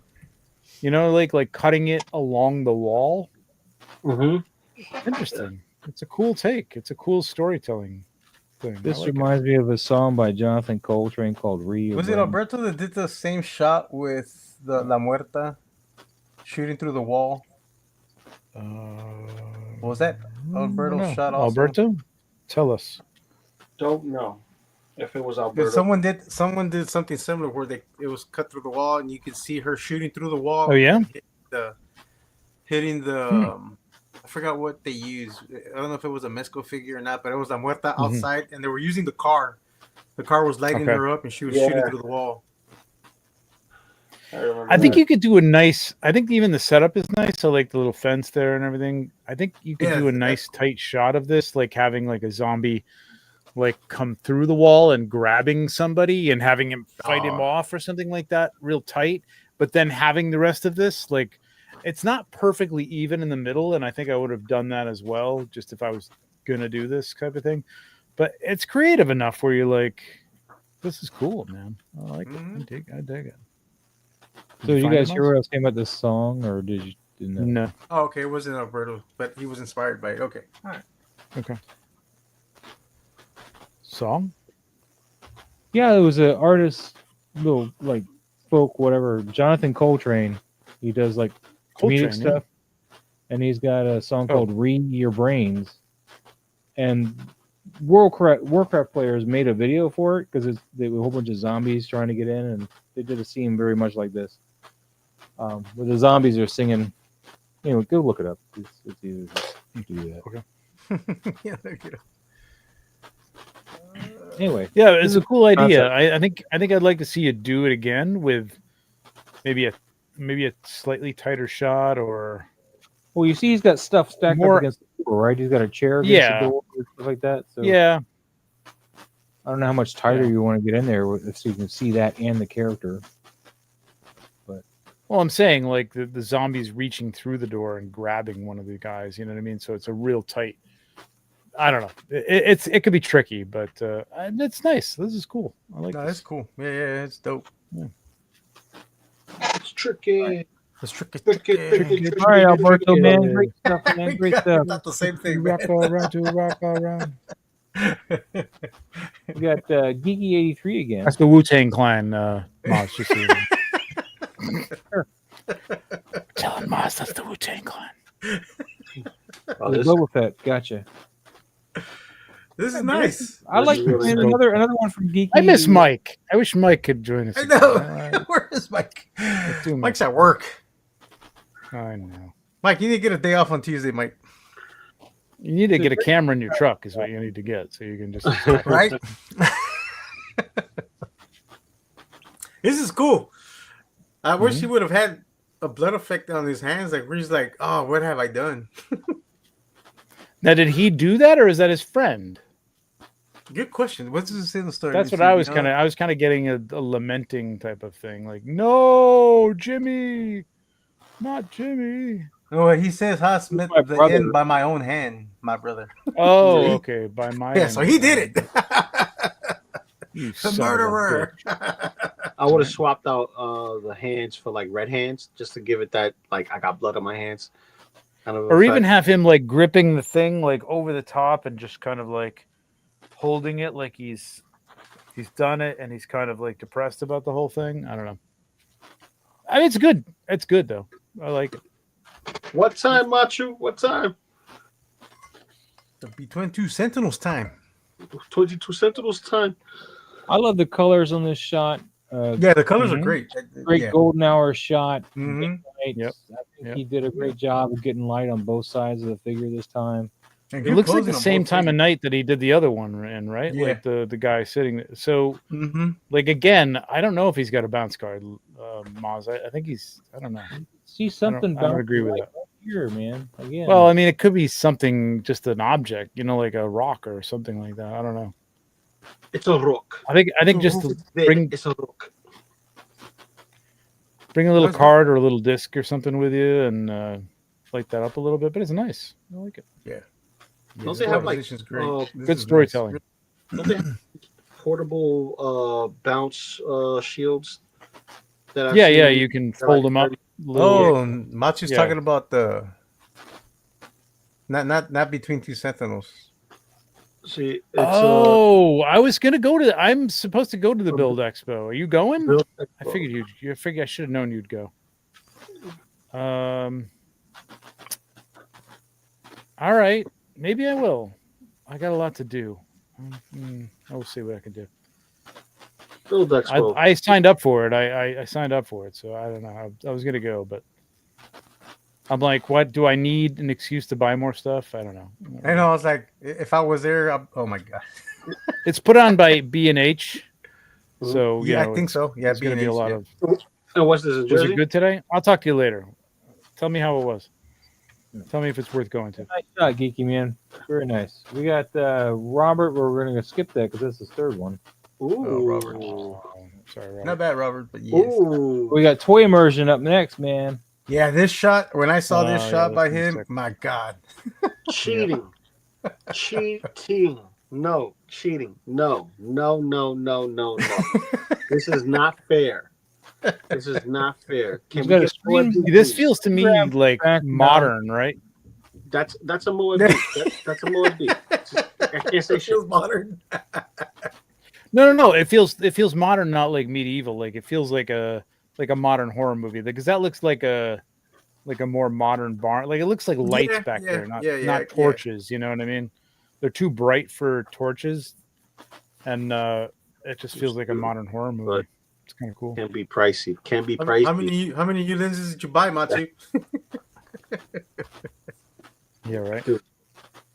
like cutting it along the wall. Mm-hmm. Interesting. It's a cool take. It's a cool storytelling thing. This reminds me of a song by Jonathan Coltrane called Rio. Was it Alberto that did the same shot with the La Muerta shooting through the wall? Was that Alberto's shot also? Alberto? Tell us. Don't know if it was Alberto. Someone did something similar where it was cut through the wall and you could see her shooting through the wall. Oh yeah, hitting the I forgot what they used. I don't know if it was a Mezco figure or not, but it was La Muerta outside, and they were using the car. The car was lighting her up, and she was shooting through the wall. I think you could do a nice. I think even the setup is nice. I like the little fence there and everything. I think you could do a nice tight shot of this, like having like a zombie, like come through the wall and grabbing somebody and having him fight him off or something like that, real tight. But then having the rest of this, like, it's not perfectly even in the middle, and I think I would have done that as well, just if I was gonna do this type of thing. But it's creative enough where you're like, "This is cool, man. I like it. I dig it." So did you guys hear what I was saying about this song, or didn't know? No. Oh, okay. It wasn't Alberto, but he was inspired by it. Okay. All right. Okay. Song? Yeah, it was an artist, little like folk, whatever. Jonathan Coltrane. He does like comedic stuff, and he's got a song called "Read Your Brains." And Warcraft players made a video for it because there were a whole bunch of zombies trying to get in, and they did a scene very much like this, where the zombies are singing. Anyway, go look it up. It's easy to do that. Okay. Yeah, look it up. Anyway, yeah, it's a cool idea. I think I'd like to see you do it again with maybe a slightly tighter shot, or well, you see, he's got stuff stacked up against the door, right? He's got a chair against the door, stuff like that. So yeah, I don't know how much tighter you want to get in there, so you can see that and the character. But well, I'm saying like the zombies reaching through the door and grabbing one of the guys. You know what I mean? So it's a real tight. I don't know. It could be tricky, but it's nice. This is cool. I like. No, it's cool. Yeah, it's dope. Yeah. It's tricky. It's tricky. All right, Alberto, man, great stuff, man, great stuff. Not the same thing. Rock around. We got Geeky83 again. That's the Wu-Tang Clan, Maz. Just so you know. Tell him, Maz, that's the Wu-Tang Clan. Boba Fett, gotcha. This is nice. I like another one from Geeky. I miss Mike. I wish Mike could join us. I know. Where is Mike? Mike's at work. I know. Mike, you need to get a day off on Tuesday, Mike. You need to get a camera in your truck is what you need to get, so you can just right. This is cool. I wish he would have had a blood effect on his hands, like where he's like, "Oh, what have I done?" Now, did he do that, or is that his friend? Good question. What's this in the story? That's what I was kind of. I was kind of getting a lamenting type of thing, like, "No, Jimmy, not Jimmy." Oh, he says Haas met the end by my own hand, my brother. Oh, okay, by my yeah. So he did it. You the murderer. I would have swapped out the hands for like red hands, just to give it that like I got blood on my hands. Kind of or even have him like gripping the thing like over the top and just kind of like holding it like he's done it and he's kind of like depressed about the whole thing. I don't know. I mean, it's good. It's good though. I like it. What time, Machu? What time? It'll be 22 Sentinels time. 22 Sentinels time. I love the colors on this shot. Yeah, the colors are great. Great Yeah. golden hour shot. Mhm. Yep. I think he did a great job of getting light on both sides of the figure this time. And It good looks like closing the on same both time of figures. night that he did the other one in, right? Yeah. Like the guy sitting there. So, Mhm. like, again, I don't know if he's got a bounce card, Maz. I think he's, I don't know. See something I don't bouncing agree with right that. here, man. Again. Well, I mean, it could be something, just an object, you know, like a rock or something like that. I don't know. It's a rook. I think just to bring It's a rook. a little That's card or a little disc or something with you and light that up a little bit. But it's nice. I like it. Yeah. Don't they have like Composition's great. This Good is storytelling. don't they have portable bounce shields? That I've Yeah, seen you can that are fold like them up. 30 Oh, Machu's Yeah. talking about the not between two Sentinels. See, it's I was gonna go to. I'm supposed to go to the Build Expo. Are you going? Build I figured you'd. I figured I should have known you'd go. All right, maybe I will. I got a lot to do. I'll see what I can do. Build Expo. I signed up for it. I signed up for it, so I don't know. I was gonna go, but I'm like, what? Do I need an excuse to buy more stuff? I don't know. I know. I was like, if I was there, oh my god. It's put on by B&H, so you Yeah, know, I think so. Yeah, It's going to be a lot of. And what's this? A Was jersey? it good today? I'll talk to you later. Tell me how it was. Tell me if it's worth going to. Nice shot, Geeky Man. Very nice. We got Robert. We're going to skip that because that's his third one. Ooh, Oh, Robert. Sorry, Robert. Not bad, Robert, but yes. Ooh. We got Toy Immersion up next, man. Yeah, this shot, when I saw this Oh, shot yeah, by that's him, sick. my God. Cheating. Cheating. No, cheating. No. This is not fair. This is not fair. Can He's we got a get more screen- of This these? feels to me Grab like back modern, right? That's a more beat. That's a more beat. I can't say It shit. feels modern. No. It feels modern, not like medieval. Like it feels like a modern horror movie. Because that looks like a more modern barn. Like it looks like lights back there, not torches. You know what I mean? They're too bright for torches, and it just feels like a modern horror movie. But it's kind of cool. can be pricey. Can be pricey. How many U lenses did you buy, Machu? Yeah, right.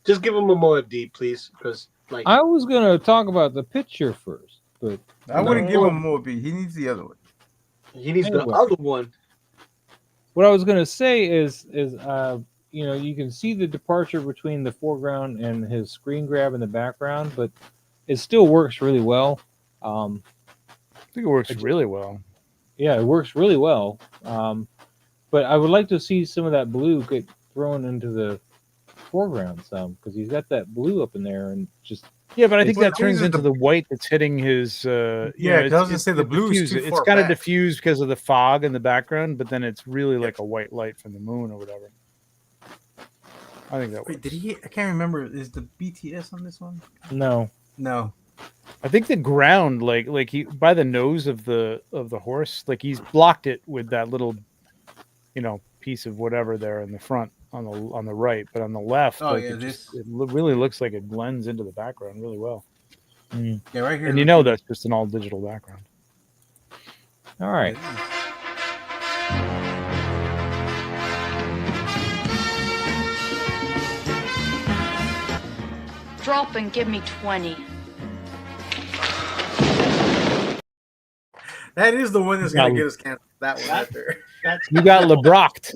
Just give him a more D, please, because like I was going to talk about the picture first, but I wouldn't give him more B. He needs the other one. he needs the Anyway. other one. what I was going to say is you know, you can see the departure between the foreground and his screen grab in the background, but it still works really well. I think it works really well. Yeah, it works really well. But I would like to see some of that blue get thrown into the foreground some, because he's got that blue up in there and just Yeah, but I think Well, that the thing turns is into the- the white that's hitting his. Yeah, it doesn't say the blue is diffused. too It's far kind of back. diffused because of the fog in the background, but then it's really like a white light from the moon or whatever. I think that works. Wait, did he? I can't remember. Is the BTS on this one? no. No. I think the ground, like he by the nose of the horse, like he's blocked it with that little, piece of whatever there in the front on the right, but on the left, Oh, like yeah, it really looks like it blends into the background really well. Yeah, right here. And that's just an all digital background. All right. Drop and give me 20. That is the one that's gonna Yeah. get us canceled. That one right there. That's You got LeBrocked.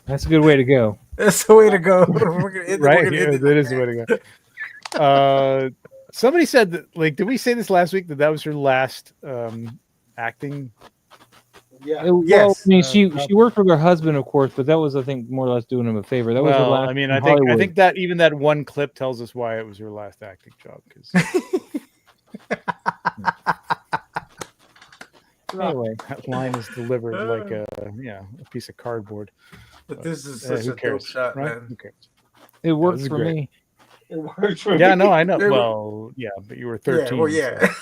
That's a good way to go. That's the way to go. We're gonna end Right? we're gonna Yeah, end it that is the way to go. Somebody said that, like, did we say this last week that was her last acting? yeah. Well, Yes. I mean, she worked with her husband, of course, but that was, I think, more or less doing him a favor. That was her Well, last. I mean, in I Hollywood. think that even that one clip tells us why it was her last acting job. Because Anyway, that line is delivered like a piece of cardboard. But this is Who such a dope cares, shot, right? man. Who cares? It worked is for great. me. It works for Yeah, me. no, I know. Well, yeah, but you were 13. Yeah, well, yeah.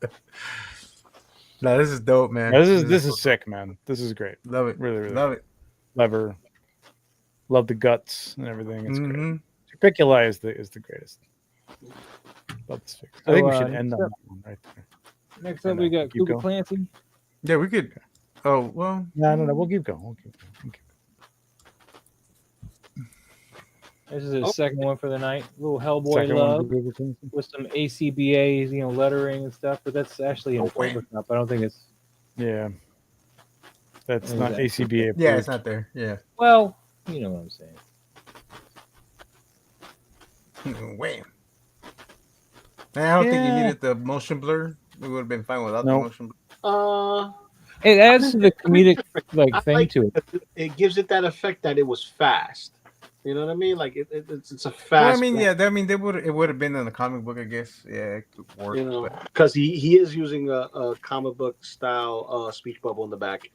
So. No, this is dope, man. Yeah, this so is sick, man. This is great. dope. Love it. Really, really Love it. clever. Love the guts and everything. It's Mm-hmm. great. Topiculi is the greatest. Love this figure. I So, think we should end on that one right there. Next up, we got keep Kuba going. Clancy. Yeah, we could. Oh well. No. We'll keep going. We'll keep going. This is his second one for the night. little Hellboy Second one, love Kuba Clancy. with some ACBA, lettering and stuff. But that's actually in Photoshop. I don't think it's. Yeah. That's What not is that? ACBA approved. Yeah, it's not there. Yeah. Well, you know what I'm saying. Wham. I don't think you needed the motion blur. We would have been fine without the motion blur. It adds to the comedic thing to it. It gives it that effect that it was fast. You know what I mean? Like it's a fast. Well, I mean, yeah. I mean, it would have been in the comic book, I guess. Yeah, it could work. You know, because he is using a comic book style speech bubble in the back.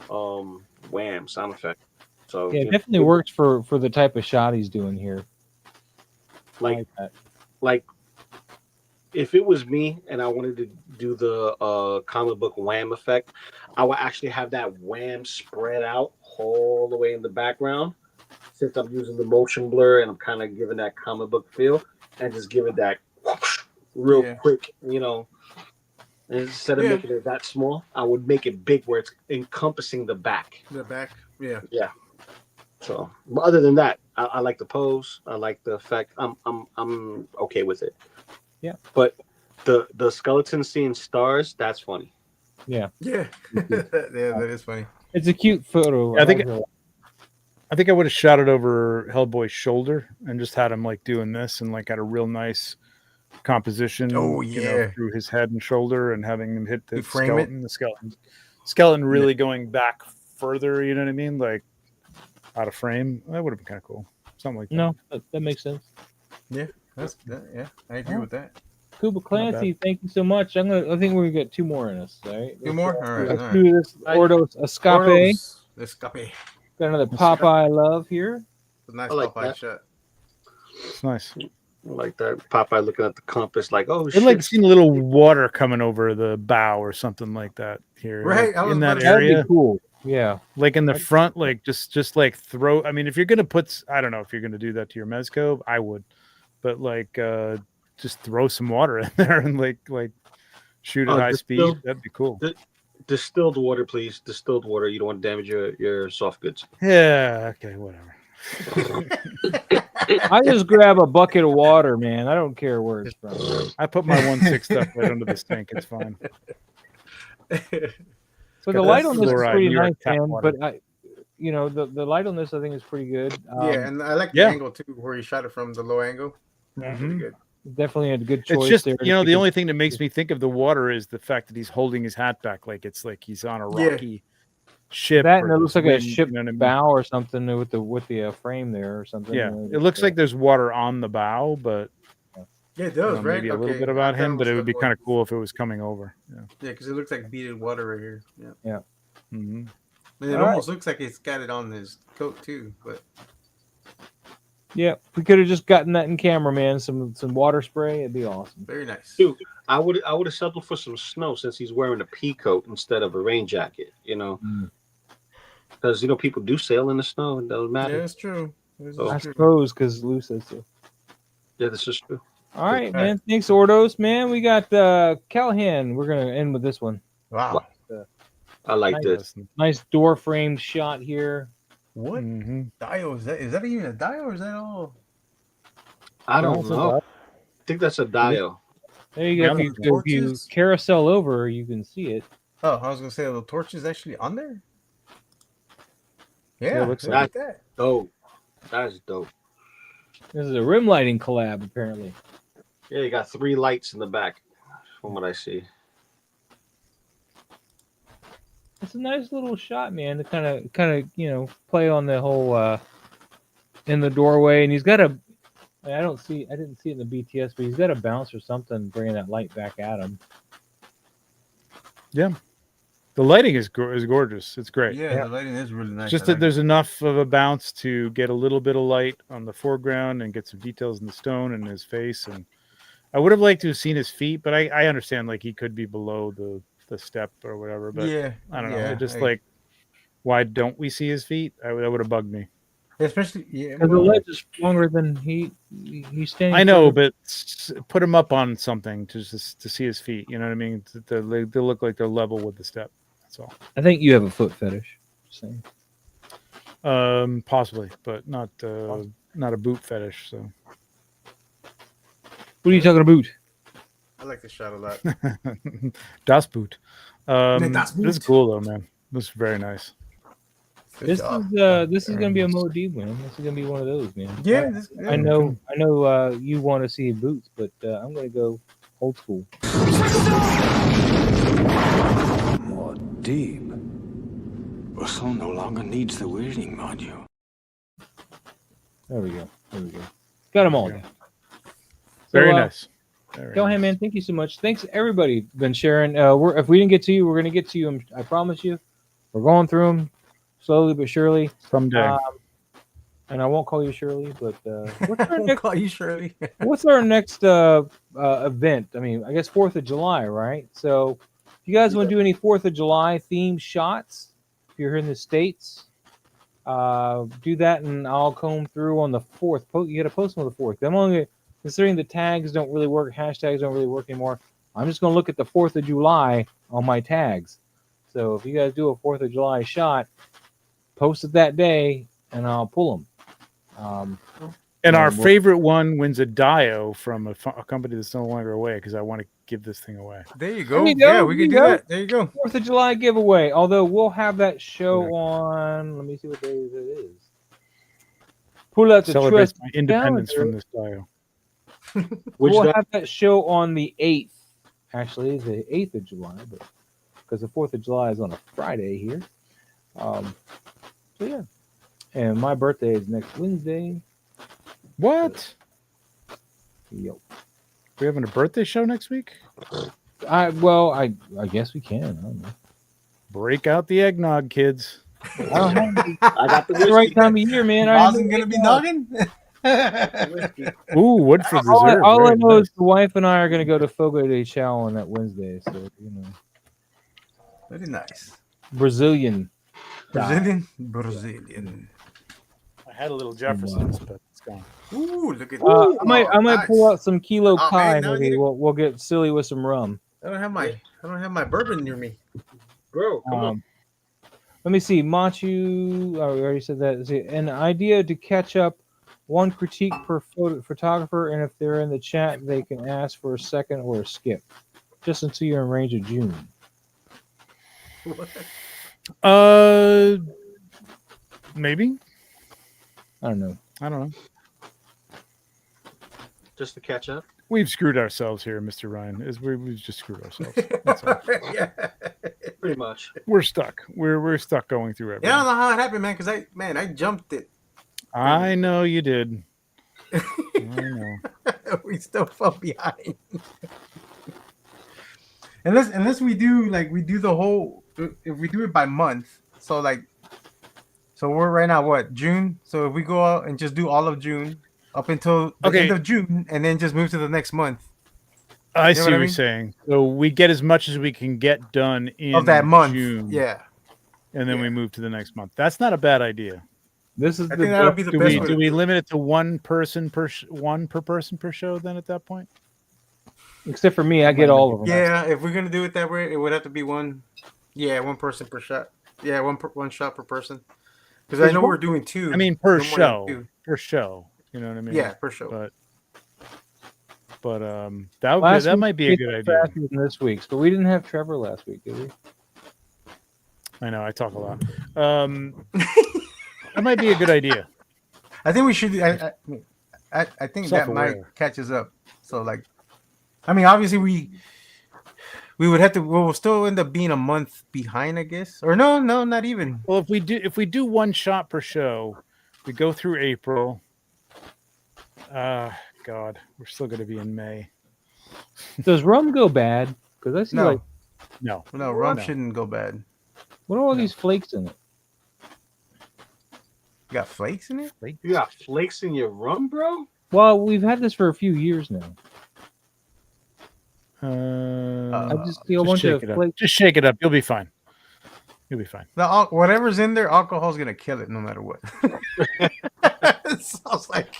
Wham sound effect. So yeah, it definitely works for the type of shot he's doing here. Like if it was me and I wanted to do the comic book wham effect, I would actually have that wham spread out all the way in the background. Since I'm using the motion blur and I'm kind of giving that comic book feel, and just give it that real quick, And instead of making it that small, I would make it big where it's encompassing the back. The back, yeah. So, but other than that, I like the pose. I like the effect. I'm okay with it. Yeah. But the skeleton seeing stars, that's funny. Yeah. Yeah. That is funny. It's a cute photo. I think I would have shot it over Hellboy's shoulder and just had him doing this and had a real nice composition. Oh yeah. Through his head and shoulder and having him hit the skeleton. The skeleton really going back further. You know what I mean? Out of frame. That would have been kind of cool. Something like that. No, that makes sense. Yeah, I agree with that. Kuba Clancy, thank you so much. I think we're gonna get two more in us. All right. Two more. All right. Let's do this. Ordos Escape. Escape. Got another Popeye love here. A nice like Popeye that. shot. It's nice. I like that Popeye looking at the compass, oh It shit. seen a little water coming over the bow or something like that here. Right. In that That'd area. be cool. Yeah. In the front, just throw. I mean, if you're gonna put, I don't know if you're gonna do that to your Mezco, I would, but just throw some water in there and shoot at high speed. That'd be cool. Distilled water, please. Distilled water. You don't want to damage your soft goods. Yeah. Okay. Whatever. I just grab a bucket of water, man. I don't care where it's from. I put my 1/6 stuff right under the sink. It's fine. So the light on this is fluoride, pretty New York nice, tap man. water. But the light on this I think is pretty good. Yeah, and I like the angle too, where you shot it from, the low angle. That's pretty good. Definitely a good choice. It's just there. the only thing that makes me think of the water is the fact that he's holding his hat back it's like he's on a rocky ship. That and it looks like a wind, ship you know what I mean? bow or something with the frame there or something. Yeah, it looks like there's water on the bow, but yeah, it does, right? Maybe a little bit about him, but it would be kind of cool if it was coming over. Yeah, because it looks like beaded water right here. Yeah. Mm-hmm. And it almost looks like it's got it on his coat too, but. Yeah, we could have just gotten that in camera, man. Some water spray, it'd be awesome. Very nice. Dude, I would have settled for some snow since he's wearing a pea coat instead of a rain jacket. Because people do sail in the snow. It doesn't matter. Yeah, that's true. I suppose because Lou says so. Yeah, this is true. All right, man. Thanks, Ordos, man. We got Callahan. We're gonna end with this one. Wow. I like this. Nice door frame shot here. What dial is that? Is that even a dial or is that all? I don't know. I think that's a dial. There you go. If you carousel over, you can see it. Oh, I was gonna say the torch is actually on there. Yeah, it looks like that. Dope. That's dope. This is a rim lighting collab, apparently. Yeah, you got 3 lights in the back, from what I see. It's a nice little shot, man. To kind of play on the whole in the doorway, and he's got a. I didn't see it in the BTS, but he's got a bounce or something, bringing that light back at him. Yeah. The lighting is gorgeous. It's great. Yeah, the lighting is really nice. It's just that there's enough of a bounce to get a little bit of light on the foreground and get some details in the stone and his face. And I would have liked to have seen his feet, but I understand like he could be below the step or whatever. But I don't know. It just like, why don't we see his feet? That would have bugged me. Especially because the ledge is longer than he's standing. I know, but put him up on something to see his feet. You know what I mean? They look like they're level with the step. That's all. I think you have a foot fetish. Same. Possibly, but not a boot fetish. So, what are you talking about? I like the shot a lot. Das Boot. Das Boot. This is cool though, man. This is very nice. This is gonna be a Mo D win. This is gonna be one of those, man. Yeah, I know. You want to see boots, but I'm gonna go old school. More deep. Russell no longer needs the weirding module. There we go. Got them all down. Very nice. Go ahead, man. Thank you so much. Thanks everybody been sharing. If we didn't get to you, we're gonna get to you. I promise you. We're going through them slowly but surely. Someday. And I won't call you Shirley, but what's our next event? I mean, I guess 4th of July, right? So if you guys want to do any 4th of July themed shots, if you're here in the States, do that and I'll comb through on the 4th. You got to post them on the 4th. I'm only considering the tags don't really work, hashtags don't really work anymore. I'm just going to look at the 4th of July on my tags. So if you guys do a 4th of July shot, post it that day and I'll pull them. And our favorite one wins a Dio from a company that's no longer away because I want to give this thing away. There you go. Yeah, we can do that. There you go. 4th of July giveaway. Although we'll have that show on. Let me see what day it is. Pull out the Celebrate my independence from this Dio. We'll have that show on the 8th. Actually, it's the 8th of July, but because the 4th of July is on a Friday here. So yeah. And my birthday is next Wednesday. What? Yo. We having a birthday show next week? I guess we can. I don't know. Break out the eggnog, kids. I got the right time of year, man. I wasn't gonna be noggin. Ooh, what for dessert? All I know is the wife and I are gonna go to Fogo de Chao on that Wednesday. So Very nice. Brazilian. Brazilian. I had a little Jefferson's, but it's gone. Ooh, look at that. I might pull out some Kilo Kai. Maybe we'll get silly with some rum. I don't have my bourbon near me, bro. Come on. Let me see. Machu. Oh, we already said that. See, an idea to catch up. One critique per photographer, and if they're in the chat, they can ask for a second or a skip, just until you're in range of June. Maybe. I don't know. Just to catch up. We've screwed ourselves here, Mr. Ryan. We've just screwed ourselves. That's all. Yeah, pretty much. We're stuck. We're stuck going through everything. Yeah, I don't know how it happened, man. Because I jumped it. I know you did. I know. We still fell behind. Unless we do the whole. If we do it by month, so we're right now what, June? So if we go out and just do all of June up until the end of June, and then just move to the next month. I see what you're saying. So we get as much as we can get done in of that month, June, yeah, and then we move to the next month. That's not a bad idea. This is I think that'll be the best. Do we limit it to one person per person per show? Then at that point, except for me, I get all of them. Yeah, if we're gonna do it that way, it would have to be one. Yeah, one person per shot. Yeah, one shot per person. Because I know we're doing two. I mean, per show. Per show. You know what I mean? Yeah, per show. But that might be a good idea. This week's, but we didn't have Trevor last week, did we? I know. I talk a lot. That might be a good idea. I think we should. I think that might catch us up. So obviously we would have to. We'll still end up being a month behind, I guess. Or no, not even. Well, if we do one shot per show, we go through April. God, we're still going to be in May. Does rum go bad? Because I see No. No, rum No. shouldn't go bad. What are all these flakes in it? You got flakes in it? Flakes? You got flakes in your rum, bro? Well, we've had this for a few years now. Uh, I just see a bunch shake of it up. flakes. Just shake it up. You'll be fine. You'll be fine. Whatever's in there, alcohol's gonna kill it no matter what. It sounds like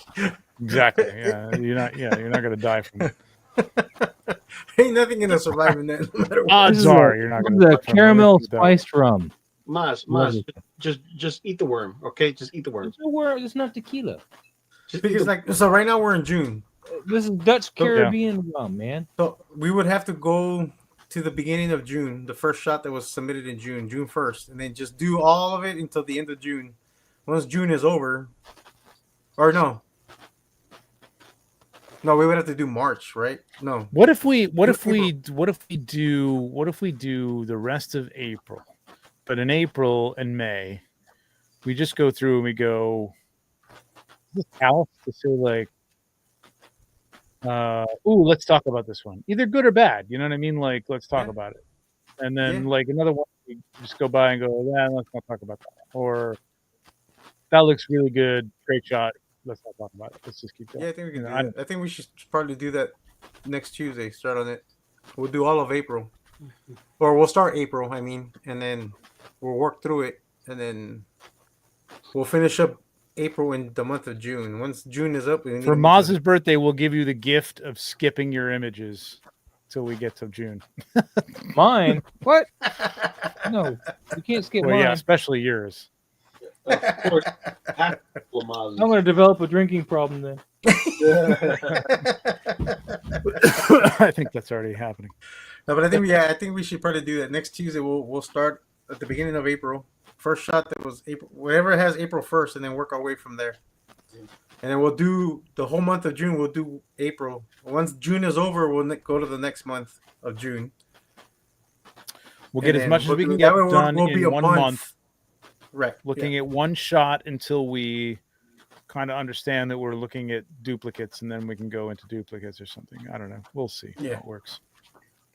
Exactly. Yeah. You're not gonna die from it. ain't nothing gonna survive in that no matter what. Odds are you're not This gonna is a die from it caramel without- spiced rum. Maz, just eat the worm, okay? Just eat the worm. It's no worm. It's not tequila. Just eat Because the- so right now we're in June. This is Dutch Caribbean rum, man. So we would have to go to the beginning of June, the first shot that was submitted in June 1st, and then just do all of it until the end of June. Once June is over, or no, we would have to do March, right? No. What if we do the rest of April? But in April and May, we just go through and we go this house to say like let's talk about this one. Either good or bad. You know what I mean? Like, let's talk about it. And then like another one, we just go by and go, yeah, let's not talk about that. Or that looks really good, great shot. Let's not talk about it. Let's just keep going. Yeah, I think we can You do know, that. I think we should probably do that next Tuesday. Start on it. We'll do all of April, or we'll start April. I mean, and then we'll work through it, and then we'll finish up April in the month of June. Once June is up, For Maz's birthday, we'll give you the gift of skipping your images till we get to June. Mine? What? No, you can't skip Well, mine. yeah, especially yours. Of course, half of Maz. I'm going to develop a drinking problem then. I think that's already happening. No, but I think we should probably do that next Tuesday. We'll start at the beginning of April. First shot that was April, whatever has April 1st, and then work our way from there. And then we'll do the whole month of June. We'll do April. Once June is over, we'll go to the next month of June. We'll get as much as we can that get way done we'll be in a 1 month. Right. Looking at one shot until we kind of understand that we're looking at duplicates, and then we can go into duplicates or something. I don't know. We'll see how it works.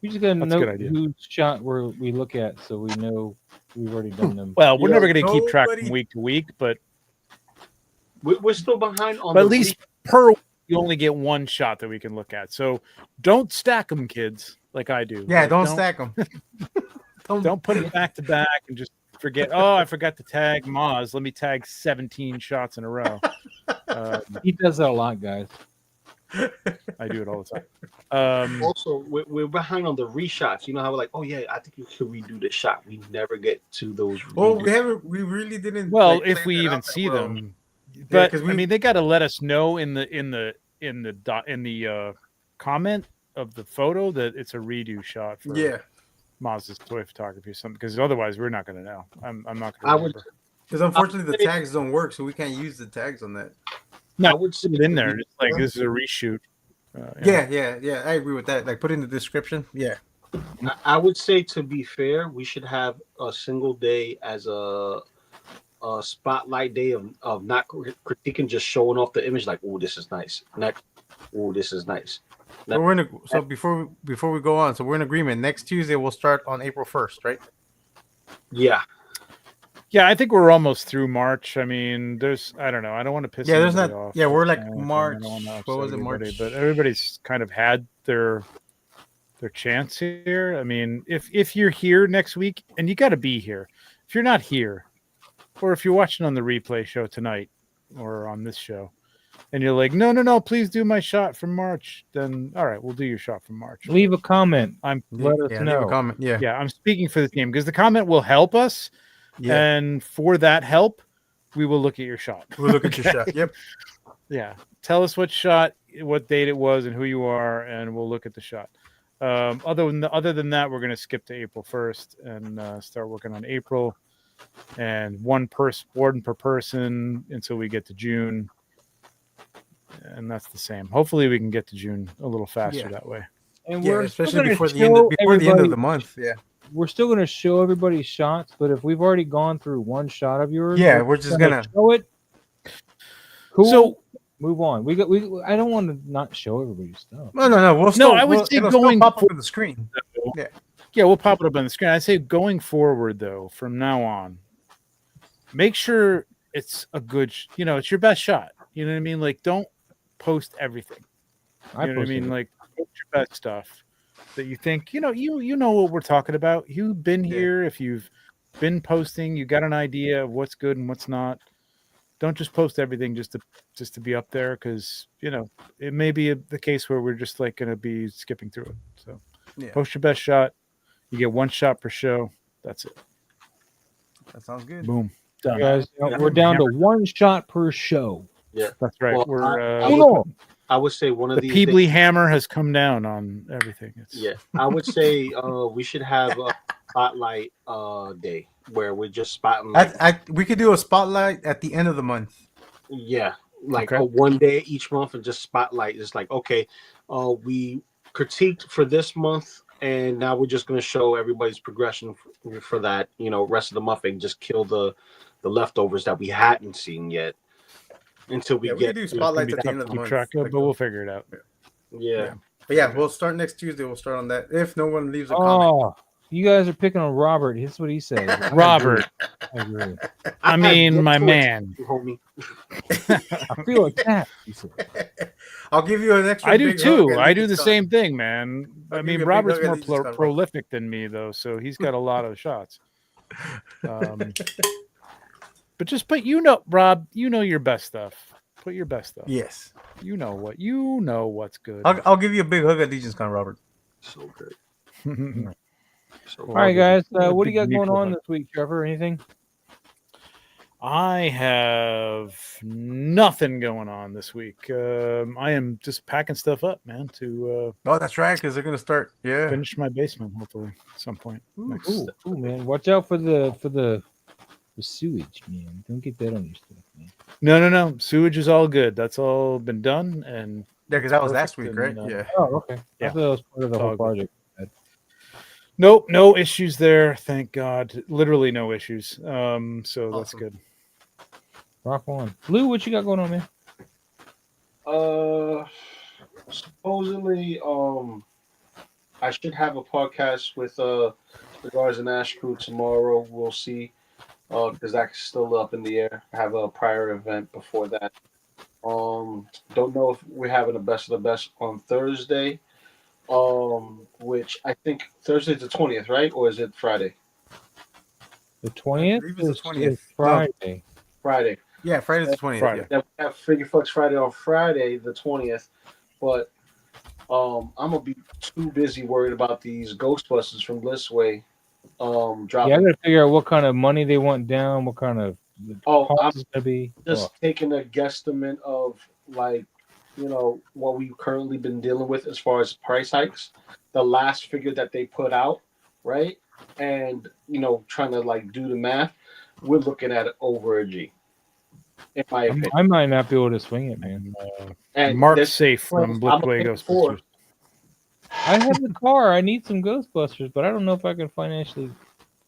We just got to That's a good know idea. whose shot we look at so we know we've already done them. Well, we're never going to keep track nobody- from week to week, but We're still behind on at the least per week, you only get one shot that we can look at. So don't stack them, kids, like I do. Yeah, Like, don't stack them. Don't put it back to back and just forget. Oh, I forgot to tag Maz. Let me tag 17 shots in a row. He does that a lot, guys. I do it all the time. Also, we're behind on the reshots. You know how we're like, oh yeah, I think you should redo the shot. We never get to those. Well, redos. we really didn't. Well, like, if plan we that even out that see well. them, but 'cause I mean, they got to let us know in the comment of the photo that it's a redo shot for Yeah, Maz's toy photography or something, because otherwise we're not going to know. I'm not I going would. to. because unfortunately the tags don't work, so we can't use the tags on that. No, I would put it in there. It's like this is a reshoot. Yeah. I agree with that. Like, put in the description. Yeah. I would say, to be fair, we should have a single day as a spotlight day of not critiquing, just showing off the image. Like, oh, this is nice. Next, oh, this is nice. So before we go on, so we're in agreement. Next Tuesday we'll start on April 1st, right? Yeah. Yeah, I think we're almost through March. I mean, I don't know. I don't want to piss. Yeah, there's anybody not. off. Yeah, we're like I don't March. wanna upset What was it, anybody, March? But everybody's kind of had their chance here. I mean, if you're here next week, and you got to be here. If you're not here, or if you're watching on the replay show tonight or on this show, and you're like, no, please do my shot from March, then all right, we'll do your shot from March. Leave a comment. I'm Let us Yeah, leave know. a comment. Yeah. yeah, I'm speaking for the team because the comment will help us. Yeah. And for that help, we will look at your shot. We'll look at your shot. Yep. Yeah. Tell us what shot, what date it was, and who you are, and we'll look at the shot. Other than that, we're going to skip to April 1st and start working on April, and one per person until we get to June. And that's the same. Hopefully, we can get to June a little faster that way. And Yeah, we're especially still before gonna the end of show the month. Yeah. We're still going to show everybody shots, but if we've already gone through one shot of yours, Yeah, we're just gonna show it. Cool. So move on. I don't want to not show everybody's stuff. No. We'll still. I would say it'll still going pop up on the screen. Yeah, Yeah, we'll pop it up on the screen. I say going forward, though, from now on, make sure it's a good, it's your best shot. You know what I mean? Like, don't post everything. You know what I mean? Like, post your best stuff that you think, you know what we're talking about. You've been here. If you've been posting, you got an idea of what's good and what's not. Don't just post everything just to be up there, because it may be the case where we're just like going to be skipping through it. So post your best shot. You get one shot per show. That's it. That sounds good. Boom. Done. Guys, we're down to one shot per show. Yeah, that's right. Well, I would say one of the these Peebly hammer has come down on everything. I would say we should have a spotlight day where we're just spotting. We could do a spotlight at the end of the month. Yeah, like a one day each month and just spotlight. It's like, okay, we critiqued for this month, and now we're just going to show everybody's progression for that. Rest of the month, and just kill the leftovers that we hadn't seen yet until we get do spotlights at the end of the month. But we'll figure it out. Yeah. But yeah, we'll start next Tuesday. We'll start on that. If no one leaves a comment. You guys are picking on Robert. Here's what he says. Robert. I agree. I mean, my man. Homie. I feel attacked. He said. I'll give you an extra. I do too. I do the same thing, man. I mean, Robert's more prolific than me, though, so he's got a lot of shots. But just put, Rob, your best stuff. Put your best stuff. Yes. You know what's good. I'll give you a big hug at Legion's Con, Robert. So good. All right, guys. What do you got going on this week, Trevor? Anything? I have nothing going on this week. I am just packing stuff up, man. To oh, that's right, because they're gonna start. Yeah, finish my basement hopefully at some point. Ooh, man! Watch out for the sewage, man. Don't get that on your stuff, man. No. Sewage is all good. That's all been done, and because that was last week, right? Yeah. Oh, okay. Yeah. I thought that was part of the whole project. Nope, no issues there. Thank God. Literally no issues. So that's good. Rock on. Lou, what you got going on, man? Supposedly, I should have a podcast with the Guards and Ash crew tomorrow. We'll see. Because that's still up in the air. I have a prior event before that. Don't know if we're having a best of the best on Thursday. Which I think Thursday's the 20th, right? Or is it Friday? The 20th? It's the 20th. Friday. Friday. Yeah, Friday's the 20th. Friday. Yeah. We have Figure Fucks Friday on Friday, the 20th. But I'm gonna be too busy worried about these Ghostbusters from Blissway. Dropping. Yeah, I gotta figure out what kind of money they want down, what kind of I'm it's gonna be. Just taking a guesstimate of what we've currently been dealing with as far as price hikes. The last figure that they put out, right? And trying to do the math, we're looking at over a G. In my opinion. I might not be able to swing it, man. And Mark's safe from Blissway Ghostbusters. I have the car. I need some Ghostbusters, but I don't know if I can financially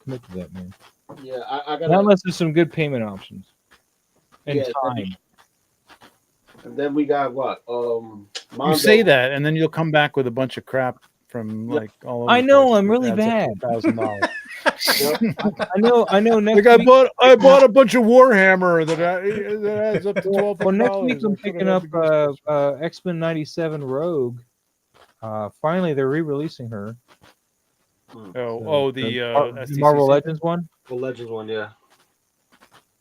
commit to that, man. Yeah, I got. Unless there's some good payment options and time. And then we got what? Mondo. You say that, and then you'll come back with a bunch of crap from all over. I know I'm really bad. $1,000. I know. Next week, I bought a bunch of Warhammer that adds up to $12. Well, next week I'm picking up X-Men '97 Rogue. Finally, they're re-releasing her. The Marvel Legends one. The Legends one, yeah.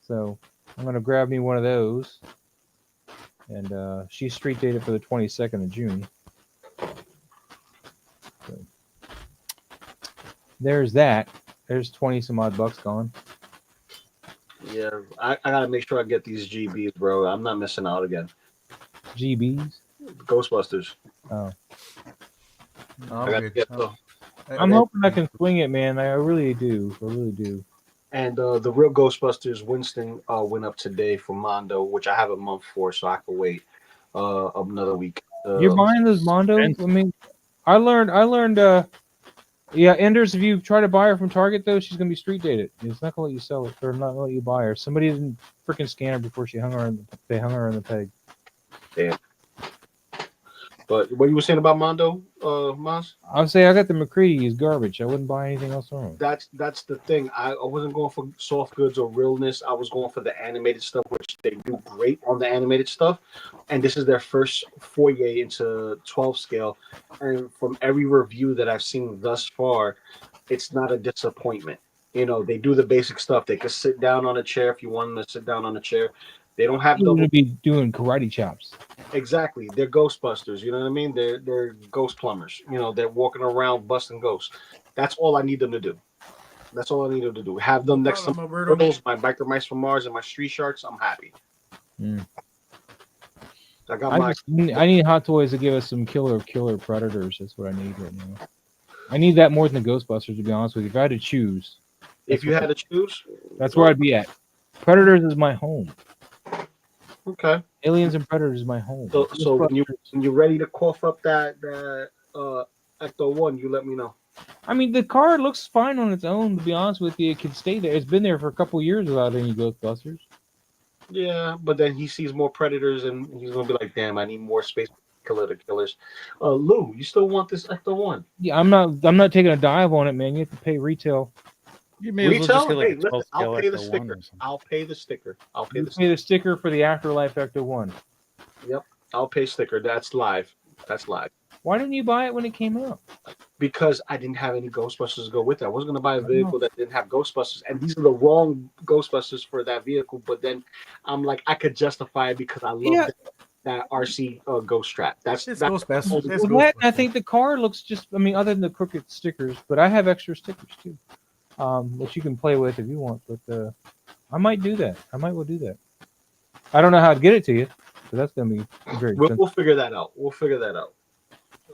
So I'm gonna grab me one of those, and she's street dated for the 22nd of June. So there's that. There's 20 some odd bucks gone. Yeah, I gotta make sure I get these GBs, bro. I'm not missing out again. GBs? Ghostbusters. Oh. I gotta get them. I'm hoping I can swing it, man. I really do. And the real Ghostbusters Winston went up today for Mondo, which I have a month for, so I can wait another week. You're buying those Mondo? I mean, I learned. Yeah, Enders, if you try to buy her from Target, though, she's gonna be street dated. It's not gonna let you sell it, or not gonna let you buy her. Somebody didn't freaking scan her before they hung her in the peg. Damn. But what you were saying about Mondo? Mas? I would say I got the McCready is garbage. I wouldn't buy anything else from him. That's the thing. I wasn't going for soft goods or realness. I was going for the animated stuff, which they do great on the animated stuff. And this is their first foray into 12 scale. And from every review that I've seen thus far, it's not a disappointment. You know, they do the basic stuff. They could sit down on a chair if you want them to sit down on a chair. They don't have You're double. going to be doing karate chops. Exactly. They're Ghostbusters. You know what I mean? They're ghost plumbers. You know, they're walking around busting ghosts. That's all I need them to do. That's all I need them to do. Have them next to my turtles, my biker mice from Mars, and my street sharks. I'm happy. I need Hot Toys to give us some killer predators. That's what I need right now. I need that more than the Ghostbusters, to be honest with you. If I had to choose, if you had to choose, that's where I'd be at. Predators is my home. Okay. Aliens and Predators is my home. So when you're ready to cough up that Ecto 1, you let me know. I mean, the car looks fine on its own. To be honest with you, it can stay there. It's been there for a couple years without any Ghostbusters. Yeah, but then he sees more Predators, and he's gonna be like, "Damn, I need more space killers." Lou, you still want this Ecto 1? Yeah, I'm not taking a dive on it, man. You have to pay retail. You may as well just get like a 12 I'll pay the Ecto 1 sticker. or something. I'll pay the sticker. Pay the sticker for the Afterlife Ecto 1. Yep, I'll pay sticker. That's live. Why didn't you buy it when it came out? Because I didn't have any Ghostbusters to go with it. I wasn't going to buy a vehicle that didn't have Ghostbusters. And these are the wrong Ghostbusters for that vehicle. But then I'm like, I could justify it because I love that RC ghost strap. That's Ghostbusters. I think the car looks just, I mean, other than the crooked stickers, but I have extra stickers too, which you can play with if you want. But I might do that. I might do that. I don't know how to get it to you, but that's going to be very expensive. We'll figure that out.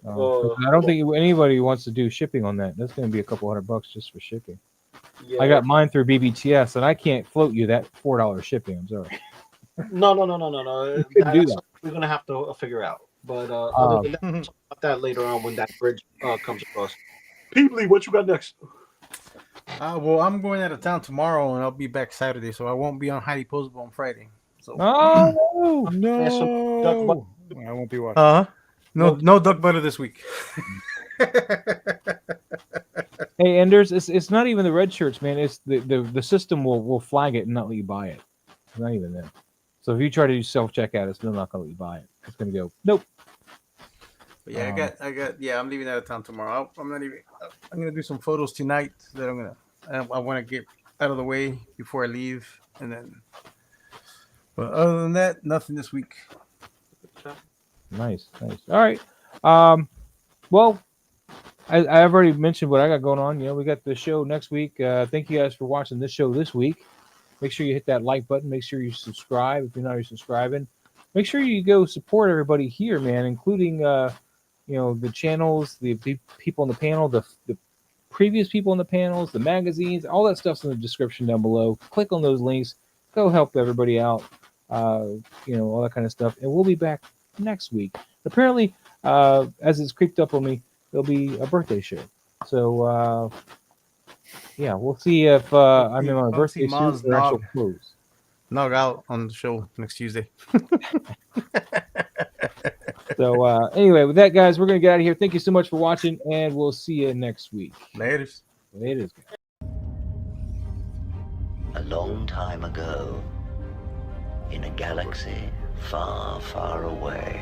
I don't think anybody wants to do shipping on that. That's going to be a couple $100 just for shipping. Yeah. I got mine through BBTS, and I can't float you that $4 shipping. I'm sorry. No. That. We're going to have to figure out. But other than that, we'll talk about that later on when that bridge comes across. Peebly, what you got next? Well, I'm going out of town tomorrow, and I'll be back Saturday, so I won't be on Highly Posable on Friday. So. Oh no! I won't be watching. No duck butter this week. Hey, and it's not even the red shirts, man. It's the system will flag it and not let you buy it. It's not even them. So if you try to do self checkout, it's still not going to let you buy it. It's going to go nope. But yeah, I got. Yeah, I'm leaving out of town tomorrow. I'm going to do some photos tonight that I want to get out of the way before I leave, and then. But other than that, nothing this week. Nice. All right. Well, I've already mentioned what I got going on. You know, we got the show next week. Thank you guys for watching this show this week. Make sure you hit that like button. Make sure you subscribe if you're not already subscribing. Make sure you go support everybody here, man, including the channels, the people on the panel, the previous people on the panels, the magazines, all that stuff's in the description down below. Click on those links. Go help everybody out. All that kind of stuff. And we'll be back next week. Apparently, as it's creeped up on me, there'll be a birthday show. So, we'll see if I'm in my birthday suit or actual clothes. Nog out on the show next Tuesday. So, anyway, with that, guys, we're going to get out of here. Thank you so much for watching, and we'll see you next week. Later. A long time ago, in a galaxy far, far away,